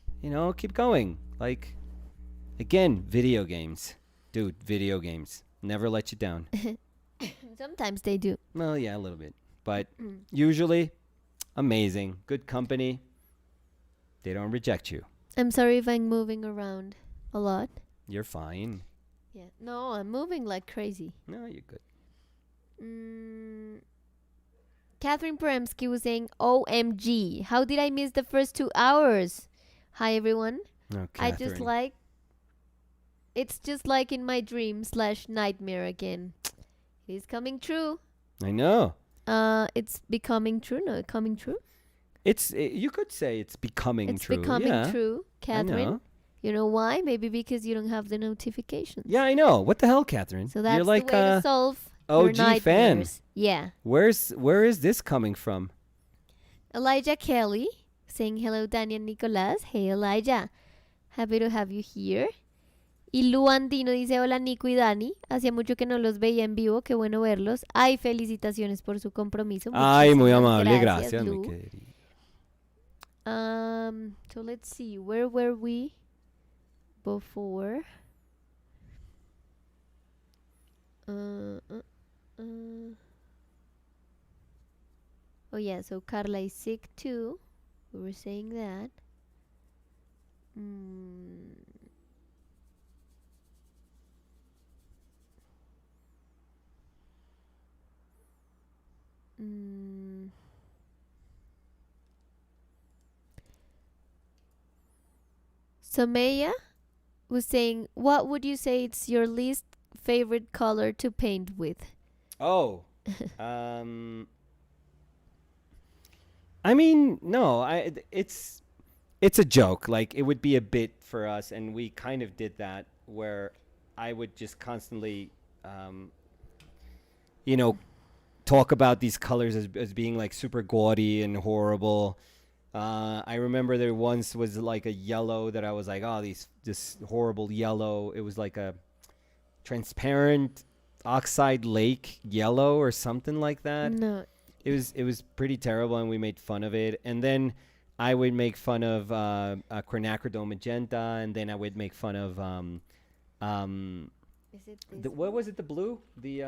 keep going. Like, again, video games, dude. Video games never let you down. Sometimes they do. Well, yeah, a little bit, but usually, amazing, good company. They don't reject you. I'm sorry if I'm moving around a lot. You're fine. Yeah. No, I'm moving like crazy. No, you're good. Catherine Poremski was saying, OMG, how did I miss the first 2 hours? Hi everyone. Oh, I just Catherine. like it's just like in my dream slash nightmare again. It is coming true. I know. It's becoming true. No, coming true. You could say it's becoming It's true. becoming Yeah, true, I Catherine. know. You know why? Maybe because you don't have the notifications. Yeah, I know. What the hell, Catherine? So You're that's the like way to a solve your OG fan. nightmares. Yeah. Where is this coming from? Elijah Kelly saying hello, Danny and Nicolás. Hey, Elijah. Happy to have you here. Y Lu Andino dice hola Nico y Dani. Hacía mucho que no los veía en vivo. Qué bueno verlos. Ay, felicitaciones por su compromiso. Ay, muy Muchísimas amable. gracias, Gracias, mi Lu. querida. So let's see. Where were we before? Oh yeah, so Carla is sick too. We were saying that. Mm. Mm. Someya was saying, what would you say it's your least favorite color to paint with? Oh. I mean, no, it's a joke. Like it would be a bit for us, and we kind of did that where I would just constantly, you know, talk about these colors as being like super gaudy and horrible. I remember there once was like a yellow that I was like, oh, this horrible yellow. It was like a transparent oxide lake yellow or something like that. No. It was pretty terrible, and we made fun of it. And then I would make fun of quinacridone magenta, and then I would make fun of Is it this what was it? The blue? The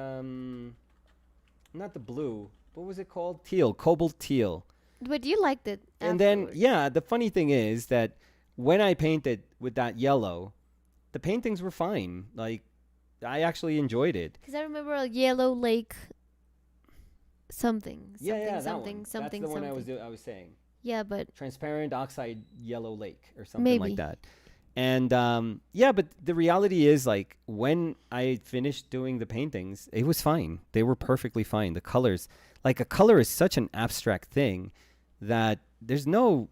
not the blue. What was it called? Teal, cobalt teal. But you liked it. And then afterwards. yeah, the funny thing is that when I painted with that yellow, the paintings were fine. Like I actually enjoyed it. Because I remember a yellow lake something. Yeah, Something, that one. something, That's the something. one I was saying. Yeah, but Transparent oxide yellow lake or something maybe. like that. And yeah, but the reality is like when I finished doing the paintings, it was fine. They were perfectly fine. The colors, like a color is such an abstract thing that there's no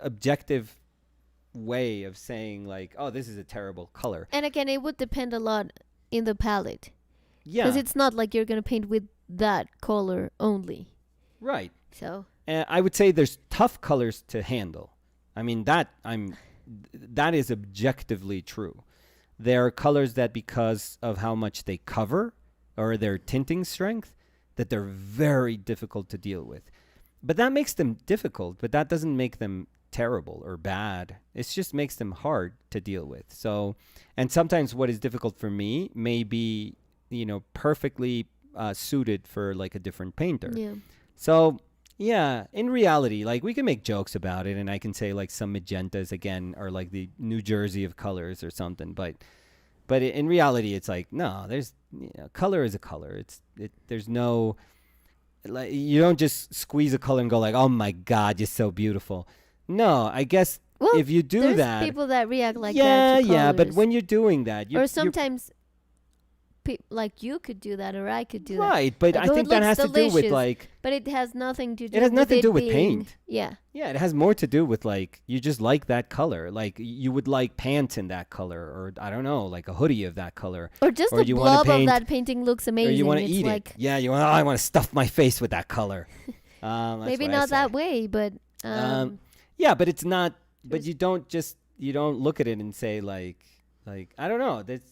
objective way of saying like, oh, this is a terrible color. And again, it would depend a lot in the palette. Yeah. Because it's not like you're going to paint with that color only. Right. So. I would say there's tough colors to handle. I mean that is objectively true. There are colors that because of how much they cover or their tinting strength that they're very difficult to deal with. But that makes them difficult, but that doesn't make them terrible or bad. It just makes them hard to deal with. So, and sometimes what is difficult for me may be, perfectly suited for like a different painter. Yeah. So, yeah, in reality, like we can make jokes about it, and I can say like some magentas again are like the New Jersey of colors or something. But in reality, it's like no, there's color is a color. There's no like you don't just squeeze a color and go like, oh my God, you're so beautiful. No, I guess Well, if you do there's that, people that react like that to yeah. But colors. when you're doing that, or sometimes like you could do that or I could do that. right. But Like, I oh, think it that looks has to do with delicious. like But it has nothing to do it has with nothing to do with being, paint. Yeah. Yeah, it has more to do with like you just like that color. Like you would like pants in that color, or I don't know, like a hoodie of that color. Or just Or the you wanna blob paint- of that painting looks amazing. Or you want to It's eat like, it. Yeah, I want to stuff my face with that color. That's maybe what I not say. that way, but Yeah, but it's not. But There's- you don't look at it and say like I don't know. That's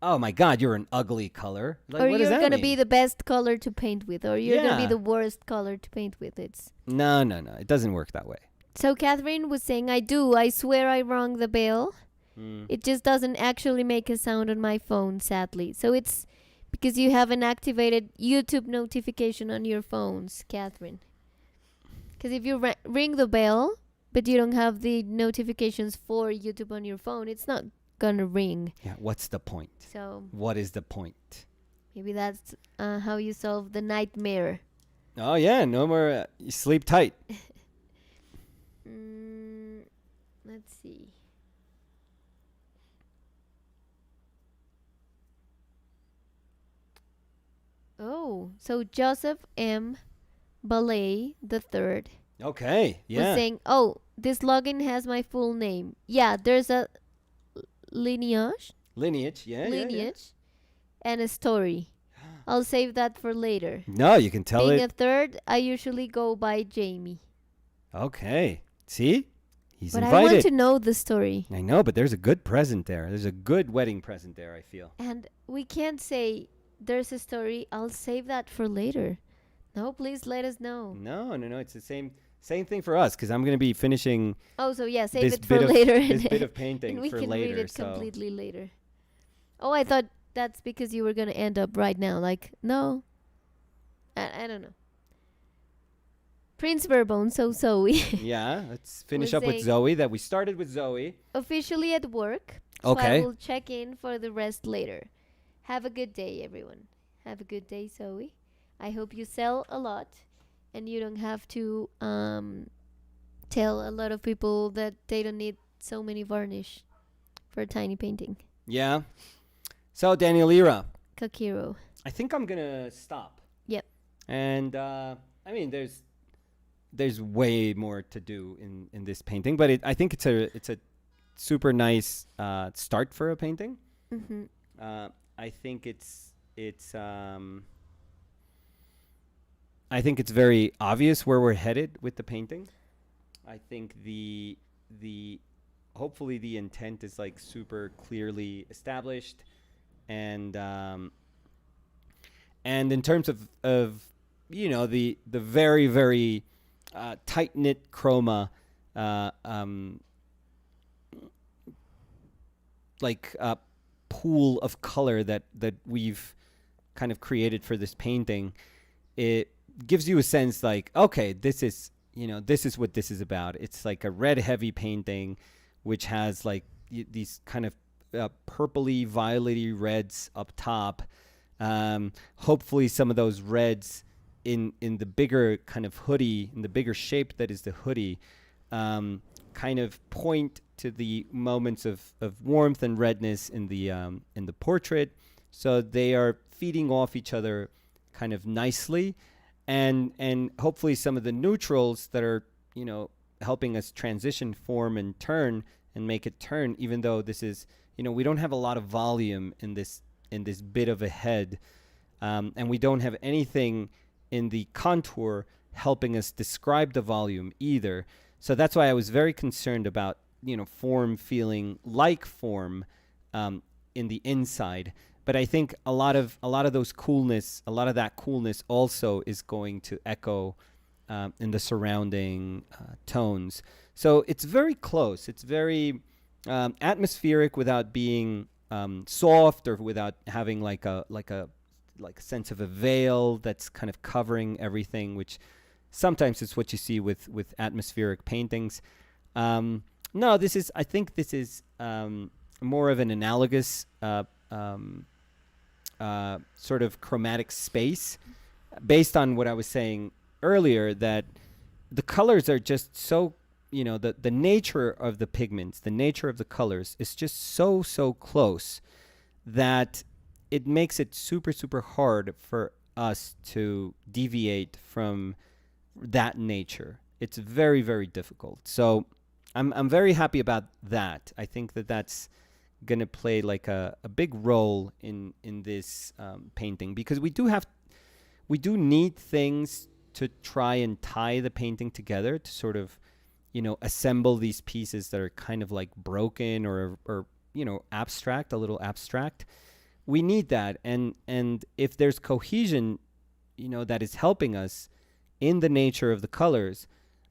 oh my God, you're an ugly color. Like, or what does you're that gonna mean? be the best color to paint with, or you're gonna be Yeah. the worst color to paint with. It's No, it doesn't work that way. so. Catherine was saying, I swear I rang the bell. It just doesn't actually make a sound on my phone, sadly. So it's because you haven't activated YouTube notification on your phones, Catherine. Because if you ring the bell, but you don't have the notifications for YouTube on your phone, it's not gonna ring. Yeah, what's the point? So What is the point? maybe that's how you solve the nightmare. Oh yeah, no more. You sleep tight. Mm, let's see. Oh, so Joseph M. Ballet the third Okay. was Yeah. saying, "Oh, this login has my full name. Yeah, there's a lineage, Lineage. Yeah. Yeah. Yeah. lineage, and a story. I'll save that for later. No, you can tell Being it. a third, I usually go by Jamie, Okay. See? He's but I want invited. to know the story. I know, but there's a good present there. There's a good wedding present there, I feel. And we can't say there's a story. I'll save that for later. No, please let us know. No, no, no. It's the same thing for us because I'm going to be finishing Oh, so yeah, save this it for bit of later, this bit of and painting we for can later. read it So completely later. Oh, I thought that's because you were gonna end up right now. Like, no, I don't know. Prince Bourbon, so Zoe, yeah, let's finish was up with saying Zoe. That we started with Zoe. officially at work. So I Okay. will check in for the rest later. Have a good day, everyone. Have a good day, Zoe. I hope you sell a lot, and you don't have to tell a lot of people that they don't need so many varnish for a tiny painting. Yeah. So Daniel Lira, Kakiro. I think I'm gonna stop. Yep. And I mean, there's way more to do in this painting, but I think it's a super nice start for a painting. Mm-hmm. I think it's I think it's very obvious where we're headed with the painting. I think the hopefully the intent is like super clearly established, and in terms of the very very tight knit chroma, uh, um, like pool of color that we've kind of created for this painting, it gives you a sense like, okay, this is what this is about. It's like a red heavy painting, which has like these kind of purpley, violety reds up top. Hopefully, some of those reds in the bigger kind of hoodie, in the bigger shape that is the hoodie, kind of point to the moments of warmth and redness in the portrait. So they are feeding off each other kind of nicely, and hopefully some of the neutrals that are helping us transition form and turn and make it turn, even though this is we don't have a lot of volume in this bit of a head, and we don't have anything in the contour helping us describe the volume either. So that's why I was very concerned about form feeling like form in the inside. But I think a lot of that coolness also is going to echo in the surrounding tones. So it's very close. It's very atmospheric without being soft, or without having like a sense of a veil that's kind of covering everything, which sometimes it's what you see with atmospheric paintings. No, I think this is more of an analogous sort of chromatic space, based on what I was saying earlier, that the colors are just so, the nature of the pigments, the nature of the colors is just so close that it makes it super, super hard for us to deviate from that nature. It's very, very difficult. So I'm very happy about that. I think that's gonna play like a big role in this painting, because we do need things to try and tie the painting together, to sort of assemble these pieces that are kind of like broken or abstract, a little abstract. We need that, and if there's cohesion that is helping us in the nature of the colors,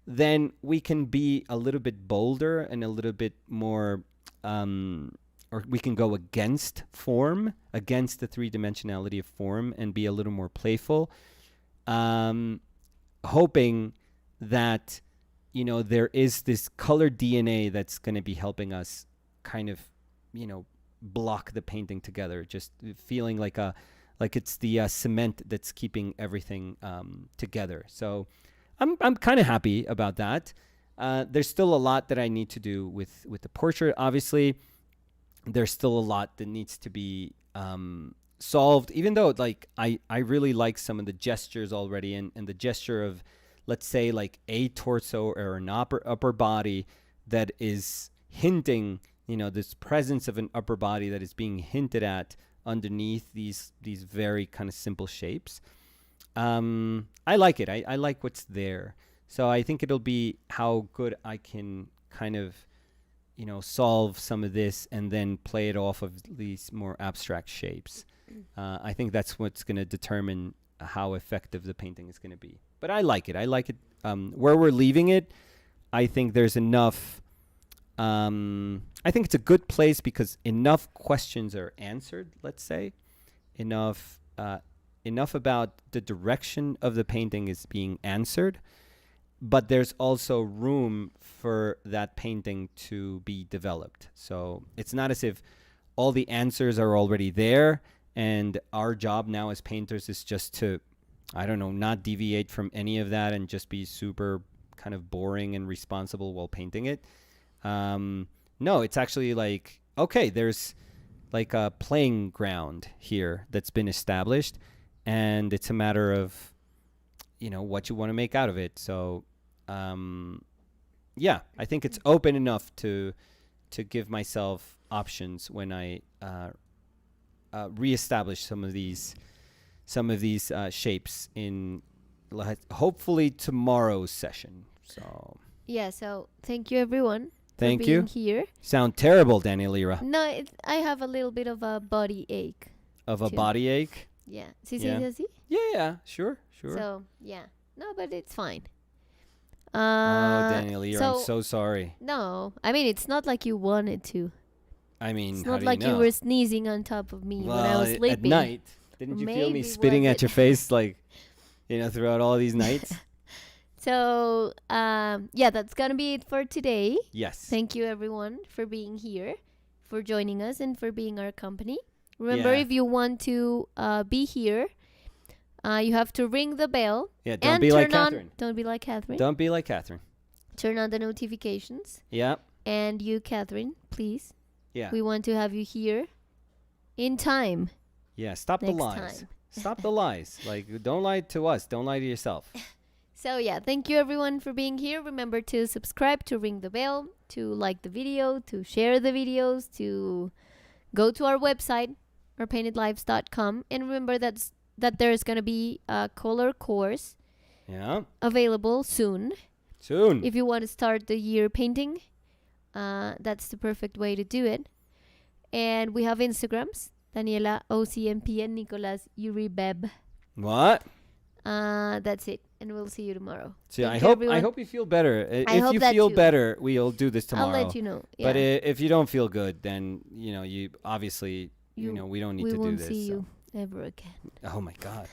then we can be a little bit bolder and a little bit more or we can go against form, against the three-dimensionality of form, and be a little more playful, hoping that there is this color DNA that's going to be helping us kind of block the painting together, just feeling like it's the cement that's keeping everything together. So I'm kind of happy about that. there's still a lot that I need to do with the portrait. Obviously, there's still a lot that needs to be solved. Even though like I really like some of the gestures already, and the gesture of, let's say, like a torso or an upper body that is hinting, this presence of an upper body that is being hinted at underneath these very kind of simple shapes. I like it. I like what's there. So I think it'll be how good I can kind of, solve some of this and then play it off of these more abstract shapes. I think that's what's going to determine how effective the painting is going to be. But I like it. I like it. Where we're leaving it, I think there's enough. I think it's a good place because enough questions are answered. Let's say enough about the direction of the painting is being answered. But there's also room for that painting to be developed. So it's not as if all the answers are already there, and our job now as painters is just to, I don't know, not deviate from any of that and just be super kind of boring and responsible while painting it. No, it's actually like, okay, there's like a playing ground here that's been established, and it's a matter of, what you want to make out of it. So, yeah, I think it's open enough to give myself options when I reestablish some of these shapes in hopefully tomorrow's session. So Yeah, so thank you everyone thank for you. being here. Sound terrible, Daniel Lira. No, I have a little bit of a body ache. Of a too. body ache? Yeah. Sí, Yeah. sí, sí. Yeah, sure. So, yeah. No, but it's fine. Oh, Daniel Lira, I'm so sorry. No, I mean, it's not like you wanted to. I mean, It's how not do like you know? were sneezing on top of me when I was sleeping. At night, didn't you feel me Maybe spitting was at it? your face like, throughout all these nights? So, yeah, that's gonna be it for today. Yes. Thank you everyone for being here, for joining us, and for being our company. Remember, Yeah. if you want to be here, you have to ring the bell. Yeah, don't and be like turn on. Catherine. Don't be like Catherine. Don't be like Catherine. Turn on the notifications. Yeah. And you, Catherine, please. Yeah. We want to have you here in time. Yeah, stop the next lies. time. Stop the lies. Like, don't lie to us. Don't lie to yourself. So yeah, thank you everyone for being here. Remember to subscribe, to ring the bell, to like the video, to share the videos, to go to our website, ourpaintedlives.com, and remember that there's gonna be a color course available soon. If you want to start the year painting, that's the perfect way to do it. And we have Instagrams, Daniela OCMP and Nicolas Uribeb. What? That's it, and we'll see you tomorrow. So I hope you feel better. If you feel better, we'll do this tomorrow. I'll let you know. Yeah. But if you don't feel good, then you obviously we don't need to do this. We won't see you ever again. Oh my God.